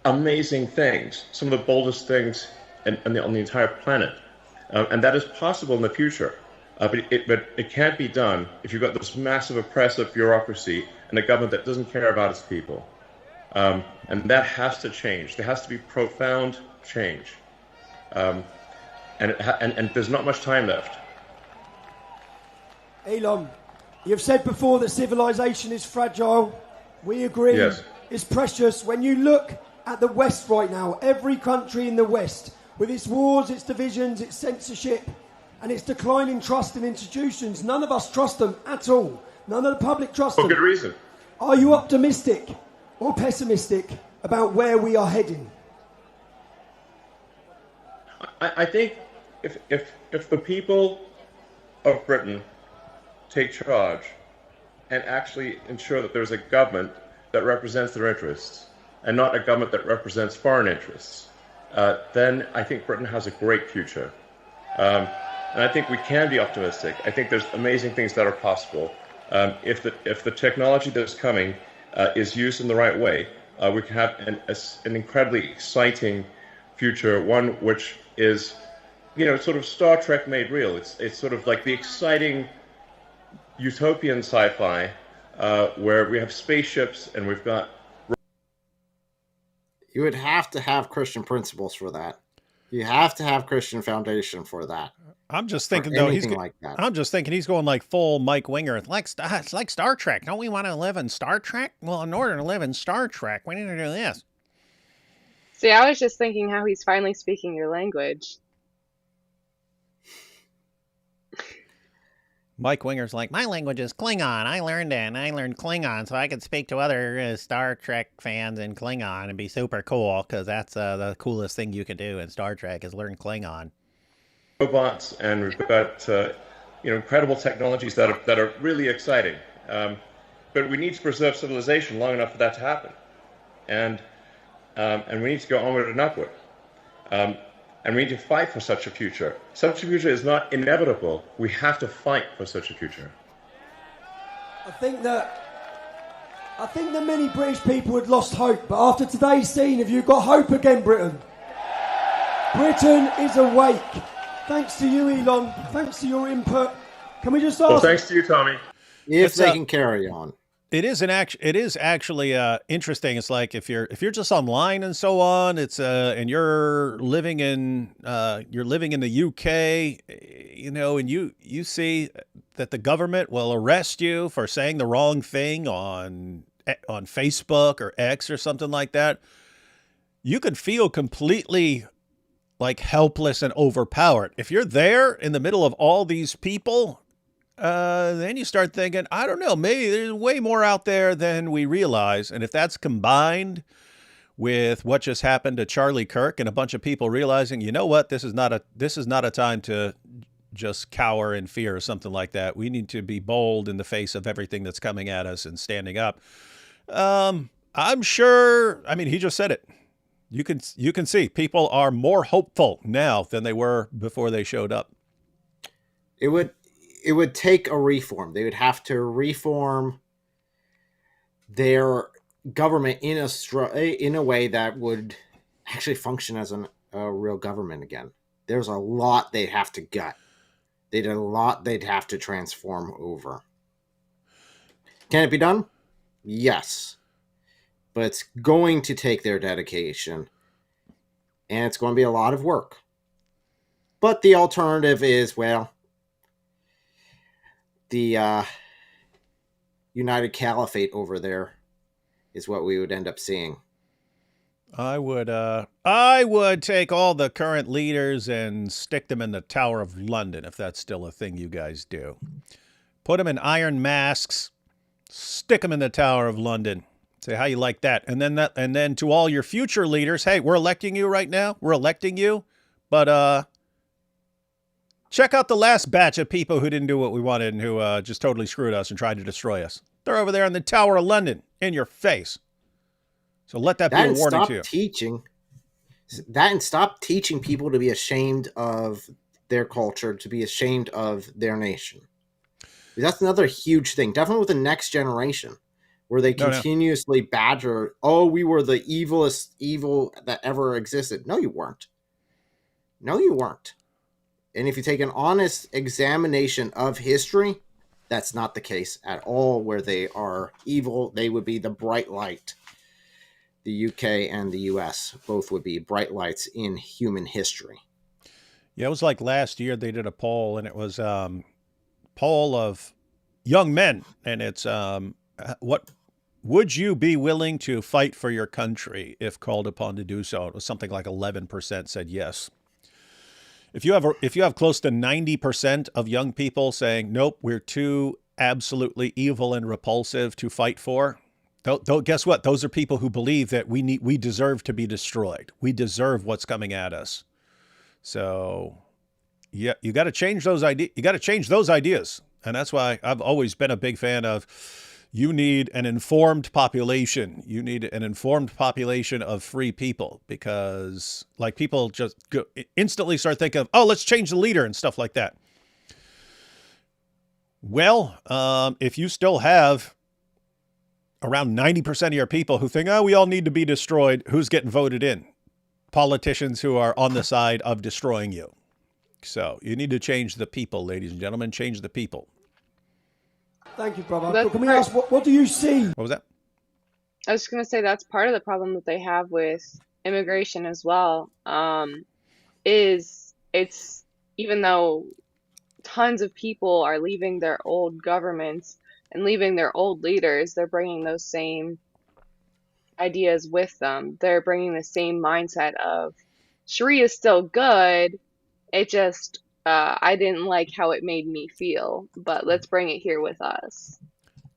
amazing things, some of the boldest things on the entire planet. And that is possible in the future. But it can't be done if you've got this massive oppressive bureaucracy and a government that doesn't care about its people. And that has to change. There has to be profound change. And there's not much time left. Elon, you've said before that civilization is fragile. We agree. Yes. It's precious. When you look at the West right now, every country in the West, with its wars, its divisions, its censorship, and its declining trust in institutions, none of us trust them at all. None of the public trust them. For good reason. Are you optimistic or pessimistic about where we are heading? I think if the people of Britain take charge and actually ensure that there's a government that represents their interests and not a government that represents foreign interests, then I think Britain has a great future. And I think we can be optimistic. I think there's amazing things that are possible. If the technology that's coming is used in the right way, we can have an incredibly exciting future, one which is, sort of Star Trek made real. It's sort of like the exciting utopian sci-fi where we have spaceships and we've got... You would have to have Christian principles for that. You have to have Christian foundation for that. I'm just thinking though I'm just thinking he's going like full Mike Winger. It's like Star Trek. Don't we want to live in Star Trek? Well, in order to live in Star Trek, we need to do this. See, I was just thinking how he's finally speaking your language. Mike Winger's like, my language is Klingon. I learned it, and I learned Klingon so I could speak to other Star Trek fans in Klingon and be super cool, because that's the coolest thing you can do in Star Trek is learn Klingon. Robots, and we've got incredible technologies that are really exciting. But we need to preserve civilization long enough for that to happen, and we need to go onward and upward. And we need to fight for such a future. Such a future is not inevitable. We have to fight for such a future. I think that many British people had lost hope, but after today's scene, have you got hope again, Britain? Britain is awake. Thanks to you, Elon. Thanks to your input. Can we just ask? Well, thanks to you, Tommy. If they can carry on. It is actually interesting. It's like if you're just online and so on, it's and you're living in the UK, and you see that the government will arrest you for saying the wrong thing on Facebook or X or something like that. You could feel completely like helpless and overpowered. If you're there in the middle of all these people then you start thinking, I don't know, maybe there's way more out there than we realize. And if that's combined with what just happened to Charlie Kirk and a bunch of people realizing, you know what, this is not a time to just cower in fear or something like that. We need to be bold in the face of everything that's coming at us and standing up. I'm sure, I mean, he just said it. You can see people are more hopeful now than they were before they showed up. It would take a reform. They would have to reform their government in a way that would actually function as a real government again. There's a lot they'd have to gut. They'd have to transform over. Can it be done? Yes. But it's going to take their dedication, and it's going to be a lot of work. But the alternative is, well, the United Caliphate over there is what we would end up seeing. I would take all the current leaders and stick them in the Tower of London, if that's still a thing you guys do. Put them in iron masks, stick them in the Tower of London. Say how you like that. And then to all your future leaders, hey, we're electing you right now. We're electing you. But check out the last batch of people who didn't do what we wanted and who just totally screwed us and tried to destroy us. They're over there in the Tower of London, in your face. So let that be a warning to you. That and stop teaching people to be ashamed of their culture, to be ashamed of their nation. That's another huge thing, definitely with the next generation, where they continuously badger, oh, we were the evilest evil that ever existed. No, you weren't. No, you weren't. And if you take an honest examination of history, that's not the case at all. Where they are evil, they would be the bright light. The UK and the US both would be bright lights in human history. Yeah, it was like last year they did a poll, and it was poll of young men, and it's what would you be willing to fight for your country if called upon to do so? It was something like 11% said yes. If you have close to 90% of young people saying nope, we're too absolutely evil and repulsive to fight for, guess what? Those are people who believe that we deserve to be destroyed. We deserve what's coming at us. So, yeah, you got to change those ideas. You got to change those ideas, and that's why I've always been a big fan of. You need an informed population. You need an informed population of free people, because like people just instantly start thinking of, oh, let's change the leader and stuff like that. Well, if you still have around 90% of your people who think, oh, we all need to be destroyed, who's getting voted in? Politicians who are on the side of destroying you. So you need to change the people, ladies and gentlemen. Change the people. Thank you, brother. Can we ask, what do you see? What was that? I was going to say that's part of the problem that they have with immigration as well. Is it's, even though tons of people are leaving their old governments and leaving their old leaders, they're bringing those same ideas with them. They're bringing the same mindset of Sharia is still good. It just, I didn't like how it made me feel, but let's bring it here with us.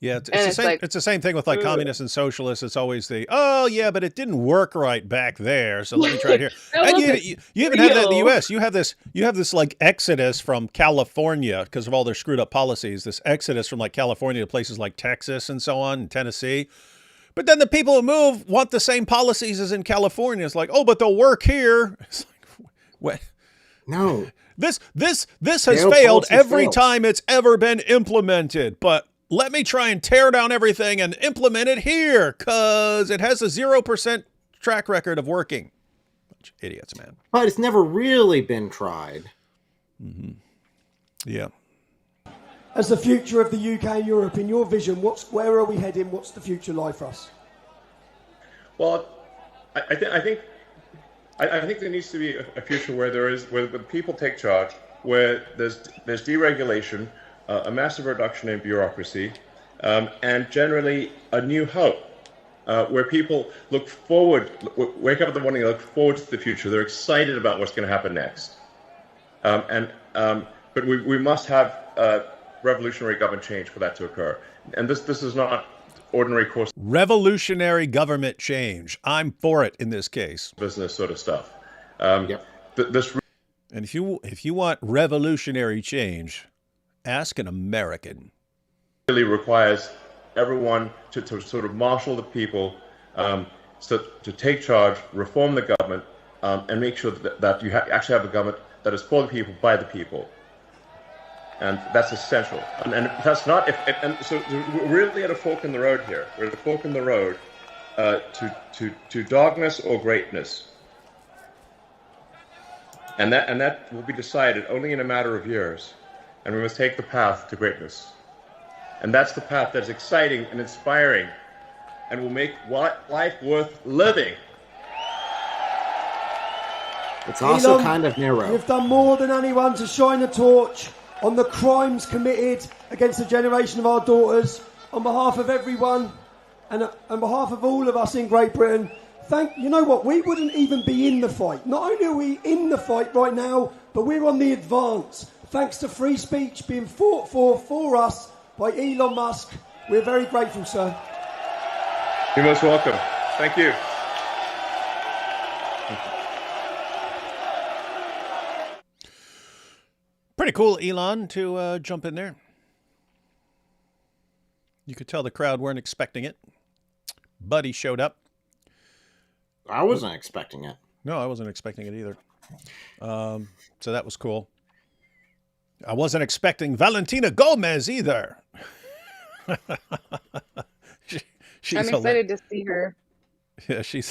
Yeah, it's the same thing with like communists and socialists. It's always oh yeah, but it didn't work right back there, so let me try it here. And you even have that in the U.S. You have this like exodus from California because of all their screwed up policies. This exodus from like California to places like Texas and so on, and Tennessee. But then the people who move want the same policies as in California. It's like, oh, but they'll work here. It's like, what? No. This has failed every time it's ever been implemented, but let me try and tear down everything and implement it here because it has a 0% track record of working. Bunch of idiots, man. But it's never really been tried. Mm-hmm. Yeah. As the future of the UK and Europe, in your vision, where are we heading? What's the future like for us? Well, I think there needs to be a future where where the people take charge, where there's deregulation, a massive reduction in bureaucracy, and generally a new hope, where people look forward, wake up in the morning, and look forward to the future. They're excited about what's going to happen next. But we must have revolutionary government change for that to occur. And this is not ordinary course Revolutionary government change. I'm for it in this case. business sort of stuff. Yep. This And if you want revolutionary change, ask an American. really requires everyone to sort of marshal the people, so to take charge, reform the government, and make sure that you actually have a government that is for the people, by the people. And that's essential. And that's not, so we're really at a fork in the road here. We're at a fork in the road to darkness or greatness. And that will be decided only in a matter of years. And we must take the path to greatness. And that's the path that's exciting and inspiring and will make life worth living. It's also Elon, kind of narrow. You've done more than anyone to shine a torch on the crimes committed against a generation of our daughters. On behalf of everyone and on behalf of all of us in Great Britain, you know what? We wouldn't even be in the fight. Not only are we in the fight right now, but we're on the advance. Thanks to free speech being fought for us by Elon Musk. We're very grateful, sir. You're most welcome. Thank you. Pretty cool, Elon, to jump in there. You could tell the crowd weren't expecting it. Buddy showed up. I wasn't expecting it. No, I wasn't expecting it either. So that was cool. I wasn't expecting Valentina Gomez either. She's I'm excited to see her. Yeah, she's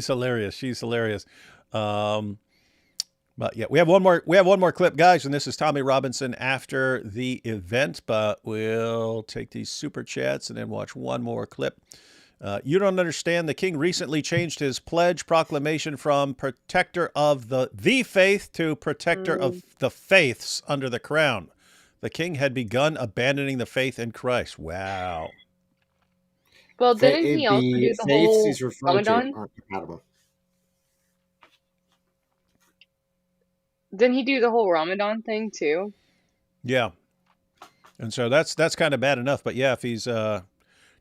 hilarious. She's hilarious. But yeah, we have one more clip, guys, and this is Tommy Robinson after the event. But we'll take these super chats and then watch one more clip. You don't understand. The king recently changed his pledge proclamation from protector of the faith to protector of the faiths under the crown. The king had begun abandoning the faith in Christ. Wow. Well, didn't he also do the whole he's referring to Ramadan? aren't compatible. Didn't he do the whole Ramadan thing too? Yeah. And so that's kind of bad enough. But yeah, if he's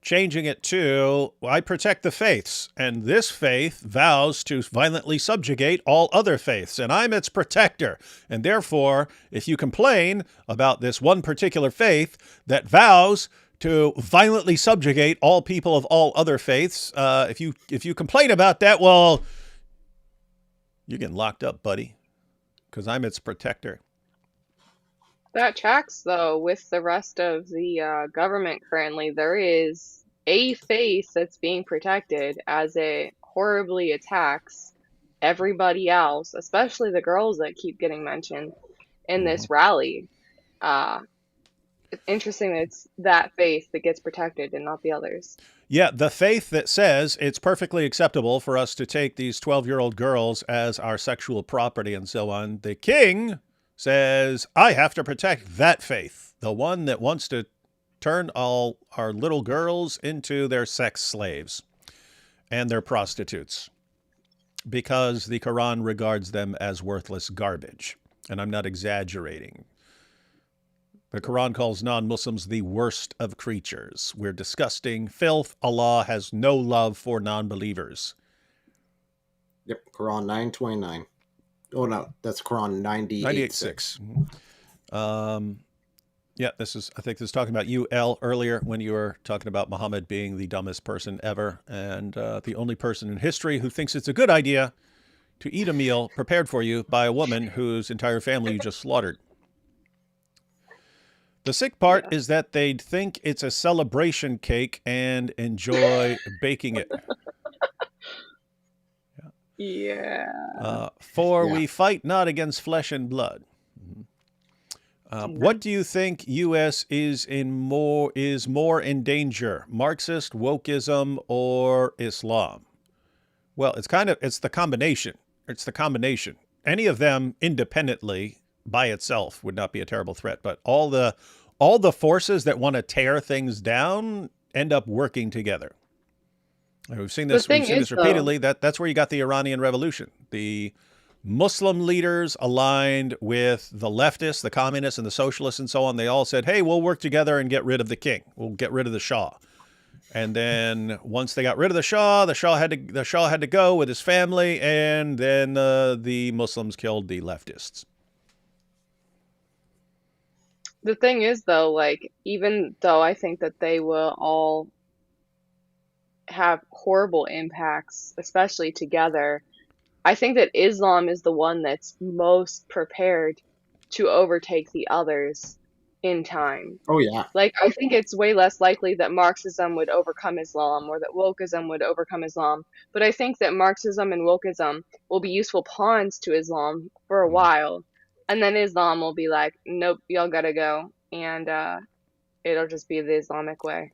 changing it to, I protect the faiths, and this faith vows to violently subjugate all other faiths, and I'm its protector. And therefore, if you complain about this one particular faith that vows to violently subjugate all people of all other faiths, if you complain about that, well, you're getting locked up, buddy, because I'm its protector. That tracks, though, with the rest of the government currently. There is a faith that's being protected as it horribly attacks everybody else, especially the girls that keep getting mentioned in this rally. It's interesting that it's that faith that gets protected and not the others. Yeah, the faith that says it's perfectly acceptable for us to take these 12-year-old girls as our sexual property and so on. The king says, I have to protect that faith, the one that wants to turn all our little girls into their sex slaves and their prostitutes, because the Quran regards them as worthless garbage. And I'm not exaggerating. The Quran calls non-Muslims the worst of creatures. We're disgusting filth. Allah has no love for non-believers. Yep, Quran 9:29. Oh no, that's Quran 98:6. Yeah, I think this is talking about you, L, earlier when you were talking about Muhammad being the dumbest person ever and the only person in history who thinks it's a good idea to eat a meal prepared for you by a woman whose entire family you just slaughtered. The sick part is that they'd think it's a celebration cake and enjoy baking it. Yeah. We fight not against flesh and blood. What do you think U.S. is more in danger, Marxist wokeism or Islam? Well, it's the combination. It's the combination. Any of them independently by itself would not be a terrible threat, but all the forces that want to tear things down end up working together. And we've seen this repeatedly. That's where you got the Iranian Revolution. The Muslim leaders aligned with the leftists, the communists, and the socialists, and so on. They all said, "Hey, we'll work together and get rid of the king. We'll get rid of the Shah." And then once they got rid of the Shah had to go with his family, and then the Muslims killed the leftists. The thing is, though, like, even though I think that they will all have horrible impacts, especially together, I think that Islam is the one that's most prepared to overtake the others in time. Oh yeah. Like, I think it's way less likely that Marxism would overcome Islam or that wokeism would overcome Islam. But I think that Marxism and wokeism will be useful pawns to Islam for a while. And then Islam will be like, nope, y'all gotta go. And it'll just be the Islamic way.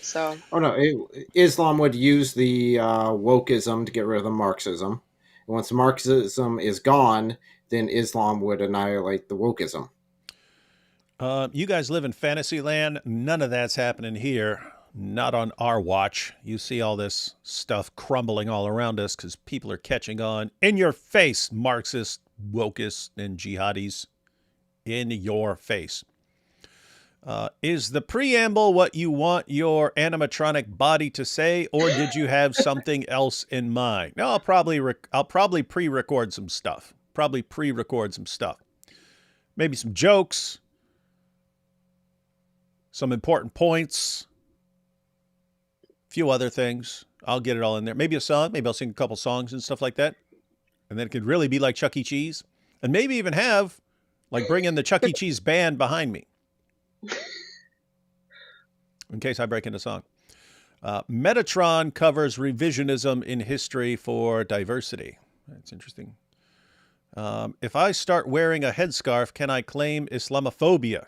So. Oh no, Islam would use the wokeism to get rid of the Marxism. And once Marxism is gone, then Islam would annihilate the wokeism. You guys live in fantasy land. None of that's happening here. Not on our watch. You see all this stuff crumbling all around us because people are catching on. In your face, Marxists, wokeists, and jihadis. In your face. Is the preamble what you want your animatronic body to say, or did you have something else in mind? No, I'll probably pre-record some stuff. Maybe some jokes, some important points, a few other things. I'll get it all in there. Maybe a song. Maybe I'll sing a couple songs and stuff like that. And then it could really be like Chuck E. Cheese. And maybe even have, like, bring in the Chuck E. Cheese band behind me. In case I break into song. Metatron covers revisionism in history for diversity. That's interesting. If I start wearing a headscarf, can I claim Islamophobia?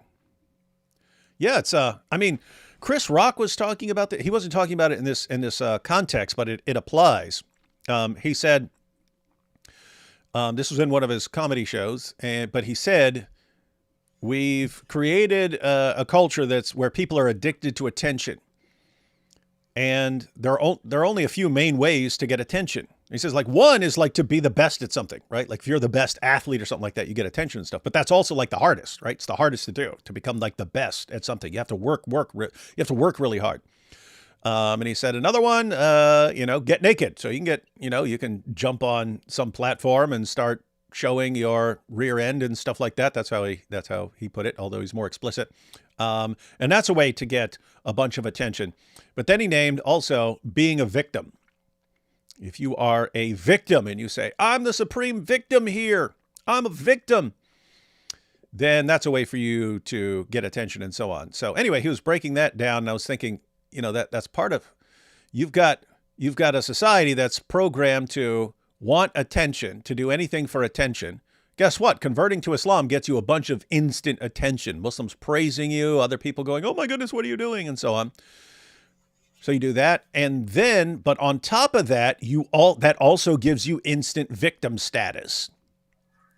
Yeah, it's I mean, Chris Rock was talking about that. He wasn't talking about it in this context, but it applies. He said, this was in one of his comedy shows, but he said, we've created a culture that's where people are addicted to attention. And there are only a few main ways to get attention. He says, like, one is like to be the best at something, right? Like if you're the best athlete or something like that, you get attention and stuff. But that's also like the hardest, right? It's the hardest to do, to become like the best at something. You have to work really hard. And he said another one, get naked. So you can get, you can jump on some platform and start showing your rear end and stuff like that. That's how he put it, although he's more explicit. And that's a way to get a bunch of attention. But then he named also being a victim. If you are a victim and you say, I'm the supreme victim here, I'm a victim, then that's a way for you to get attention and so on. So anyway, he was breaking that down, and I was thinking, that's part of, you've got a society that's programmed to want attention, to do anything for attention. Guess what? Converting to Islam gets you a bunch of instant attention. Muslims praising you, other people going, oh my goodness, what are you doing? And so on. So you do that. And then, but on top of that, that also gives you instant victim status.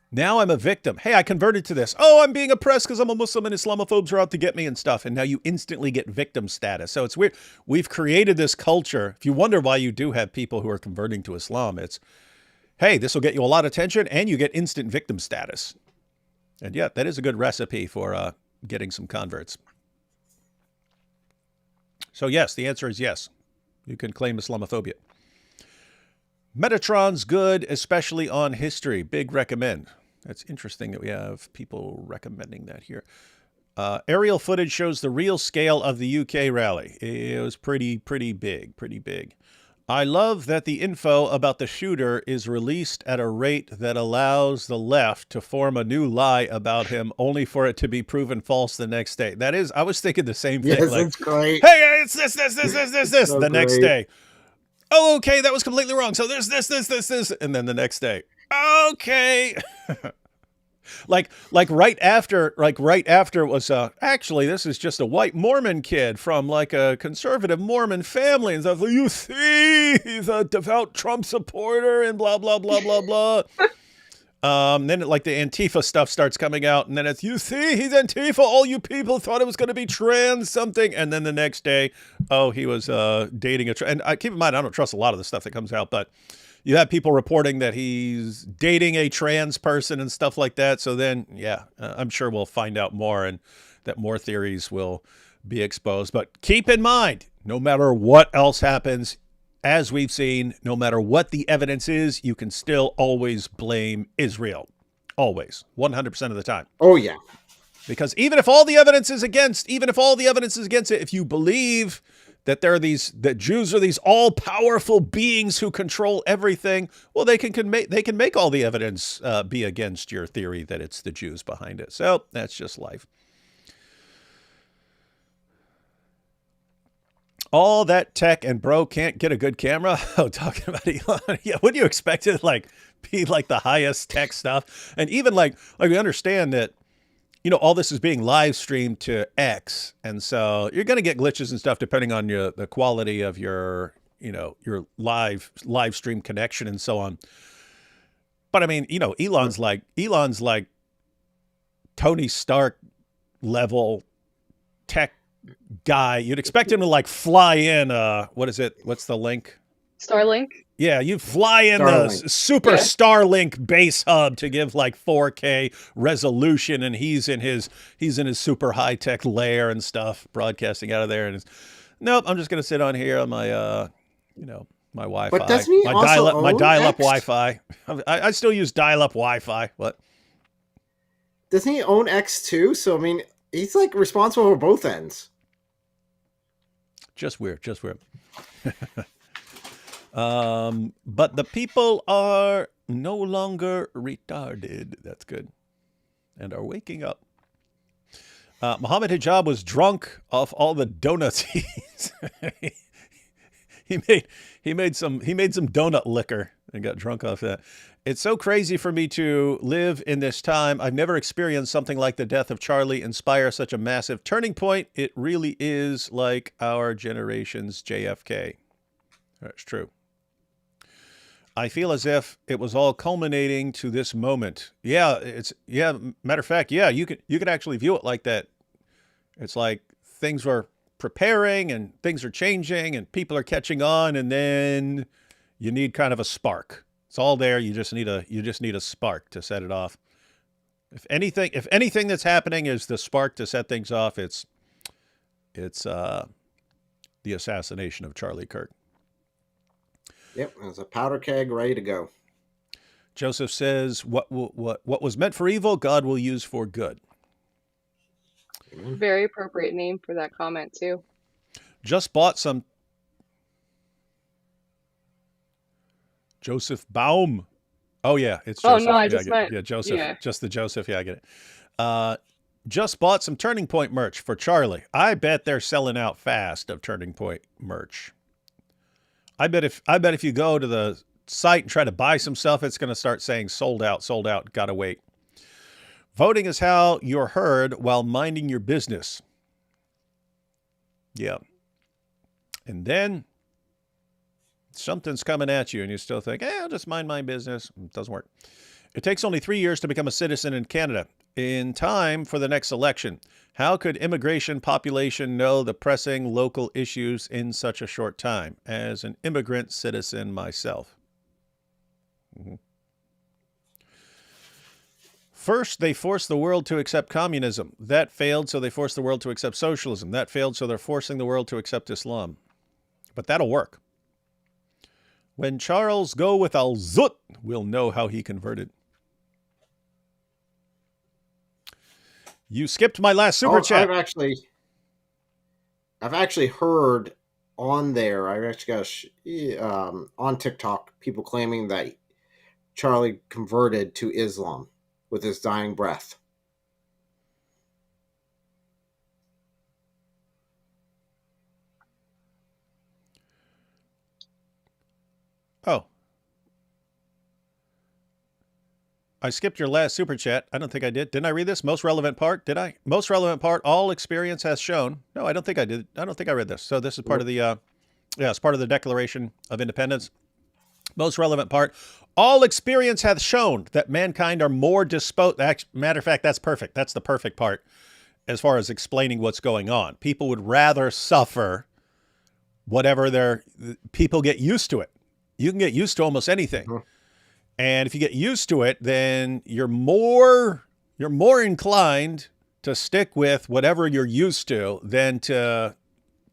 Now I'm a victim. Hey, I converted to this. Oh, I'm being oppressed because I'm a Muslim and Islamophobes are out to get me and stuff. And now you instantly get victim status. So it's weird. We've created this culture. If you wonder why you do have people who are converting to Islam, it's, hey, this will get you a lot of attention and you get instant victim status. And yeah, that is a good recipe for getting some converts. So yes, the answer is yes. You can claim Islamophobia. Metatron's good, especially on history. Big recommend. That's interesting that we have people recommending that here. Aerial footage shows the real scale of the UK rally. It was pretty big. I love that the info about the shooter is released at a rate that allows the left to form a new lie about him only for it to be proven false the next day. That is, I was thinking the same thing. Yes, like, that's great. Hey, it's this, So the next great. day. Oh, okay, that was completely wrong. So there's this. And then the next day. Okay. Like right after it was, actually, this is just a white Mormon kid from like a conservative Mormon family. And stuff. You see, he's a devout Trump supporter and blah, blah, blah, blah, blah. Then like the Antifa stuff starts coming out, and then it's, you see, he's Antifa. All you people thought it was going to be trans something. And then the next day, oh, he was dating and keep in mind, I don't trust a lot of the stuff that comes out, but you have people reporting that he's dating a trans person and stuff like that. So then, yeah, I'm sure we'll find out more and that more theories will be exposed. But keep in mind, no matter what else happens, as we've seen, no matter what the evidence is, you can still always blame Israel. Always. 100% of the time. Oh, yeah. Because even if all the evidence is against it, if you believe that that Jews are these all-powerful beings who control everything, well, they can make all the evidence be against your theory that it's the Jews behind it. So that's just life. All that tech and bro can't get a good camera. Oh, talking about Elon. Yeah, wouldn't you expect it to be like the highest tech stuff? And even like we understand that, all this is being live streamed to X. And so you're going to get glitches and stuff depending on the quality of your live stream connection and so on. But I mean, Elon's like Tony Stark level tech guy. You'd expect him to fly in what is it? What's the link? Starlink. Yeah, you fly in Starlink. the super Starlink base hub to give 4K resolution, and he's in his super high tech lair and stuff, broadcasting out of there. And nope, I'm just gonna sit on here on my my Wi-Fi, But doesn't he also my own dial-up X? Wi-Fi. I still use dial-up Wi-Fi. What? Doesn't he own X too? So I mean, he's responsible for both ends. Just weird. But the people are no longer retarded. That's good. And are waking up. Mohammed Hijab was drunk off all the donuts he made some donut liquor and got drunk off that. It's so crazy for me to live in this time. I've never experienced something like the death of Charlie inspire such a massive turning point. It really is like our generation's JFK. That's true. I feel as if it was all culminating to this moment. Yeah, matter of fact, yeah, you could actually view it like that. It's like things were preparing and things are changing and people are catching on, and then you need kind of a spark. It's all there. You just need a spark to set it off. If anything that's happening is the spark to set things off, it's the assassination of Charlie Kirk. Yep, there's a powder keg ready to go. Joseph says, what was meant for evil, God will use for good. Very appropriate name for that comment too. Just bought some. Joseph Baum. Oh yeah, it's Joseph. Oh no, I just meant Joseph. Yeah. Just the Joseph. Yeah, I get it. Just bought some Turning Point merch for Charlie. I bet they're selling out fast of Turning Point merch. I bet if you go to the site and try to buy some stuff, it's going to start saying sold out, gotta wait. Voting is how you're heard while minding your business. Yeah. And then something's coming at you and you still think, I'll just mind my business. It doesn't work. It takes only 3 years to become a citizen in Canada. In time for the next election, how could immigration population know the pressing local issues in such a short time? As an immigrant citizen myself. Mm-hmm. First, they forced the world to accept communism. That failed, so they forced the world to accept socialism. That failed, so they're forcing the world to accept Islam. But that'll work. When Charles go with Al-Zut, we'll know how he converted. You skipped my last super chat. I've actually heard on there. I've actually got on TikTok people claiming that Charlie converted to Islam with his dying breath. Oh. I skipped your last super chat. I don't think I did. Didn't I read this? Most relevant part. Did I? Most relevant part. All experience has shown. No, I don't think I did. I don't think I read this. So this is part of the, it's part of the Declaration of Independence. Most relevant part. All experience hath shown that mankind are more disposed. Matter of fact, that's perfect. That's the perfect part as far as explaining what's going on. People would rather suffer whatever people get used to it. You can get used to almost anything. And if you get used to it, then you're more inclined to stick with whatever you're used to than to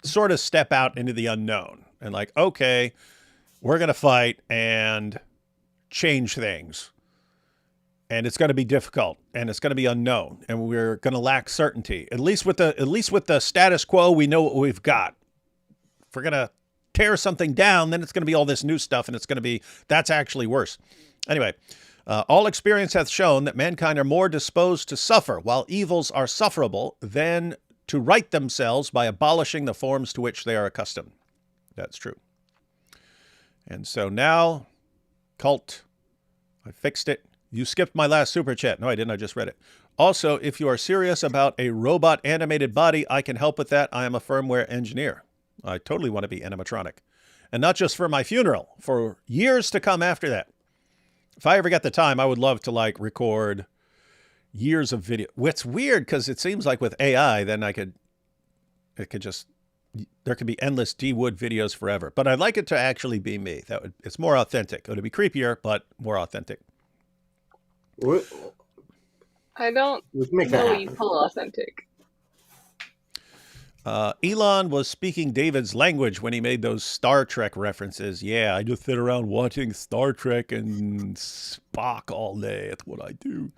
sort of step out into the unknown and like, okay, we're going to fight and change things. And it's going to be difficult and it's going to be unknown and we're going to lack certainty. At least with the status quo, we know what we've got. If we're going to tear something down, then it's going to be all this new stuff and that's actually worse. Anyway, all experience hath shown that mankind are more disposed to suffer, while evils are sufferable, than to right themselves by abolishing the forms to which they are accustomed. That's true. And so now, Cult, I fixed it. You skipped my last super chat. No, I didn't. I just read it. Also, if you are serious about a robot animated body, I can help with that. I am a firmware engineer. I totally want to be animatronic. And not just for my funeral, for years to come after that. If I ever got the time, I would love to like record years of video. What's weird, because it seems like with AI, then there could be endless D Wood videos forever. But I'd like it to actually be me. It's more authentic. It would be creepier, but more authentic. I don't know what you call authentic. Elon was speaking David's language when he made those Star Trek references. Yeah, I just sit around watching Star Trek and Spock all day. That's what I do.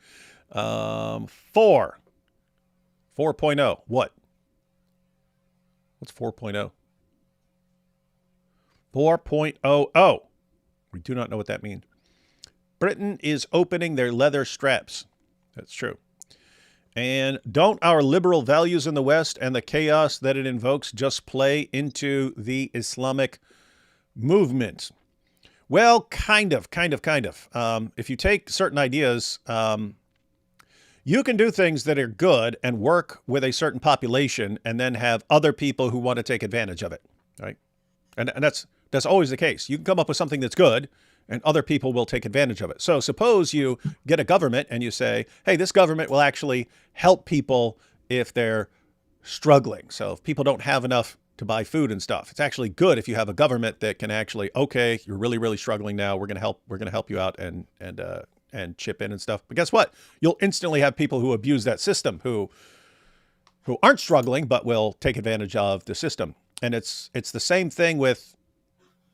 4.0. What? What's 4.0? 4.00. We do not know what that means. Britain is opening their leather straps. That's true. And don't our liberal values in the West and the chaos that it invokes just play into the Islamic movement? Well, kind of. If you take certain ideas, you can do things that are good and work with a certain population and then have other people who want to take advantage of it, right? And that's always the case. You can come up with something that's good and other people will take advantage of it. So suppose you get a government and you say, hey, this government will actually help people if they're struggling. So if people don't have enough to buy food and stuff, it's actually good if you have a government that can actually, okay, you're really, really struggling now. We're going to help you out and chip in and stuff. But guess what? You'll instantly have people who abuse that system who aren't struggling, but will take advantage of the system. And it's the same thing with,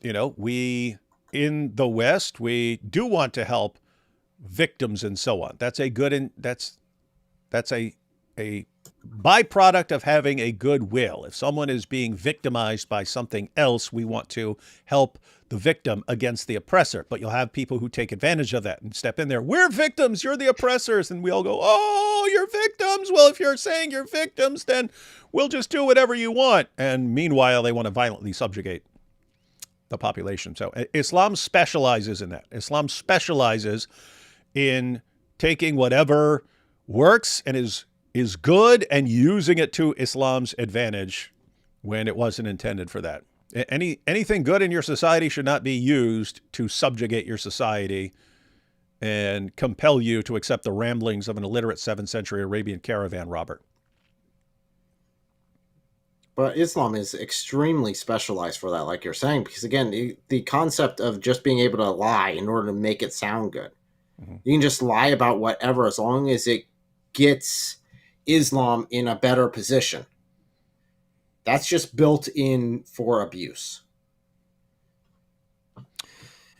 we in the West, we do want to help victims and so on. That's a good, that's a byproduct of having a good will. If someone is being victimized by something else, we want to help the victim against the oppressor. But you'll have people who take advantage of that and step in there. We're victims, you're the oppressors. And we all go, oh, you're victims. Well, if you're saying you're victims, then we'll just do whatever you want. And meanwhile, they want to violently subjugate the population. So Islam specializes in that. Islam specializes in taking whatever works and is good and using it to Islam's advantage when it wasn't intended for that. Anything good in your society should not be used to subjugate your society and compel you to accept the ramblings of an illiterate 7th century Arabian caravan robber. But Islam is extremely specialized for that, like you're saying, because again, the concept of just being able to lie in order to make it sound good. Mm-hmm. You can just lie about whatever as long as it gets Islam in a better position. That's just built in for abuse.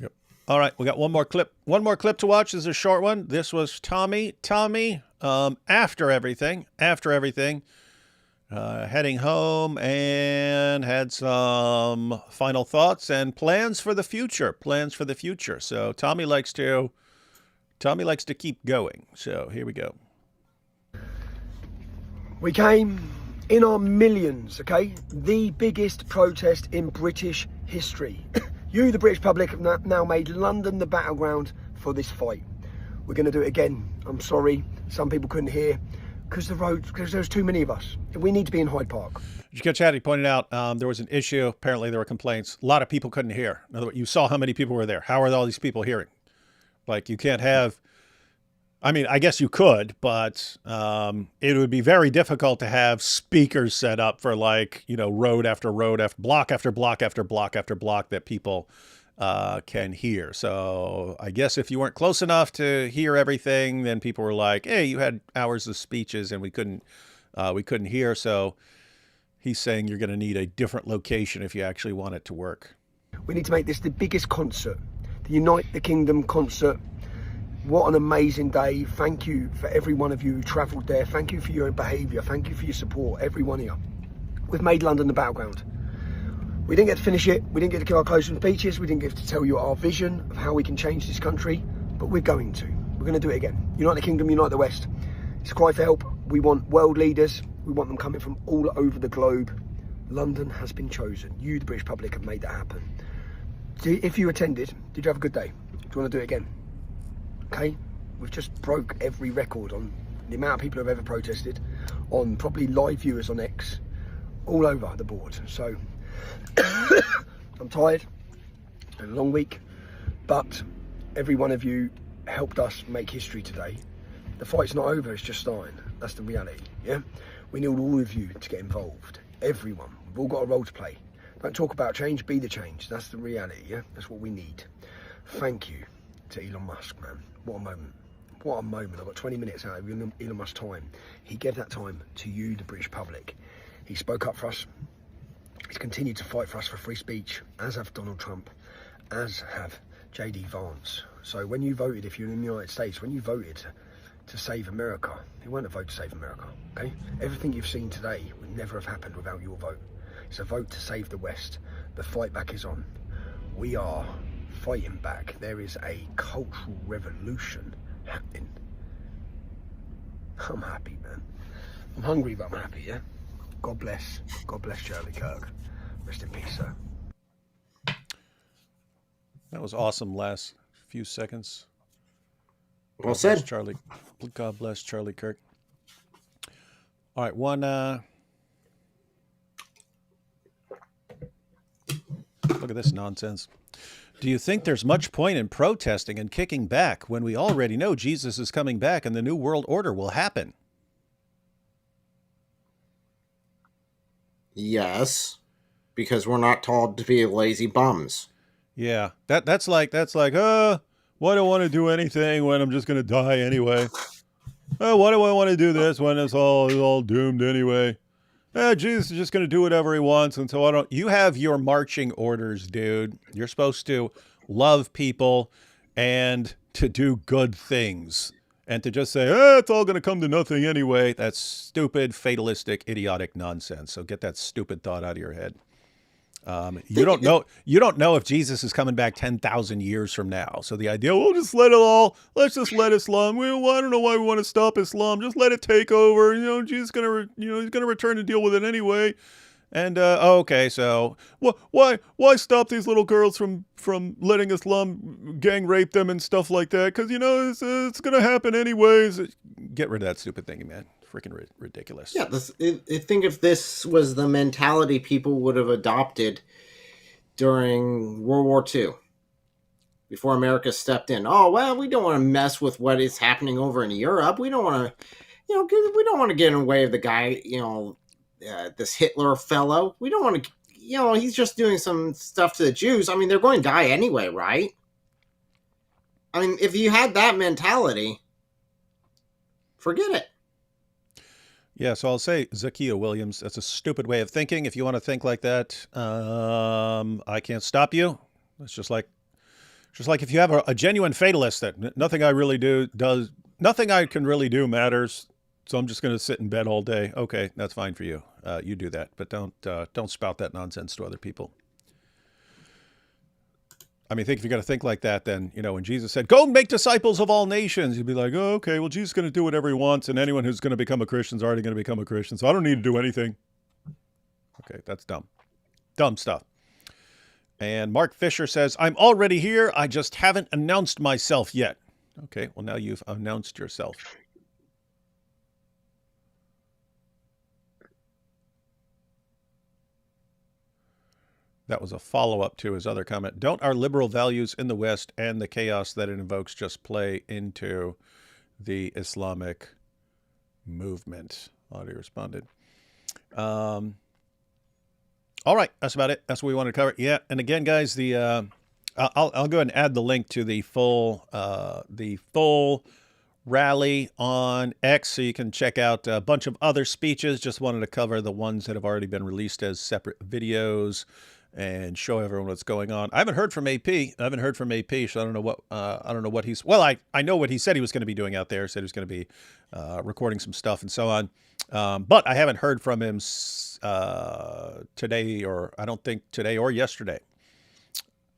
Yep. All right, we got one more clip to watch. This is a short one. This was Tommy, after everything, heading home and had some final thoughts and plans for the future. So Tommy likes to keep going. So here we go. We came in our millions, okay? The biggest protest in British history. You, the British public, have now made London the battleground for this fight. We're going to do it again. I'm sorry, some people couldn't hear because there's too many of us. We need to be in Hyde Park. Did you catch that? He pointed out there was an issue. Apparently there were complaints. A lot of people couldn't hear. In other words, you saw how many people were there. How are all these people hearing? Like, you can't have... I mean, I guess you could, but it would be very difficult to have speakers set up for road after road, after block after block after block after block that people can hear. So I guess if you weren't close enough to hear everything, then people were like, "Hey, you had hours of speeches and we couldn't hear." So he's saying you're going to need a different location if you actually want it to work. We need to make this the biggest concert, the Unite the Kingdom concert. What an amazing day. Thank you for every one of you who travelled there. Thank you for your behaviour. Thank you for your support, every one of you. We've made London the battleground. We didn't get to finish it. We didn't get to kill our closing speeches. We didn't get to tell you our vision of how we can change this country, but we're going to. We're going to do it again. Unite the Kingdom, unite the West. It's a cry for help. We want world leaders. We want them coming from all over the globe. London has been chosen. You, the British public, have made that happen. If you attended, did you have a good day? Do you want to do it again? Okay, we've just broke every record on the amount of people who have ever protested, on probably live viewers on X, all over the board. So I'm tired, it's been a long week, but every one of you helped us make history today. The fight's not over, it's just starting. That's the reality, yeah? We need all of you to get involved, everyone. We've all got a role to play. Don't talk about change, be the change. That's the reality, yeah? That's what we need. Thank you to Elon Musk, man. What a moment. What a moment. I've got 20 minutes out of Elon Musk's time. He gave that time to you, the British public. He spoke up for us. He's continued to fight for us for free speech, as have Donald Trump, as have J.D. Vance. So when you voted, if you're in the United States, when you voted to save America, it wasn't a vote to save America, okay? Everything you've seen today would never have happened without your vote. It's a vote to save the West. The fight back is on. We are fighting back. There is a cultural revolution happening. I'm happy, man. I'm hungry, but I'm happy, yeah? God bless. God bless Charlie Kirk. Rest in peace, sir. That was awesome. Last few seconds. Well said. God bless Charlie Kirk. All right, one. Look at this nonsense. Do you think there's much point in protesting and kicking back when we already know Jesus is coming back and the New World Order will happen? Yes, because we're not told to be lazy bums. Yeah, that's like, why do I want to do anything when I'm just going to die anyway? Why do I want to do this when it's all doomed anyway? Jesus is just going to do whatever he wants, and so I don't. You have your marching orders, dude. You're supposed to love people and to do good things, and to just say, it's all going to come to nothing anyway. That's stupid, fatalistic, idiotic nonsense. So get that stupid thought out of your head. You don't know if Jesus is coming back 10,000 years from now. So the idea, let's just let Islam. I don't know why we want to stop Islam. Just let it take over. Jesus is gonna, he's gonna return to deal with it anyway. And okay, so why stop these little girls from letting Islam gang rape them and stuff like that? Because it's gonna happen anyways. Get rid of that stupid thing, man. Freaking ridiculous. Yeah, I think if this was the mentality people would have adopted during World War II, before America stepped in. Oh, well, we don't want to mess with what is happening over in Europe. We don't want to, we don't want to get in the way of the guy, this Hitler fellow. We don't want to, he's just doing some stuff to the Jews. I mean, they're going to die anyway, right? I mean, if you had that mentality, forget it. Yeah, so I'll say Zakiya Williams, that's a stupid way of thinking. If you want to think like that, I can't stop you. It's just like if you have a genuine fatalist that nothing I can really do matters. So I'm just going to sit in bed all day. Okay, that's fine for you. You do that, but don't spout that nonsense to other people. I mean, if you're going to think like that, then, when Jesus said, go make disciples of all nations, you'd be like, oh, okay, well, Jesus is going to do whatever he wants, and anyone who's going to become a Christian is already going to become a Christian, so I don't need to do anything. Okay, that's dumb. Dumb stuff. And Mark Fisher says, I'm already here. I just haven't announced myself yet. Okay, well, now you've announced yourself. That was a follow-up to his other comment. Don't our liberal values in the West and the chaos that it invokes just play into the Islamic movement? Audie responded. All right, that's about it. That's what we want to cover. Yeah, and again, guys, the I'll go ahead and add the link to the full rally on X, so you can check out a bunch of other speeches. Just wanted to cover the ones that have already been released as separate videos and show everyone what's going on. I haven't heard from AP. So I don't know what he's. Well, I know what he said he was going to be doing out there. Said he was going to be recording some stuff and so on. But I haven't heard from him today, or I don't think today or yesterday.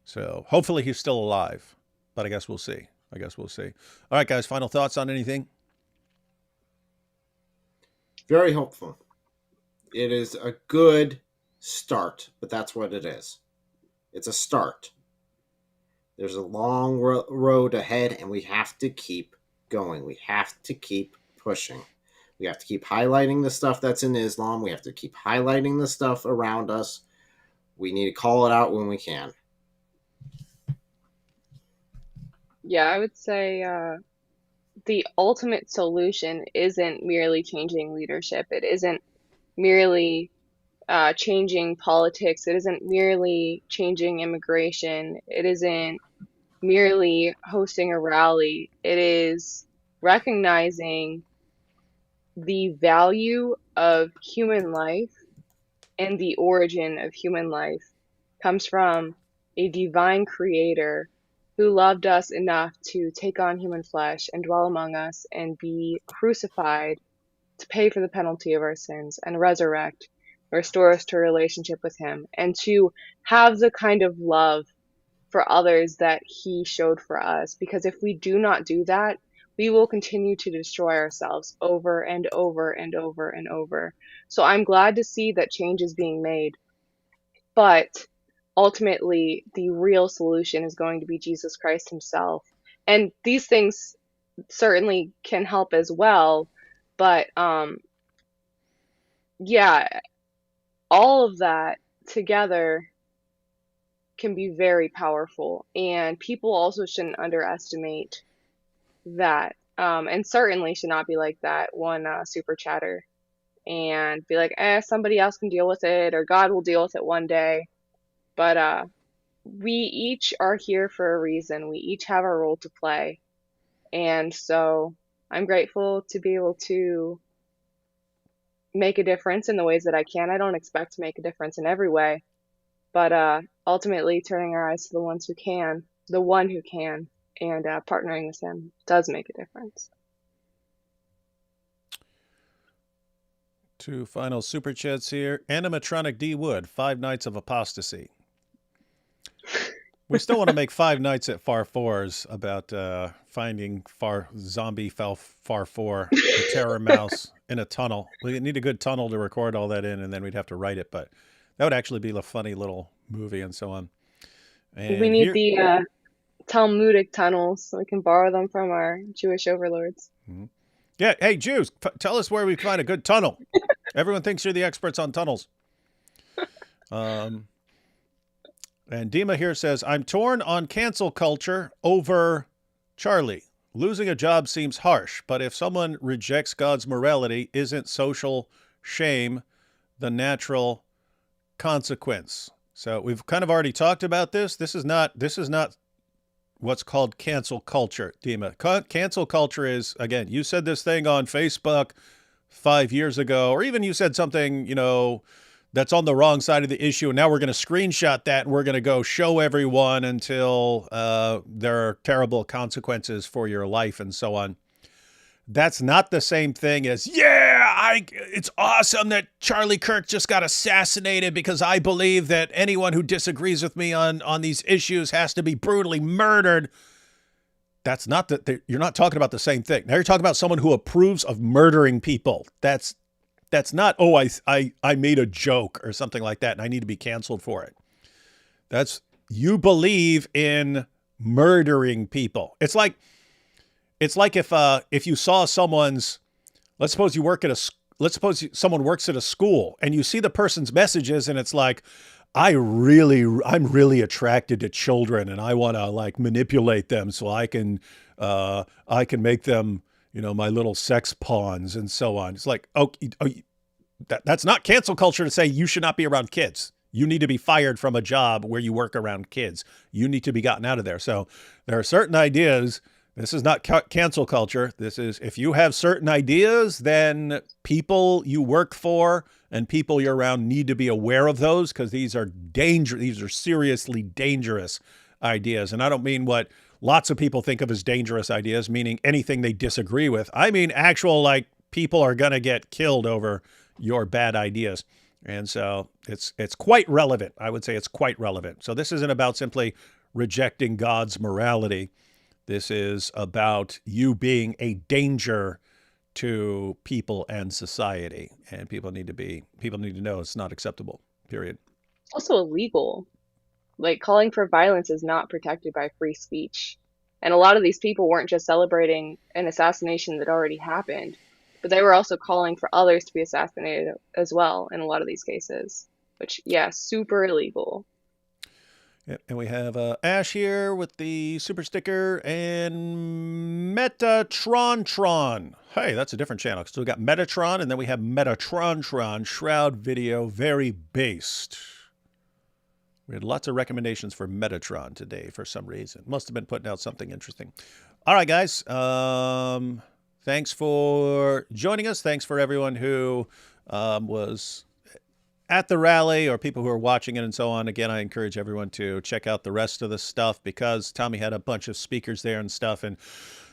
So hopefully he's still alive. But I guess we'll see. All right, guys, final thoughts on anything? Very hopeful. It is a good start, but that's what it is. It's a start. There's a long road ahead, and we have to keep going. We have to keep pushing. We have to keep highlighting the stuff that's in Islam. We have to keep highlighting the stuff around us. We need to call it out when we can. Yeah, I would say the ultimate solution isn't merely changing leadership. It isn't merely changing politics. It isn't merely changing immigration. It isn't merely hosting a rally. It is recognizing the value of human life and the origin of human life comes from a divine creator who loved us enough to take on human flesh and dwell among us and be crucified to pay for the penalty of our sins and resurrect, restore us to a relationship with him, and to have the kind of love for others that he showed for us. Because if we do not do that, we will continue to destroy ourselves over and over and over and over. So I'm glad to see that change is being made. But ultimately, the real solution is going to be Jesus Christ himself. And these things certainly can help as well. But yeah, all of that together can be very powerful. And people also shouldn't underestimate that. And certainly should not be like that one super chatter and be like, somebody else can deal with it, or God will deal with it one day. But we each are here for a reason. We each have a role to play. And so I'm grateful to be able to make a difference in the ways that I can. I don't expect to make a difference in every way, but ultimately turning our eyes to the ones who can, the one who can, and partnering with him does make a difference. 2 final super chats here. Animatronic D. Wood, 5 Nights of Apostasy. We still want to make 5 Nights at Far 4s about finding Far 4, the terror mouse in a tunnel. We need a good tunnel to record all that in, and then we'd have to write it. But that would actually be a funny little movie and so on. And we need the Talmudic tunnels so we can borrow them from our Jewish overlords. Mm-hmm. Yeah. Hey, Jews, tell us where we can find a good tunnel. Everyone thinks you're the experts on tunnels. And Dima here says, I'm torn on cancel culture over Charlie. Losing a job seems harsh, but if someone rejects God's morality, isn't social shame the natural consequence? So we've kind of already talked about this. This is not what's called cancel culture, Dima. Cancel culture is, again, you said this thing on Facebook 5 years ago, or even you said something, that's on the wrong side of the issue, and now we're going to screenshot that and we're going to go show everyone until there are terrible consequences for your life and so on. That's not the same thing as, it's awesome that Charlie Kirk just got assassinated because I believe that anyone who disagrees with me on these issues has to be brutally murdered. That's not that you're not talking about the same thing. Now you're talking about someone who approves of murdering people. That's not, I made a joke or something like that and I need to be canceled for it. That's, you believe in murdering people. It's like if you saw someone's, let's suppose someone works at a school and you see the person's messages and it's like, I'm really attracted to children and I want to manipulate them so I can make them, my little sex pawns and so on. It's like, that's not cancel culture to say you should not be around kids. You need to be fired from a job where you work around kids. You need to be gotten out of there. So there are certain ideas. This is not cancel culture. This is, if you have certain ideas, then people you work for and people you're around need to be aware of those, because these are These are seriously dangerous ideas. And I don't mean what lots of people think of as dangerous ideas, meaning anything they disagree with. I mean actual, like, people are going to get killed over your bad ideas. And so it's quite relevant. I would say it's quite relevant. So this isn't about simply rejecting God's morality. This is about you being a danger to people and society. And people need to know it's not acceptable, period. It's also illegal. Like, calling for violence is not protected by free speech. And a lot of these people weren't just celebrating an assassination that already happened, but they were also calling for others to be assassinated as well in a lot of these cases, which, yeah, super illegal. Yep. And we have Ash here with the super sticker and Metatron. Hey, that's a different channel. So we got Metatron, and then we have Metatron Shroud Video, very based. We had lots of recommendations for Metatron today for some reason. Must have been putting out something interesting. All right, guys. Thanks for joining us. Thanks for everyone who was at the rally, or people who are watching it and so on. Again, I encourage everyone to check out the rest of the stuff, because Tommy had a bunch of speakers there and stuff, and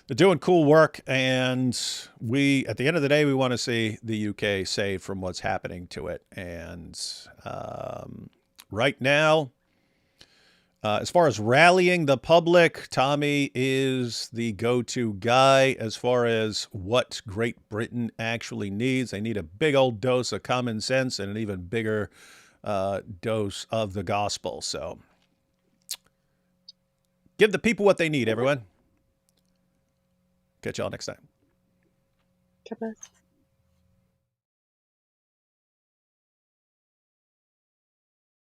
they're doing cool work. And we, at the end of the day, we want to see the UK saved from what's happening to it. And right now, as far as rallying the public, Tommy is the go-to guy as far as what Great Britain actually needs. They need a big old dose of common sense and an even bigger dose of the gospel. So give the people what they need, everyone. Catch y'all next time. God bless.